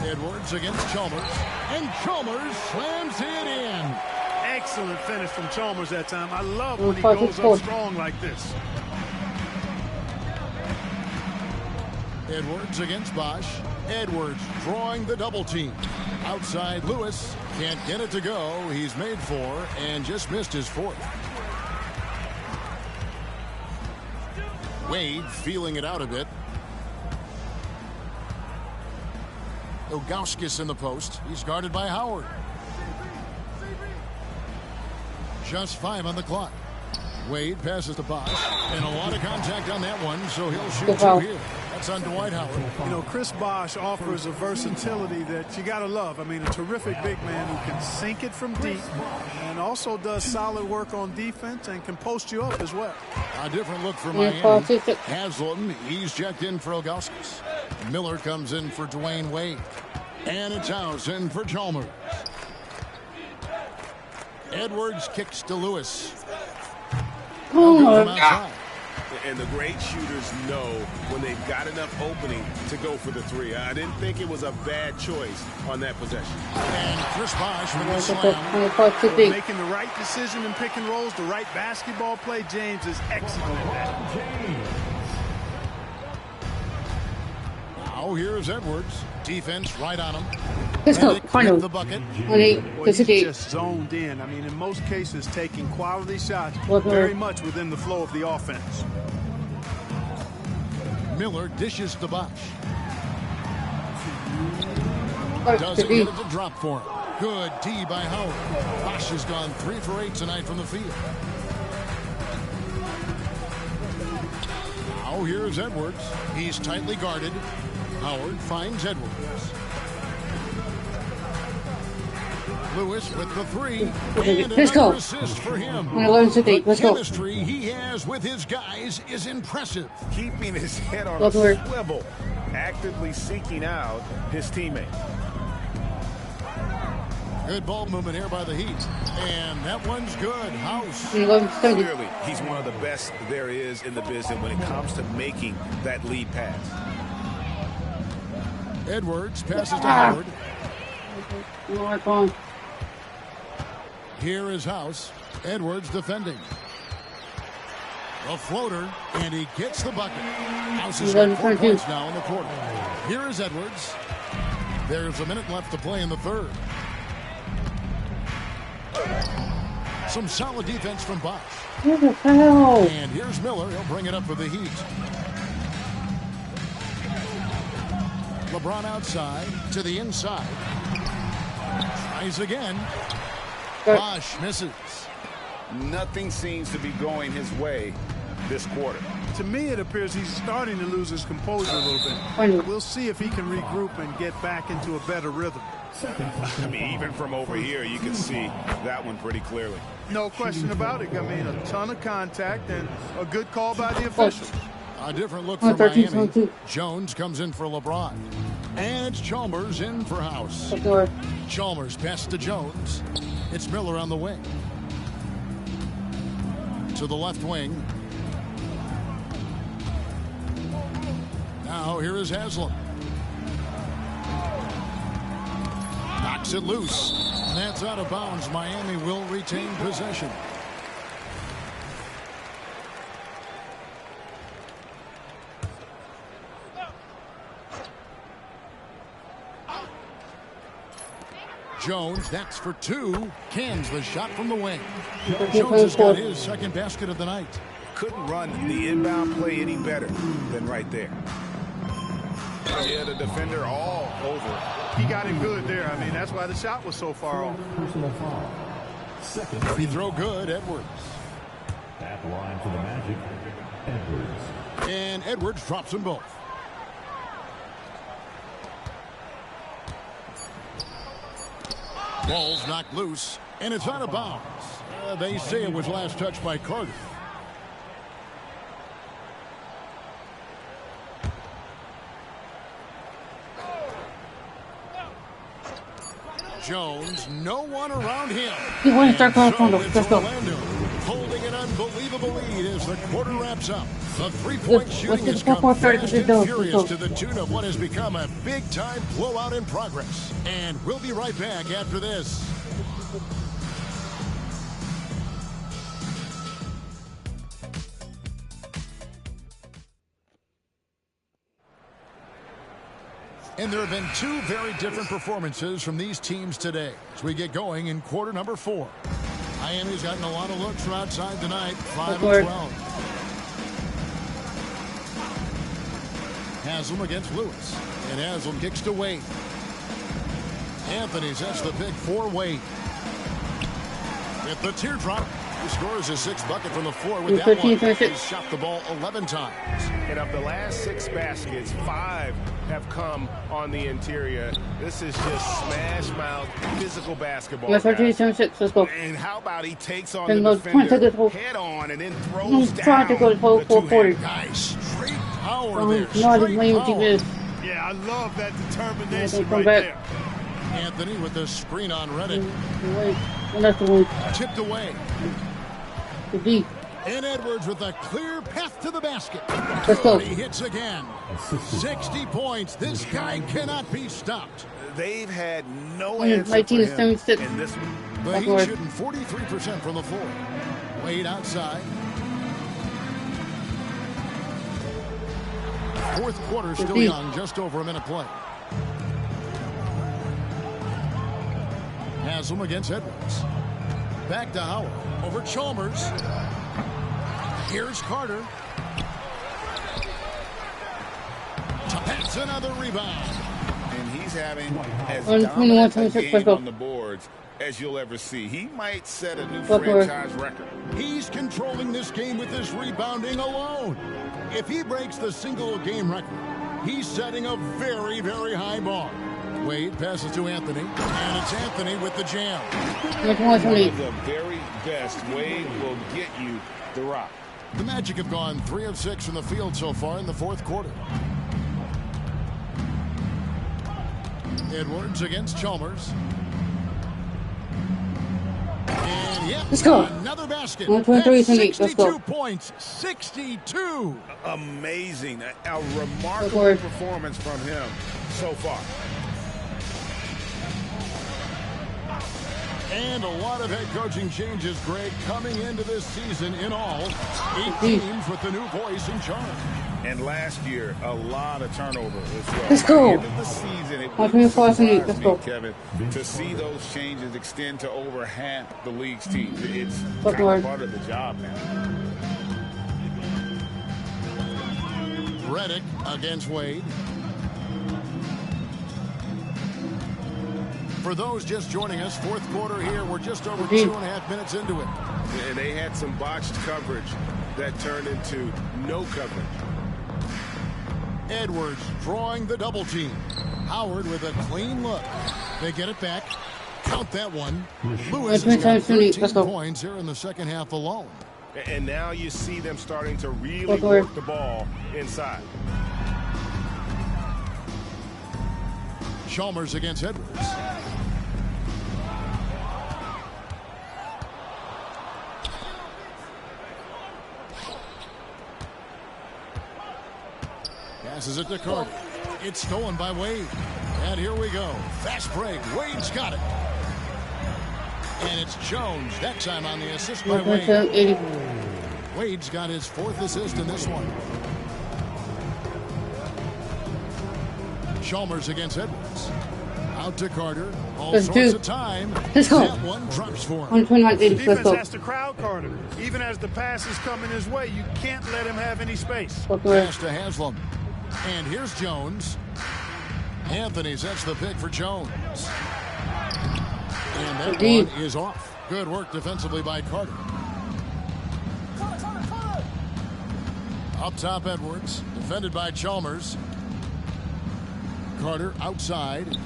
Edwards against Chalmers. And Chalmers slams it in. Excellent finish from Chalmers that time. I love when he goes up strong like this. Edwards against Bosch. Edwards drawing the double team. Outside Lewis. Can't get it to go. He's made 4 and just missed his 4th. Wade feeling it out a bit. Ilgauskas in the post. He's guarded by Howard. Just 5 on the clock. Wade passes to Bosch. And a lot of contact on that one, so he'll shoot 2 here. That's on Dwight Howard. You know, Chris Bosch offers a versatility that you got to love. I mean, a terrific big man who can sink it from deep and also does solid work on defense and can post you up as well. A different look for Miami. Haslam, he's checked in for Ilgauskas. Miller comes in for Dwayne Wade. And it's House in for Chalmers. Edwards kicks to Lewis. And the great shooters know when they've got enough opening to go for the 3. I didn't think it was a bad choice on that possession. And Chris Bosch with the slam. Making the right decision in pick and rolls, the right basketball play. James is excellent at that. Now here's Edwards. Defense right on him. Let's go. Final. The bucket. He's just zoned in. I mean, in most cases, taking quality shots very much within the flow of the offense. Miller dishes to Bosch. Doesn't get it to drop for him. Good D by Howard. Bosch has gone 3 for 8 tonight from the field. Now here's Edwards. He's tightly guarded. Howard finds Edwards. Lewis with the 3. And Let's go. another assist for him. 11-8. Let's The go. chemistry he has with his guys is impressive. Keeping his head on Go a for it. swivel, actively seeking out his teammates. Good ball movement here by the Heat. And that one's good. House. 11-70. Clearly, he's one of the best there is in the business when it comes to making that lead pass. Edwards passes to Howard. No, I'm on. Here is House. Edwards defending. A floater, and he gets the bucket. House has got 4 points now in the quarter. Here is Edwards. There's a minute left to play in the third. Some solid defense from Bosch. What the hell? And here's Miller. He'll bring it up for the Heat. LeBron outside to the inside. Tries again. Bosch misses. Nothing seems to be going his way this quarter. To me, it appears he's starting to lose his composure a little bit. Finally. We'll see if he can regroup and get back into a better rhythm. I mean, even from over here, you can see that one pretty clearly. No question about it. I mean, a ton of contact and a good call by the officials. A different look for 13, Miami. 22. Jones comes in for LeBron. And it's Chalmers in for House. Let's go. Chalmers passes to Jones. It's Miller on the wing. To the left wing. Now here is Haslam. Knocks it loose. And that's out of bounds. Miami will retain possession. Jones, that's for 2. Cans the shot from the wing. Jones has got his second basket of the night. Couldn't run the inbound play any better than right there. Yeah, the defender all over. He got it good there. I mean, that's why the shot was so far off. Personal foul. Second. Free throw good, Edwards. At the line for the Magic, Edwards. And Edwards drops them both. Ball's knocked loose, and it's out of bounds. They say it was last touched by Carter. Jones, no one around him. You want to start going from the It's first go. Orlando holding an unbelievable lead as the quarter wraps up. The three-point Let's shooting get has the 4 come point started fast with the and dose. furious Let's to go. the tune of what has become a big-time blowout in progress. And we'll be right back after this. And there have been 2 very different performances from these teams today as we get going in quarter number 4. Miami's gotten a lot of looks from outside tonight, 5 and 12. Haslam against Lewis. And Haslam kicks to Wade. Anthony sets the big 4 Wade. With the teardrop, he scores his 6th bucket from the floor with that 13, one. 26. He's shot the ball 11 times. And of the last 6 baskets, 5 have come on the interior. This is just smash mouth physical basketball. Let's guys. 26. Let's go. And how about he takes on And the those points defender at this head on and then I'm throws down trying to go to the 440. two-handed. Nice straight power there. Not as Straight lame as power. he is. Yeah, I love that determination Come right back. there. Anthony with the screen on Reddick. And that's the one. Tipped away. The D. And Edwards with a clear path to the basket. Let's go. He hits again. 60 points. This guy cannot be stopped. They've had no My answer team for is him 76. in this one. The That's Heat right. shooting 43% from the floor. Wade outside. Fourth quarter still Deep. young, just over a minute play. Haslam against Edwards. Back to Howard. Over Chalmers. Here's Carter. To pass another rebound. And he's He's having as 121, dominant a 26, game let's go. on the boards as you'll ever see. He might set a new Go for it. franchise record. He's controlling this game with his rebounding alone. If he breaks the single-game record, he's setting a very, very high bar. Wade passes to Anthony, and it's Anthony with the jam. 21, One of 28. the very best. Wade will get you the rock. The Magic have gone 3 of 6 from the field so far in the fourth quarter. Edwards against Chalmers. And yep, Let's go. another basket. 123, That's 28. Let's go. 62 points. 62. Amazing. A Go for remarkable it. performance from him so far. And a lot of head coaching changes, Greg, coming into this season in all. 8 Mhm. teams with the new voice in charge. And last year, a lot of turnover as well. Let's go. By the end of the season, it 124, wouldn't 28. surprise Let's me, go. Kevin, to see those changes extend to over half the league's teams. It's Go kind for of it. part of the job now. Redick against Wade. For those just joining us, fourth quarter here. We're just over 2.5 minutes into it. And they had some botched coverage that turned into no coverage. Edwards drawing the double team. Howard with a clean look. They get it back. Count that one. Lewis has got 13 Let's go. points here in the second half alone. And now you see them starting to really Go for it. work the ball inside. Chalmers against Edwards. Passes it to Carter. It's stolen by Wade. And here we go. Fast break. Wade's got it. And it's Jones that time on the assist by Wade. 80. Wade's got his 4th assist in this one. Chalmers against Edwards. Out to Carter. All Let's sorts do. of time. Let's go. That one drops for him. 121, 80. Let's Defense go. has to crowd Carter. Even as the pass is coming his way, you can't let him have any space. Go for it. Pass to Haslam. And here's Jones. Anthony sets the pick for Jones. And that Indeed. one is off. Good work defensively by Carter. Up top, Edwards. Defended by Chalmers. Carter outside.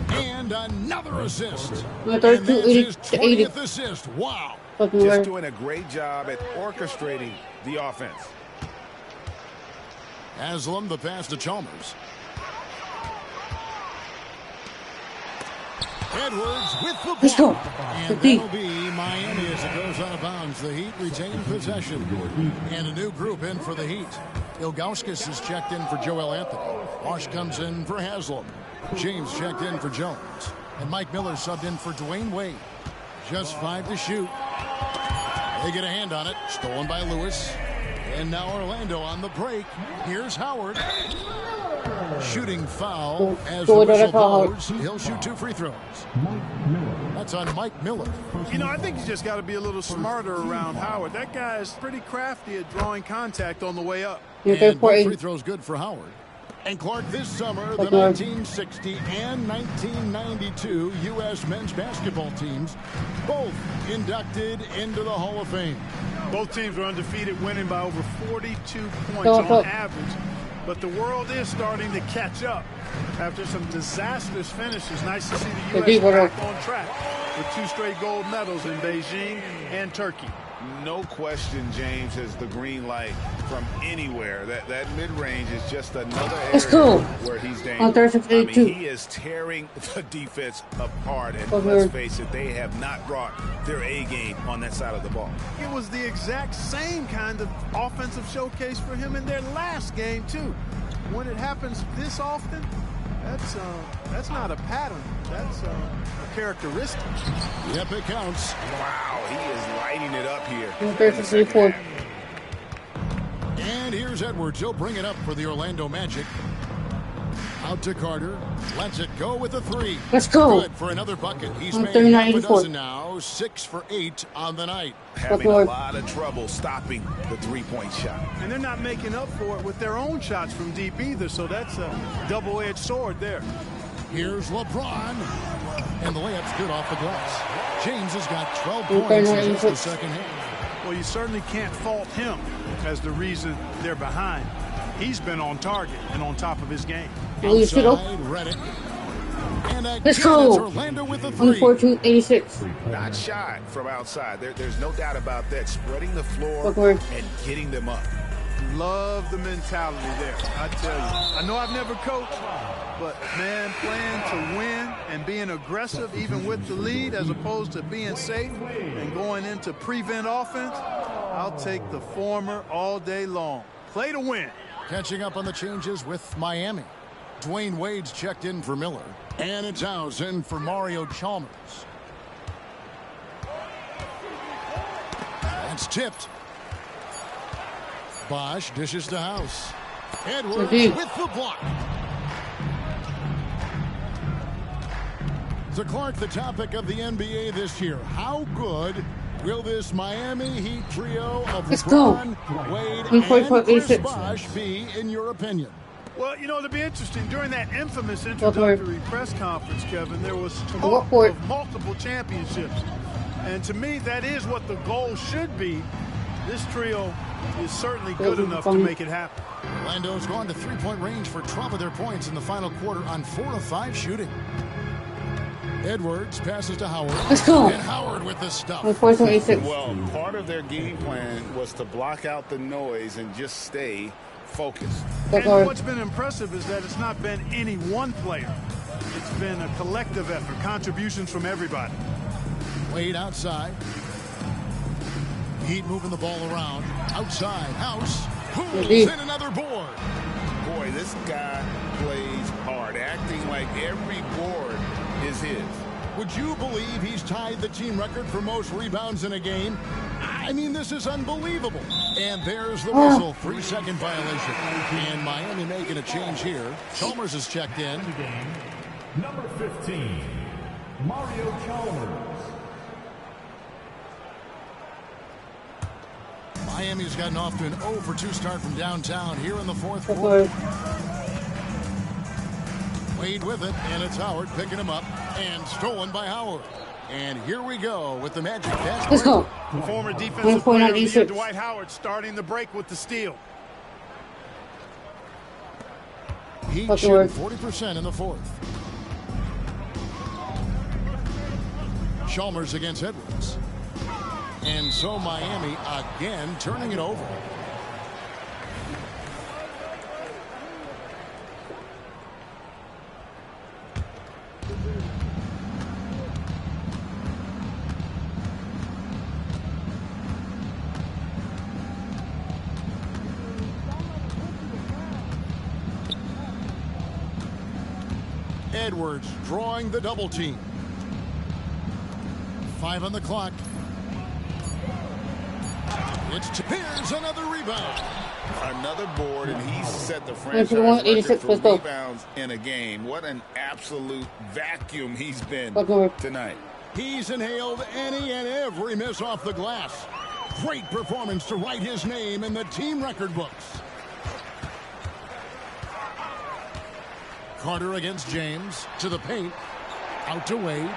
And another assist. No, And 32, that's 80 his to 80. 20th assist. Wow. Fucking Just right. doing a great job at orchestrating the offense. Haslam, the pass to Chalmers. Edwards with the ball. Let's go. And 50. that'll be Miami as it goes out of bounds. The Heat retain possession. And a new group in for the Heat. Ilgauskas is checked in for Joel Anthony. Marsh comes in for Haslam. James checked in for Jones. And Mike Miller subbed in for Dwayne Wade. Just 5 to shoot. They get a hand on it. Stolen by Lewis. And now Orlando on the break. Here's Howard. Shooting foul as the whistle blows. He'll shoot 2 free throws. That's on Mike Miller. You know, I think you just got to be a little smarter around Howard. That guy is pretty crafty at drawing contact on the way up. You're And both 34, free 80. throws good for Howard. And Clark, this summer, the Okay. 1960 and 1992 U.S. men's basketball teams both inducted into the Hall of Fame. Both teams were undefeated, winning by over 42 points Go, on go. average. But the world is starting to catch up after some disastrous finishes. Nice to see the Indeed, U.S. brother. back on track with 2 straight gold medals in Beijing and Turkey. No question, James has the green light from anywhere. That mid-range is just another Let's area go. where he's On dangerous. Thursday, I mean, 82. he is tearing the defense apart. And Okay. let's face it, they have not brought their A game on that side of the ball. It was the exact same kind of offensive showcase for him in their last game, too. When it happens this often, that's not a pattern. That's a characteristic. Yep, it counts. Wow, he is lighting it up here. You're in the 34, second 40. half. And here's Edwards. He'll bring it up for the Orlando Magic. Out to Carter. Lets it go with a 3. Let's go. Good for another bucket. He's On made 39, half a 84. dozen now. 6 for 8 on the night. Having a Lord. lot of trouble stopping the three-point shot. And they're not making up for it with their own shots from deep either, so that's a double-edged sword there. Here's LeBron. And the layup's good off the glass. James has got 12 points in just the second half. Well, you certainly can't fault him as the reason they're behind. He's been on target and on top of his game. Outside, Redick. And Let's go. Orlando with a three. 114-86. Not shy from outside. There's no doubt about that. Spreading the floor Booker. and getting them up. Love the mentality there, I tell you. I know I've never coached, but, man, playing to win and being aggressive even with the lead as opposed to being safe and going into prevent offense, I'll take the former all day long. Play to win. Catching up on the changes with Miami. Dwayne Wade's checked in for Miller. And it's House in for Mario Chalmers. That's tipped. Bosch dishes to House. Edwards with the block. So Clark, the topic of the NBA this year. How good will this Miami Heat trio of LeBron, Wade, and Chris Bosh be, in your opinion? Well, you know, it'll be interesting. During that infamous introductory press conference, Kevin, there was talk of multiple championships. And to me, that is what the goal should be. This trio is certainly good enough to make it happen. Orlando's gone to three-point range for 12 of their points in the final quarter on 4 of 5 shooting. Edwards passes to Howard. Let's go. And Howard with the stuff. Well, part of their game plan was to block out the noise and just stay focused. And what's been impressive is that it's not been any one player. It's been a collective effort, contributions from everybody. Wade outside. Heat moving the ball around. Outside. House. Pulls in another board. Boy, this guy plays hard, acting like every board is his. Would you believe he's tied the team record for most rebounds in a game? I mean, this is unbelievable. And there's the whistle. 3-second violation. And Miami making a change here. Chalmers is checked in. Number 15, Mario Chalmers. Miami's gotten off to an 0 for 2 start from downtown here in the fourth quarter. Wade with it, and it's Howard picking him up, and stolen by Howard. And here we go with the Magic basket. Let's go. The former defensive player of the year, Dwight Howard, starting the break with the steal. Heat shooting 40% in the fourth. Chalmers against Edwards. And so Miami again turning it over. Edwards drawing the double team. 5 on the clock. Here's another rebound. Another board, and he's set the franchise record for rebounds in a game. What an absolute vacuum he's been tonight. He's inhaled any and every miss off the glass. Great performance to write his name in the team record books. Carter against James. To the paint. Out to Wade.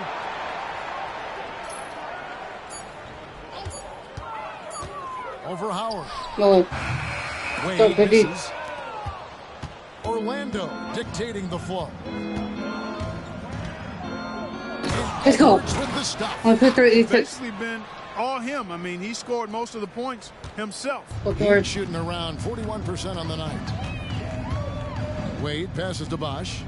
Over Howard. Wade misses. Orlando dictating the flow. Let's go. With the stop. Basically been all him. I mean, he scored most of the points himself. He's shooting around 41% on the night. Wade passes to Bosh.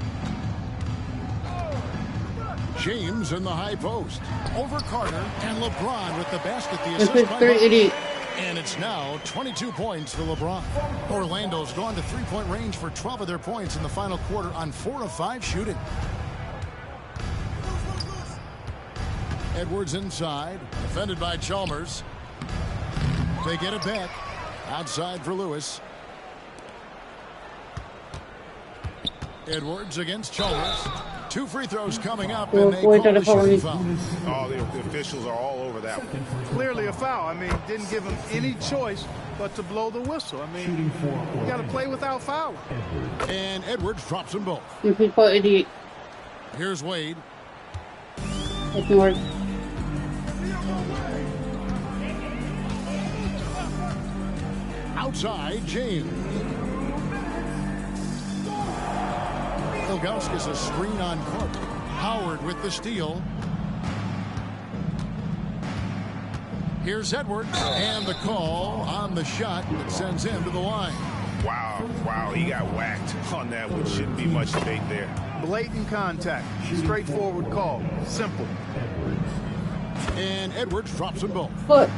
James in the high post. Over Carter and LeBron with the basket. The assist by Bosh. And it's now 22 points for LeBron. Orlando's gone to three-point range for 12 of their points in the final quarter on 4 of 5 shooting. Edwards inside, defended by Chalmers. They get it back. Outside for Lewis. Edwards against Chalmers. 2 free throws coming up, and they call the shooting foul. Oh, the officials are all over that one. Clearly a foul. I mean, didn't give him any choice but to blow the whistle. I mean, you got to play without fouling. And Edwards drops them both. Here's Wade. Doesn't work. Outside, James. Ilgauskas a screen on court. Howard with the steal. Here's Edwards, and the call on the shot that sends him to the line. Wow, he got whacked on that one. Shouldn't be much debate there. Blatant contact. Straightforward call. Simple. And Edwards drops them both. Foot.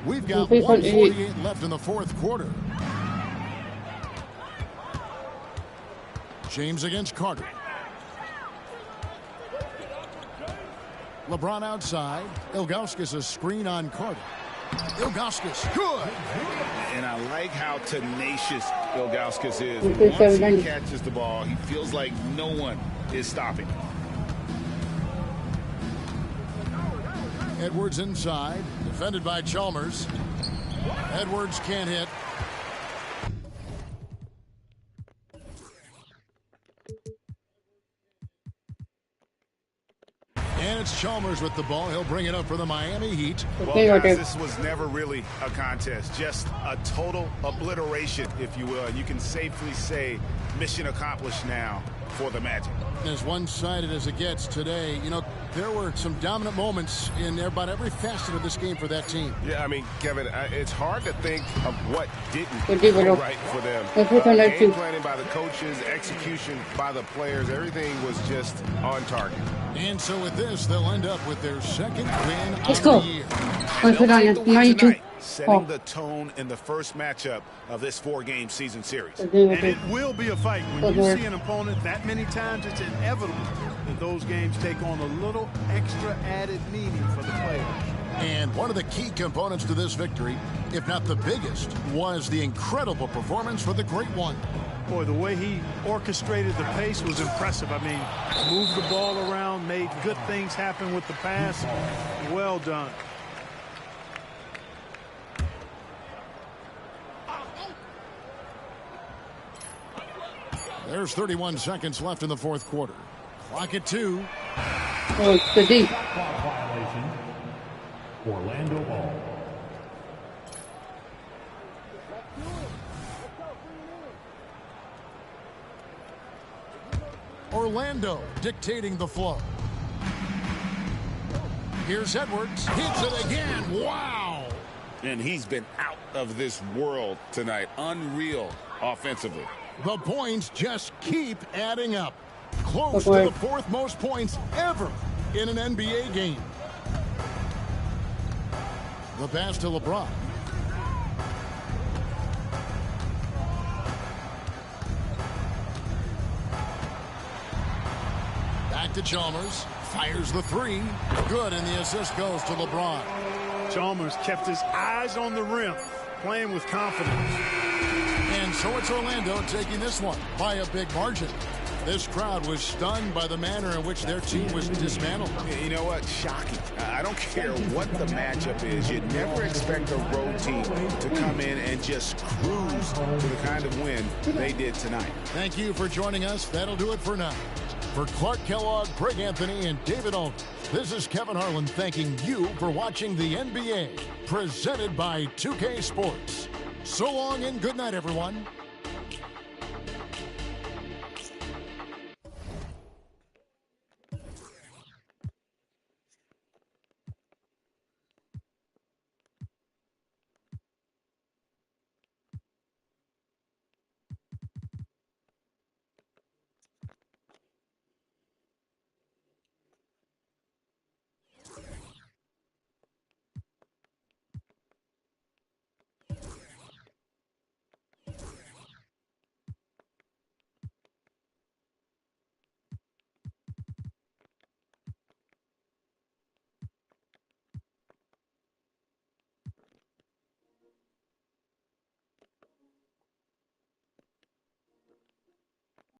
We've got Please, 1:48 left in the fourth quarter. James against Carter. LeBron outside. Ilgauskas a screen on Carter. Ilgauskas, good. And I like how tenacious Ilgauskas is. Okay, Once he 790. catches the ball, he feels like no one is stopping him. Edwards inside, defended by Chalmers. Edwards can't hit. And it's Chalmers with the ball. He'll bring it up for the Miami Heat. Well, Okay, guys, okay. this was never really a contest, just a total obliteration, if you will. And you can safely say mission accomplished now for the Magic. As one-sided as it gets today, you know, there were some dominant moments in about every facet of this game for that team. Yeah, I mean, Kevin, it's hard to think of what didn't Good deal, go bro. right for them. Let's look on that Game too. planning by the coaches, execution by the players, everything was just on target. And so with this, they'll end up with their second win Let's of go. the year. Let's put on They'll it. take the win 92. tonight, setting Oh. the tone in the first matchup of this four-game season series. Okay, And okay. it will be a fight. When Good you work. see an opponent that many times, it's inevitable that those games take on a little extra added meaning for the players. And one of the key components to this victory, if not the biggest, was the incredible performance for the Great One. Boy, the way he orchestrated the pace was impressive. I mean, moved the ball around, made good things happen with the pass. Well done. There's 31 seconds left in the fourth quarter. Clock at 2. Oh, it's the D. Shot clock violation. Orlando ball. Orlando dictating the flow. Here's Edwards. Hits it again. Wow. And he's been out of this world tonight. Unreal offensively. The points just keep adding up. Close Okay. to the fourth most points ever in an NBA game. The pass to LeBron. Back to Chalmers. Fires the three. Good, and the assist goes to LeBron. Chalmers kept his eyes on the rim, playing with confidence. And so it's Orlando taking this one by a big margin. This crowd was stunned by the manner in which their team was dismantled. You know what? Shocking. I don't care what the matchup is. You'd never expect a road team to come in and just cruise to the kind of win they did tonight. Thank you for joining us. That'll do it for now. For Clark Kellogg, Greg Anthony, and David Aldridge, this is Kevin Harlan thanking you for watching the NBA, presented by 2K Sports. So long and good night, everyone.